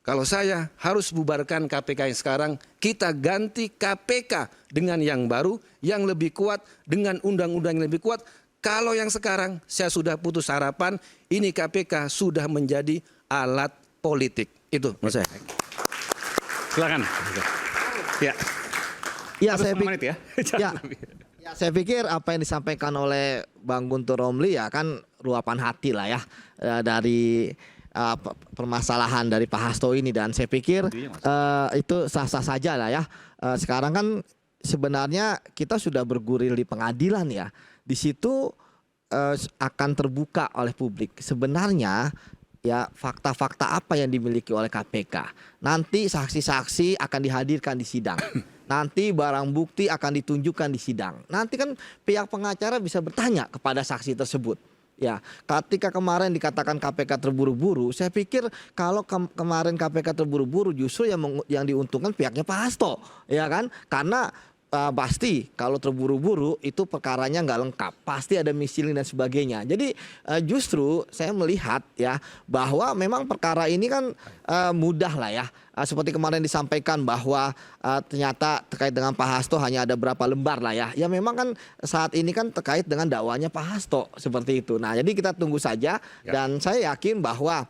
kalau saya harus bubarkan KPK yang sekarang, kita ganti KPK dengan yang baru, yang lebih kuat, dengan undang-undang yang lebih kuat. Kalau yang sekarang saya sudah putus harapan, ini KPK sudah menjadi alat politik. Itu menurut saya. Silakan. Ya. Ya, saya pikir apa yang disampaikan oleh Bang Guntur Romli ya kan luapan hati lah ya dari permasalahan dari Pak Hasto ini, dan saya pikir itu sah-sah saja lah ya. Sekarang kan sebenarnya kita sudah bergulir di pengadilan ya. Di situ akan terbuka oleh publik sebenarnya ya fakta-fakta apa yang dimiliki oleh KPK. Nanti saksi-saksi akan dihadirkan di sidang. Nanti barang bukti akan ditunjukkan di sidang. Nanti kan pihak pengacara bisa bertanya kepada saksi tersebut. Ya, ketika kemarin dikatakan KPK terburu-buru, saya pikir kalau kemarin KPK terburu-buru justru yang diuntungkan pihaknya Pak Hasto, ya kan? Karena pasti kalau terburu-buru itu perkaranya nggak lengkap, pasti ada misilin dan sebagainya. Jadi justru saya melihat ya bahwa memang perkara ini kan mudah lah ya. Seperti kemarin disampaikan bahwa ternyata terkait dengan Pak Hasto hanya ada berapa lembar lah ya. Ya memang kan saat ini kan terkait dengan dakwanya Pak Hasto seperti itu. Nah jadi kita tunggu saja dan saya yakin bahwa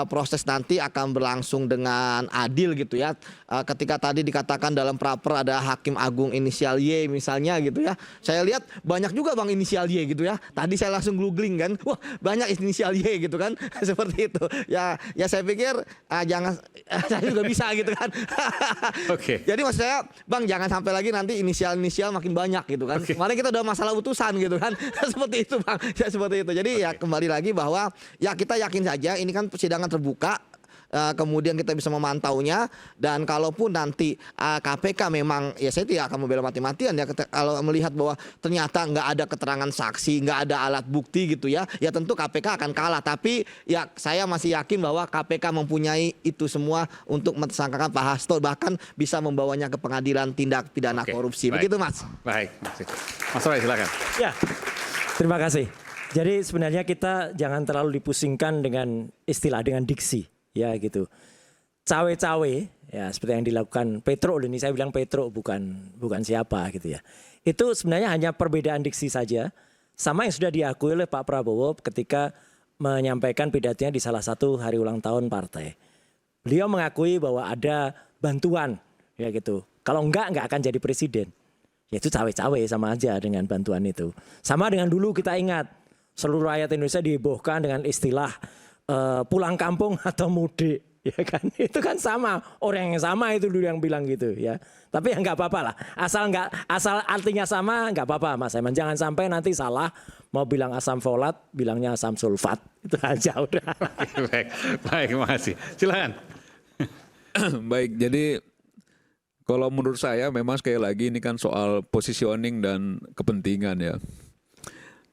proses nanti akan berlangsung dengan adil gitu ya. Ketika tadi dikatakan dalam praper ada Hakim Agung inisial Y misalnya gitu ya. Saya lihat banyak juga Bang inisial Y gitu ya. Tadi saya langsung googling kan, wah banyak inisial Y gitu kan. Seperti itu. Ya saya pikir jangan saya juga bisa gitu kan. Oke. Jadi maksud saya Bang jangan sampai lagi nanti inisial makin banyak gitu kan. Kemarin kita udah masalah utusan gitu kan. Seperti itu Bang. Ya seperti itu. Jadi ya kembali lagi bahwa ya kita yakin saja ini kan persidangan terbuka, kemudian kita bisa memantaunya, dan kalaupun nanti KPK memang, ya saya tidak akan membela mati-matian ya, kalau melihat bahwa ternyata nggak ada keterangan saksi, nggak ada alat bukti gitu ya, ya tentu KPK akan kalah. Tapi ya saya masih yakin bahwa KPK mempunyai itu semua untuk mentersangkakan Pak Hasto, bahkan bisa membawanya ke pengadilan tindak pidana korupsi. Baik. Begitu Mas. Baik, Mas Roy silakan. Ya, terima kasih. Jadi sebenarnya kita jangan terlalu dipusingkan dengan istilah, dengan diksi, ya gitu. Cawe-cawe, ya seperti yang dilakukan Petro, ini saya bilang Petro bukan siapa gitu ya. Itu sebenarnya hanya perbedaan diksi saja, sama yang sudah diakui oleh Pak Prabowo ketika menyampaikan pidatonya di salah satu hari ulang tahun partai. Beliau mengakui bahwa ada bantuan, ya gitu. Kalau enggak akan jadi presiden. Ya itu cawe-cawe sama aja dengan bantuan itu. Sama dengan dulu kita ingat, seluruh rakyat Indonesia dihebohkan dengan istilah pulang kampung atau mudik, ya kan? Itu kan sama, orang yang sama itu dulu yang bilang gitu ya. Tapi ya nggak apa-apa lah, asal artinya sama nggak apa-apa Mas Aiman. Jangan sampai nanti salah, mau bilang asam folat, bilangnya asam sulfat, itu aja udah. Baik, makasih. Silakan. Baik, jadi kalau menurut saya memang sekali lagi ini kan soal positioning dan kepentingan ya.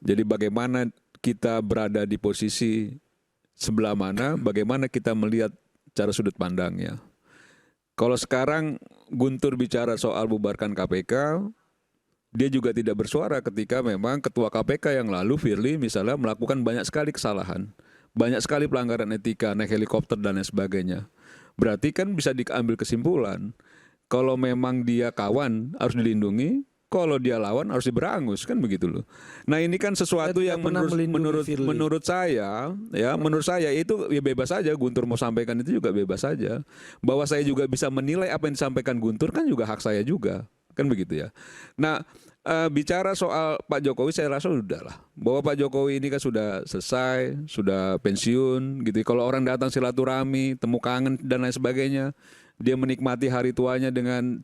Jadi bagaimana kita berada di posisi sebelah mana, bagaimana kita melihat cara sudut pandangnya. Kalau sekarang Guntur bicara soal bubarkan KPK, dia juga tidak bersuara ketika memang ketua KPK yang lalu, Firly misalnya, melakukan banyak sekali kesalahan. Banyak sekali pelanggaran etika, naik helikopter dan lain sebagainya. Berarti kan bisa diambil kesimpulan, kalau memang dia kawan harus dilindungi, kalau dia lawan harus diberangus, kan begitu loh. Nah ini kan sesuatu yang menurut saya itu ya bebas saja. Guntur mau sampaikan itu juga bebas saja. Bahwa saya juga bisa menilai apa yang disampaikan Guntur kan juga hak saya juga, kan begitu ya. Nah bicara soal Pak Jokowi saya rasa sudah lah. Bahwa Pak Jokowi ini kan sudah selesai, sudah pensiun gitu. Kalau orang datang silaturahmi, temu kangen dan lain sebagainya, dia menikmati hari tuanya dengan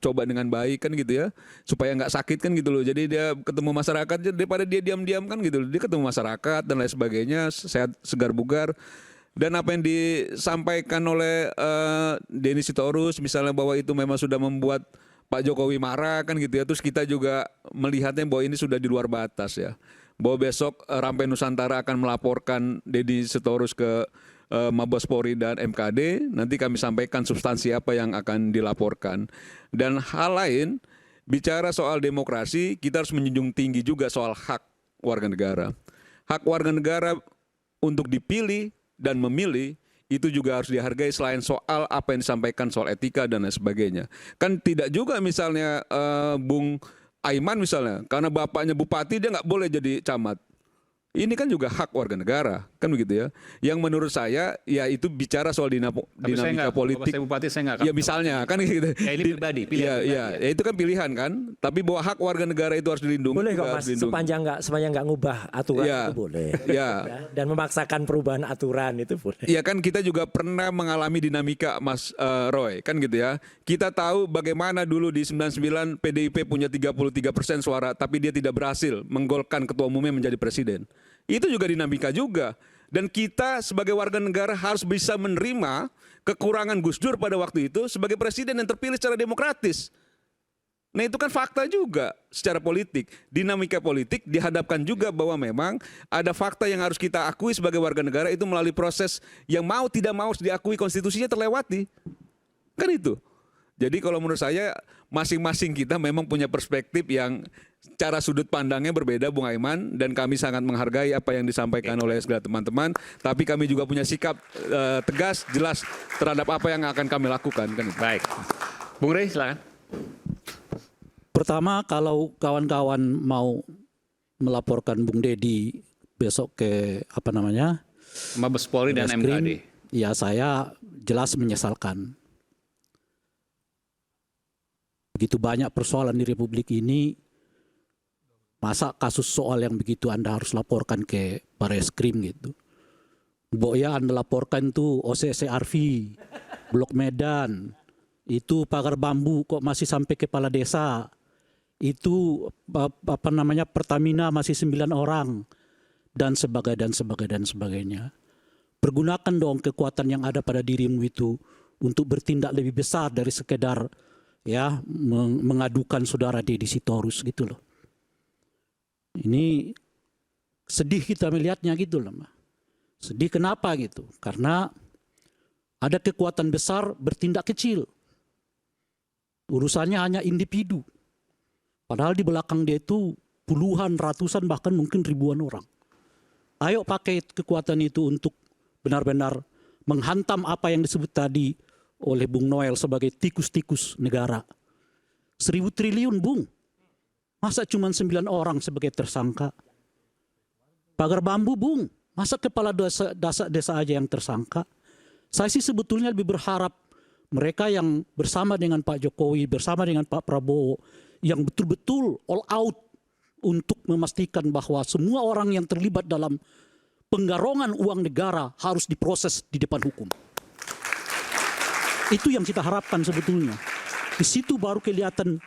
baik kan gitu ya, supaya nggak sakit kan gitu loh. Jadi dia ketemu masyarakat daripada dia diam-diam kan gitu loh. Dia ketemu masyarakat dan lain sebagainya, sehat, segar bugar. Dan apa yang disampaikan oleh Denny Sitorus misalnya bahwa itu memang sudah membuat Pak Jokowi marah kan gitu ya. Terus kita juga melihatnya bahwa ini sudah di luar batas ya. Bahwa besok Rampai Nusantara akan melaporkan Denny Sitorus ke Mabes Polri dan MKD, nanti kami sampaikan substansi apa yang akan dilaporkan. Dan hal lain, bicara soal demokrasi, kita harus menjunjung tinggi juga soal hak warga negara. Hak warga negara untuk dipilih dan memilih, itu juga harus dihargai selain soal apa yang disampaikan soal etika dan lain sebagainya. Kan tidak juga misalnya Bung Aiman misalnya, karena bapaknya bupati dia nggak boleh jadi camat. Ini kan juga hak warga negara, kan begitu ya. Yang menurut saya, ya itu bicara soal dinamika politik. Saya bupati, saya nggak. Ya misalnya, kan gitu. Ya ini pribadi, pilihan. Ya itu kan pilihan kan. Tapi bahwa hak warga negara itu harus dilindungi. Boleh kok Mas, sepanjang nggak ngubah aturan itu boleh. Ya. Dan memaksakan perubahan aturan itu boleh. Ya kan kita juga pernah mengalami dinamika Mas Roy, kan gitu ya. Kita tahu bagaimana dulu di 99 PDIP punya 33% suara, tapi dia tidak berhasil menggolkan ketua umumnya menjadi presiden. Itu juga dinamika juga. Dan kita sebagai warga negara harus bisa menerima kekurangan Gus Dur pada waktu itu sebagai presiden yang terpilih secara demokratis. Nah itu kan fakta juga secara politik. Dinamika politik dihadapkan juga bahwa memang ada fakta yang harus kita akui sebagai warga negara itu melalui proses yang mau tidak mau harus diakui konstitusinya terlewati. Kan itu. Jadi kalau menurut saya masing-masing kita memang punya perspektif yang cara sudut pandangnya berbeda Bung Aiman, dan kami sangat menghargai apa yang disampaikan oleh segala teman-teman, tapi kami juga punya sikap tegas, jelas terhadap apa yang akan kami lakukan. Kan? Baik. Bung Rey silakan. Pertama, kalau kawan-kawan mau melaporkan Bung Dedi besok ke Mabes Polri dan MKD, ya saya jelas menyesalkan. Begitu banyak persoalan di Republik ini, masa kasus soal yang begitu Anda harus laporkan ke Barreskrim gitu. Ya Anda laporkan tuh OCC Arfi, Blok Medan, itu pagar bambu kok masih sampai kepala desa. Itu Pertamina masih 9 orang dan sebagainya. pergunakan dong kekuatan yang ada pada dirimu itu untuk bertindak lebih besar dari sekedar ya mengadukan saudara Deddy Sitorus gitu loh. Ini sedih kita melihatnya gitu loh. Sedih kenapa gitu? Karena ada kekuatan besar bertindak kecil. Urusannya hanya individu. Padahal di belakang dia itu puluhan, ratusan, bahkan mungkin ribuan orang. Ayo pakai kekuatan itu untuk benar-benar menghantam apa yang disebut tadi oleh Bung Noel sebagai tikus-tikus negara. 1.000 triliun, Bung. Masa cuma 9 orang sebagai tersangka? Pagar bambu, Bung. Masa kepala desa aja yang tersangka? Saya sih sebetulnya lebih berharap mereka yang bersama dengan Pak Jokowi, bersama dengan Pak Prabowo, yang betul-betul all out untuk memastikan bahwa semua orang yang terlibat dalam penggarongan uang negara harus diproses di depan hukum. Itu yang kita harapkan sebetulnya. Di situ baru kelihatan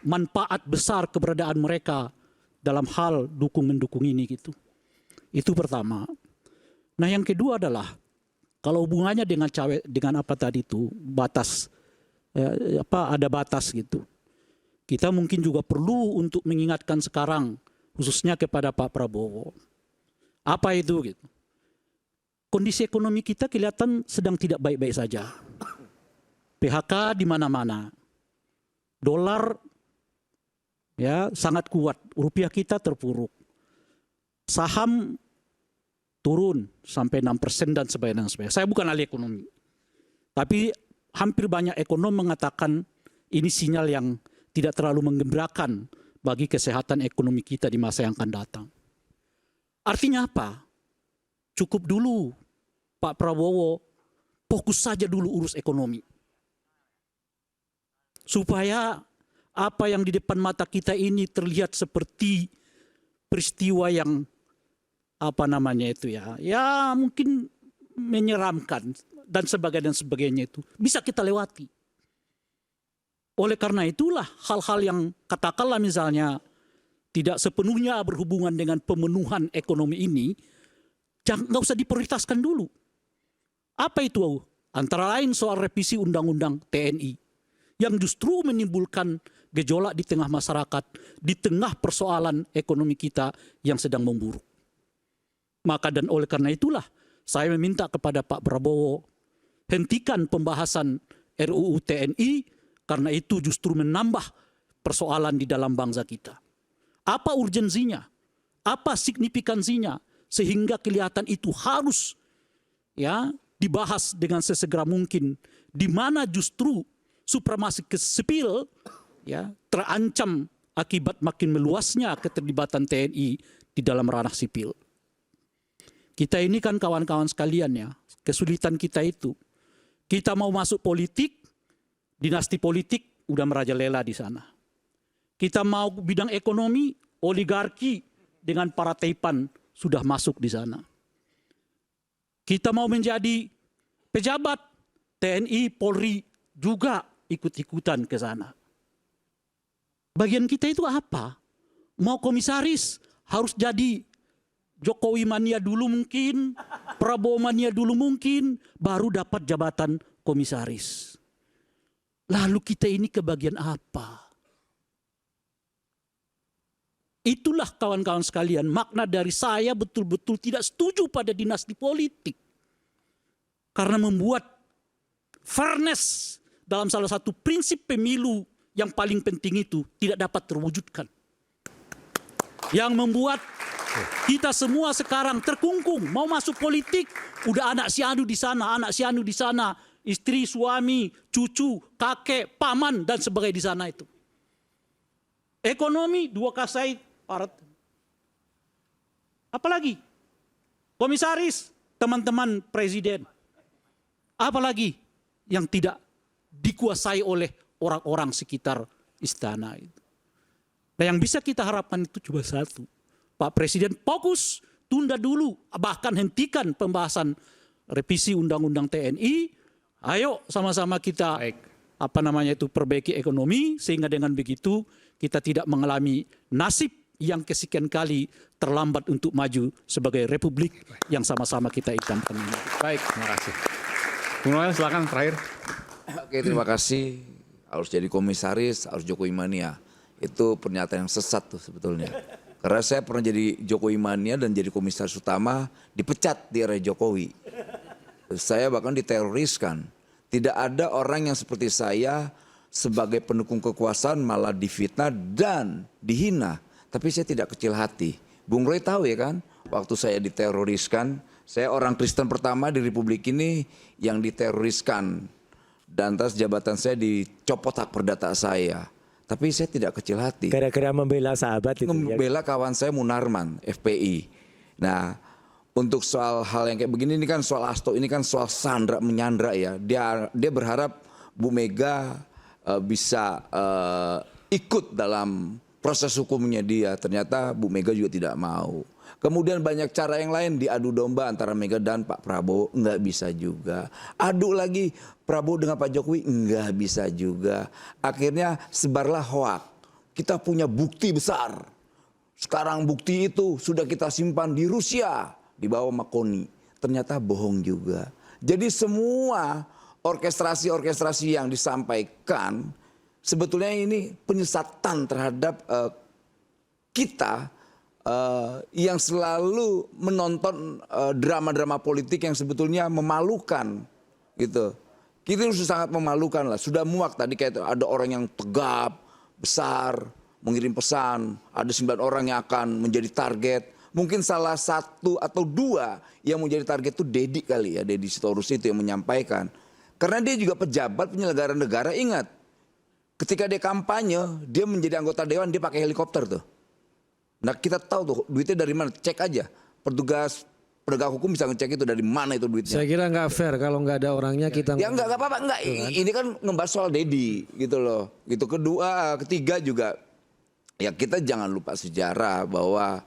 manfaat besar keberadaan mereka dalam hal dukung-mendukung ini gitu. Itu pertama. Nah yang kedua adalah kalau hubungannya dengan apa tadi itu batas ada batas gitu. Kita mungkin juga perlu untuk mengingatkan sekarang khususnya kepada Pak Prabowo. Apa itu gitu? Kondisi ekonomi kita kelihatan sedang tidak baik-baik saja. PHK di mana-mana. Dolar ya sangat kuat, rupiah kita terpuruk. Saham turun sampai 6% dan sebagainya. Saya bukan ahli ekonomi. Tapi hampir banyak ekonom mengatakan ini sinyal yang tidak terlalu menggembirakan bagi kesehatan ekonomi kita di masa yang akan datang. Artinya apa? Cukup dulu Pak Prabowo fokus saja dulu urus ekonomi. Supaya apa yang di depan mata kita ini terlihat seperti peristiwa yang apa namanya itu ya mungkin menyeramkan dan sebagainya itu bisa kita lewati. Oleh karena itulah hal-hal yang katakanlah misalnya tidak sepenuhnya berhubungan dengan pemenuhan ekonomi ini nggak usah diprioritaskan dulu. Apa itu? Antara lain soal revisi undang-undang TNI yang justru menimbulkan gejolak di tengah masyarakat, di tengah persoalan ekonomi kita yang sedang memburuk. Maka dan oleh karena itulah saya meminta kepada Pak Prabowo hentikan pembahasan RUU TNI karena itu justru menambah persoalan di dalam bangsa kita. Apa urgensinya? Apa signifikansinya sehingga kelihatan itu harus ya dibahas dengan sesegera mungkin, di mana justru supremasi sipil ya terancam akibat makin meluasnya keterlibatan TNI di dalam ranah sipil. Kita ini kan kawan-kawan sekalian ya, kesulitan kita itu. Kita mau masuk politik, dinasti politik udah merajalela di sana. Kita mau bidang ekonomi, oligarki dengan para taipan sudah masuk di sana. Kita mau menjadi pejabat, TNI, Polri juga ikut-ikutan ke sana. Bagian kita itu apa? Mau komisaris harus jadi Jokowi mania dulu mungkin, Prabowo mania dulu mungkin, baru dapat jabatan komisaris. Lalu kita ini ke bagian apa? Itulah kawan-kawan sekalian makna dari saya betul-betul tidak setuju pada dinasti politik. Karena membuat fairness dalam salah satu prinsip pemilu yang paling penting itu tidak dapat terwujudkan. Yang membuat kita semua sekarang terkungkung, mau masuk politik, udah anak si anu di sana, anak si anu di sana, istri, suami, cucu, kakek, paman dan sebagainya di sana itu. Ekonomi dua kasai, apalagi komisaris, teman-teman presiden, apalagi yang tidak dikuasai oleh orang-orang sekitar istana itu. Nah yang bisa kita harapkan itu cuma satu. Pak Presiden fokus, tunda dulu, bahkan hentikan pembahasan revisi Undang-Undang TNI. Ayo sama-sama kita perbaiki ekonomi sehingga dengan begitu kita tidak mengalami nasib yang kesekian kali terlambat untuk maju sebagai republik yang sama-sama kita idamkan ini. Baik, terima kasih. Bung Noel, silakan terakhir. Oke, terima kasih. Harus jadi komisaris, harus Jokowi mania. Itu pernyataan yang sesat tuh sebetulnya. Karena saya pernah jadi Jokowi mania dan jadi komisaris utama, dipecat di era Jokowi. Saya bahkan diteroriskan. Tidak ada orang yang seperti saya sebagai pendukung kekuasaan malah difitnah dan dihina. Tapi saya tidak kecil hati. Bung Roy tahu ya kan, waktu saya diteroriskan, saya orang Kristen pertama di Republik ini yang diteroriskan. Dan atas jabatan saya dicopot hak perdata saya. Tapi saya tidak kecil hati. Gara-gara membela sahabat itu. Membela kawan saya Munarman, FPI. Nah, untuk soal hal yang kayak begini ini kan soal Hasto, ini kan soal sandra menyandra ya. Dia berharap Bu Mega bisa ikut dalam proses hukumnya dia. Ternyata Bu Mega juga tidak mau. Kemudian banyak cara yang lain diadu domba antara Mega dan Pak Prabowo, nggak bisa juga. Adu lagi Prabowo dengan Pak Jokowi, nggak bisa juga. Akhirnya sebarlah hoak. Kita punya bukti besar. Sekarang bukti itu sudah kita simpan di Rusia, di bawah Makoni. Ternyata bohong juga. Jadi semua orkestrasi-orkestrasi yang disampaikan, sebetulnya ini penyesatan terhadap kita yang selalu menonton drama-drama politik yang sebetulnya memalukan gitu. Kita sudah sangat memalukan lah, sudah muak tadi kayak ada orang yang tegap, besar, mengirim pesan, ada 9 orang yang akan menjadi target. Mungkin salah satu atau 2 yang menjadi target itu Dedi kali ya, Dedi Sitorus itu yang menyampaikan. Karena dia juga pejabat penyelenggara negara, ingat. Ketika dia kampanye, dia menjadi anggota dewan, dia pakai helikopter tuh. Nah kita tahu tuh duitnya dari mana, cek aja. Petugas penegak hukum bisa ngecek itu dari mana itu duitnya. Saya kira nggak fair kalau nggak ada orangnya kita. Ya nggak apa-apa, nggak. Ini kan ngebahas soal Dedi gitu loh. Gitu ketiga juga, ya kita jangan lupa sejarah bahwa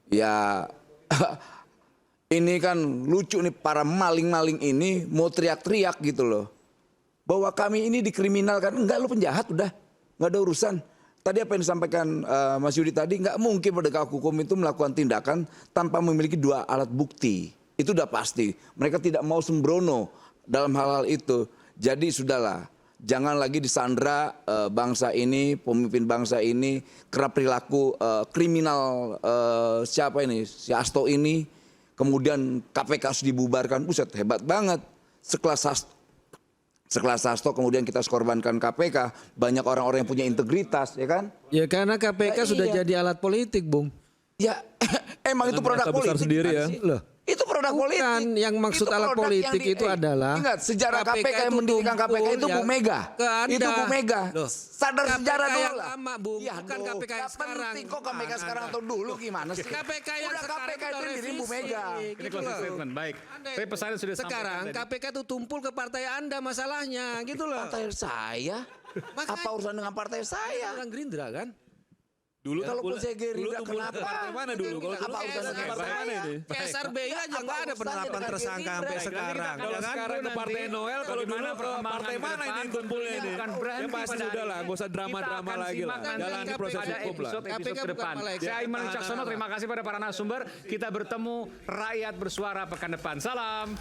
ya ini kan lucu nih para maling-maling ini mau teriak-teriak gitu loh. Bahwa kami ini dikriminalkan, enggak lu penjahat udah, nggak ada urusan. Tadi apa yang disampaikan Mas Yudi tadi, nggak mungkin penegak hukum itu melakukan tindakan tanpa memiliki 2 alat bukti. Itu udah pasti. Mereka tidak mau sembrono dalam hal-hal itu. Jadi sudahlah, jangan lagi disandra bangsa ini, pemimpin bangsa ini, karena perilaku kriminal siapa ini, si Hasto ini. Kemudian KPK harus dibubarkan, buset hebat banget. Sekelas Hasto kemudian kita korbankan KPK, banyak orang-orang yang punya integritas, ya kan? Ya karena KPK sudah jadi alat politik, Bung. Ya emang itu produk politik sendiri ya. Loh. Itu produk politik. Bukan, yang maksud Itu alat produk politik yang itu adalah ingat sejarah KPK yang itu mendirikan KPK itu tumpul Bu ya Mega. ke Anda. Itu Bu Mega. Loh. Sadar sejarah KPK dulu yang lah. lama, Bung. Ya, Bukan KPK yang sekarang. penting kok KPK sekarang atau dulu gimana sih? KPK yang udah sekarang KPK itu udah diri Bu revisi. Mega. Ini Gitu closing loh. statement, baik. Tapi pesannya sudah Sekarang sampaikan tadi. KPK itu tumpul ke partai Anda masalahnya, gitu loh. Partai saya? Apa urusan dengan partai saya? Orang Gerindra kan? Dulu Kalaupun saya Gerindra kenapa? partai mana dulu? Kalau Apa urusan dengan partai mana saya? ini? PSRBI aja nggak ada penerapan tersangka sampai sekarang. Kalau sekarang ke partai Noel, kalau dulu ke partai mana ini kumpulnya ini? Ya pasti sudah lah, nggak usah drama-drama lagi lah. Jalani proses hukum lah. Episode ke depan. Saya Aiman Wicaksono, terima kasih pada para narasumber. Kita bertemu rakyat bersuara pekan depan. Salam.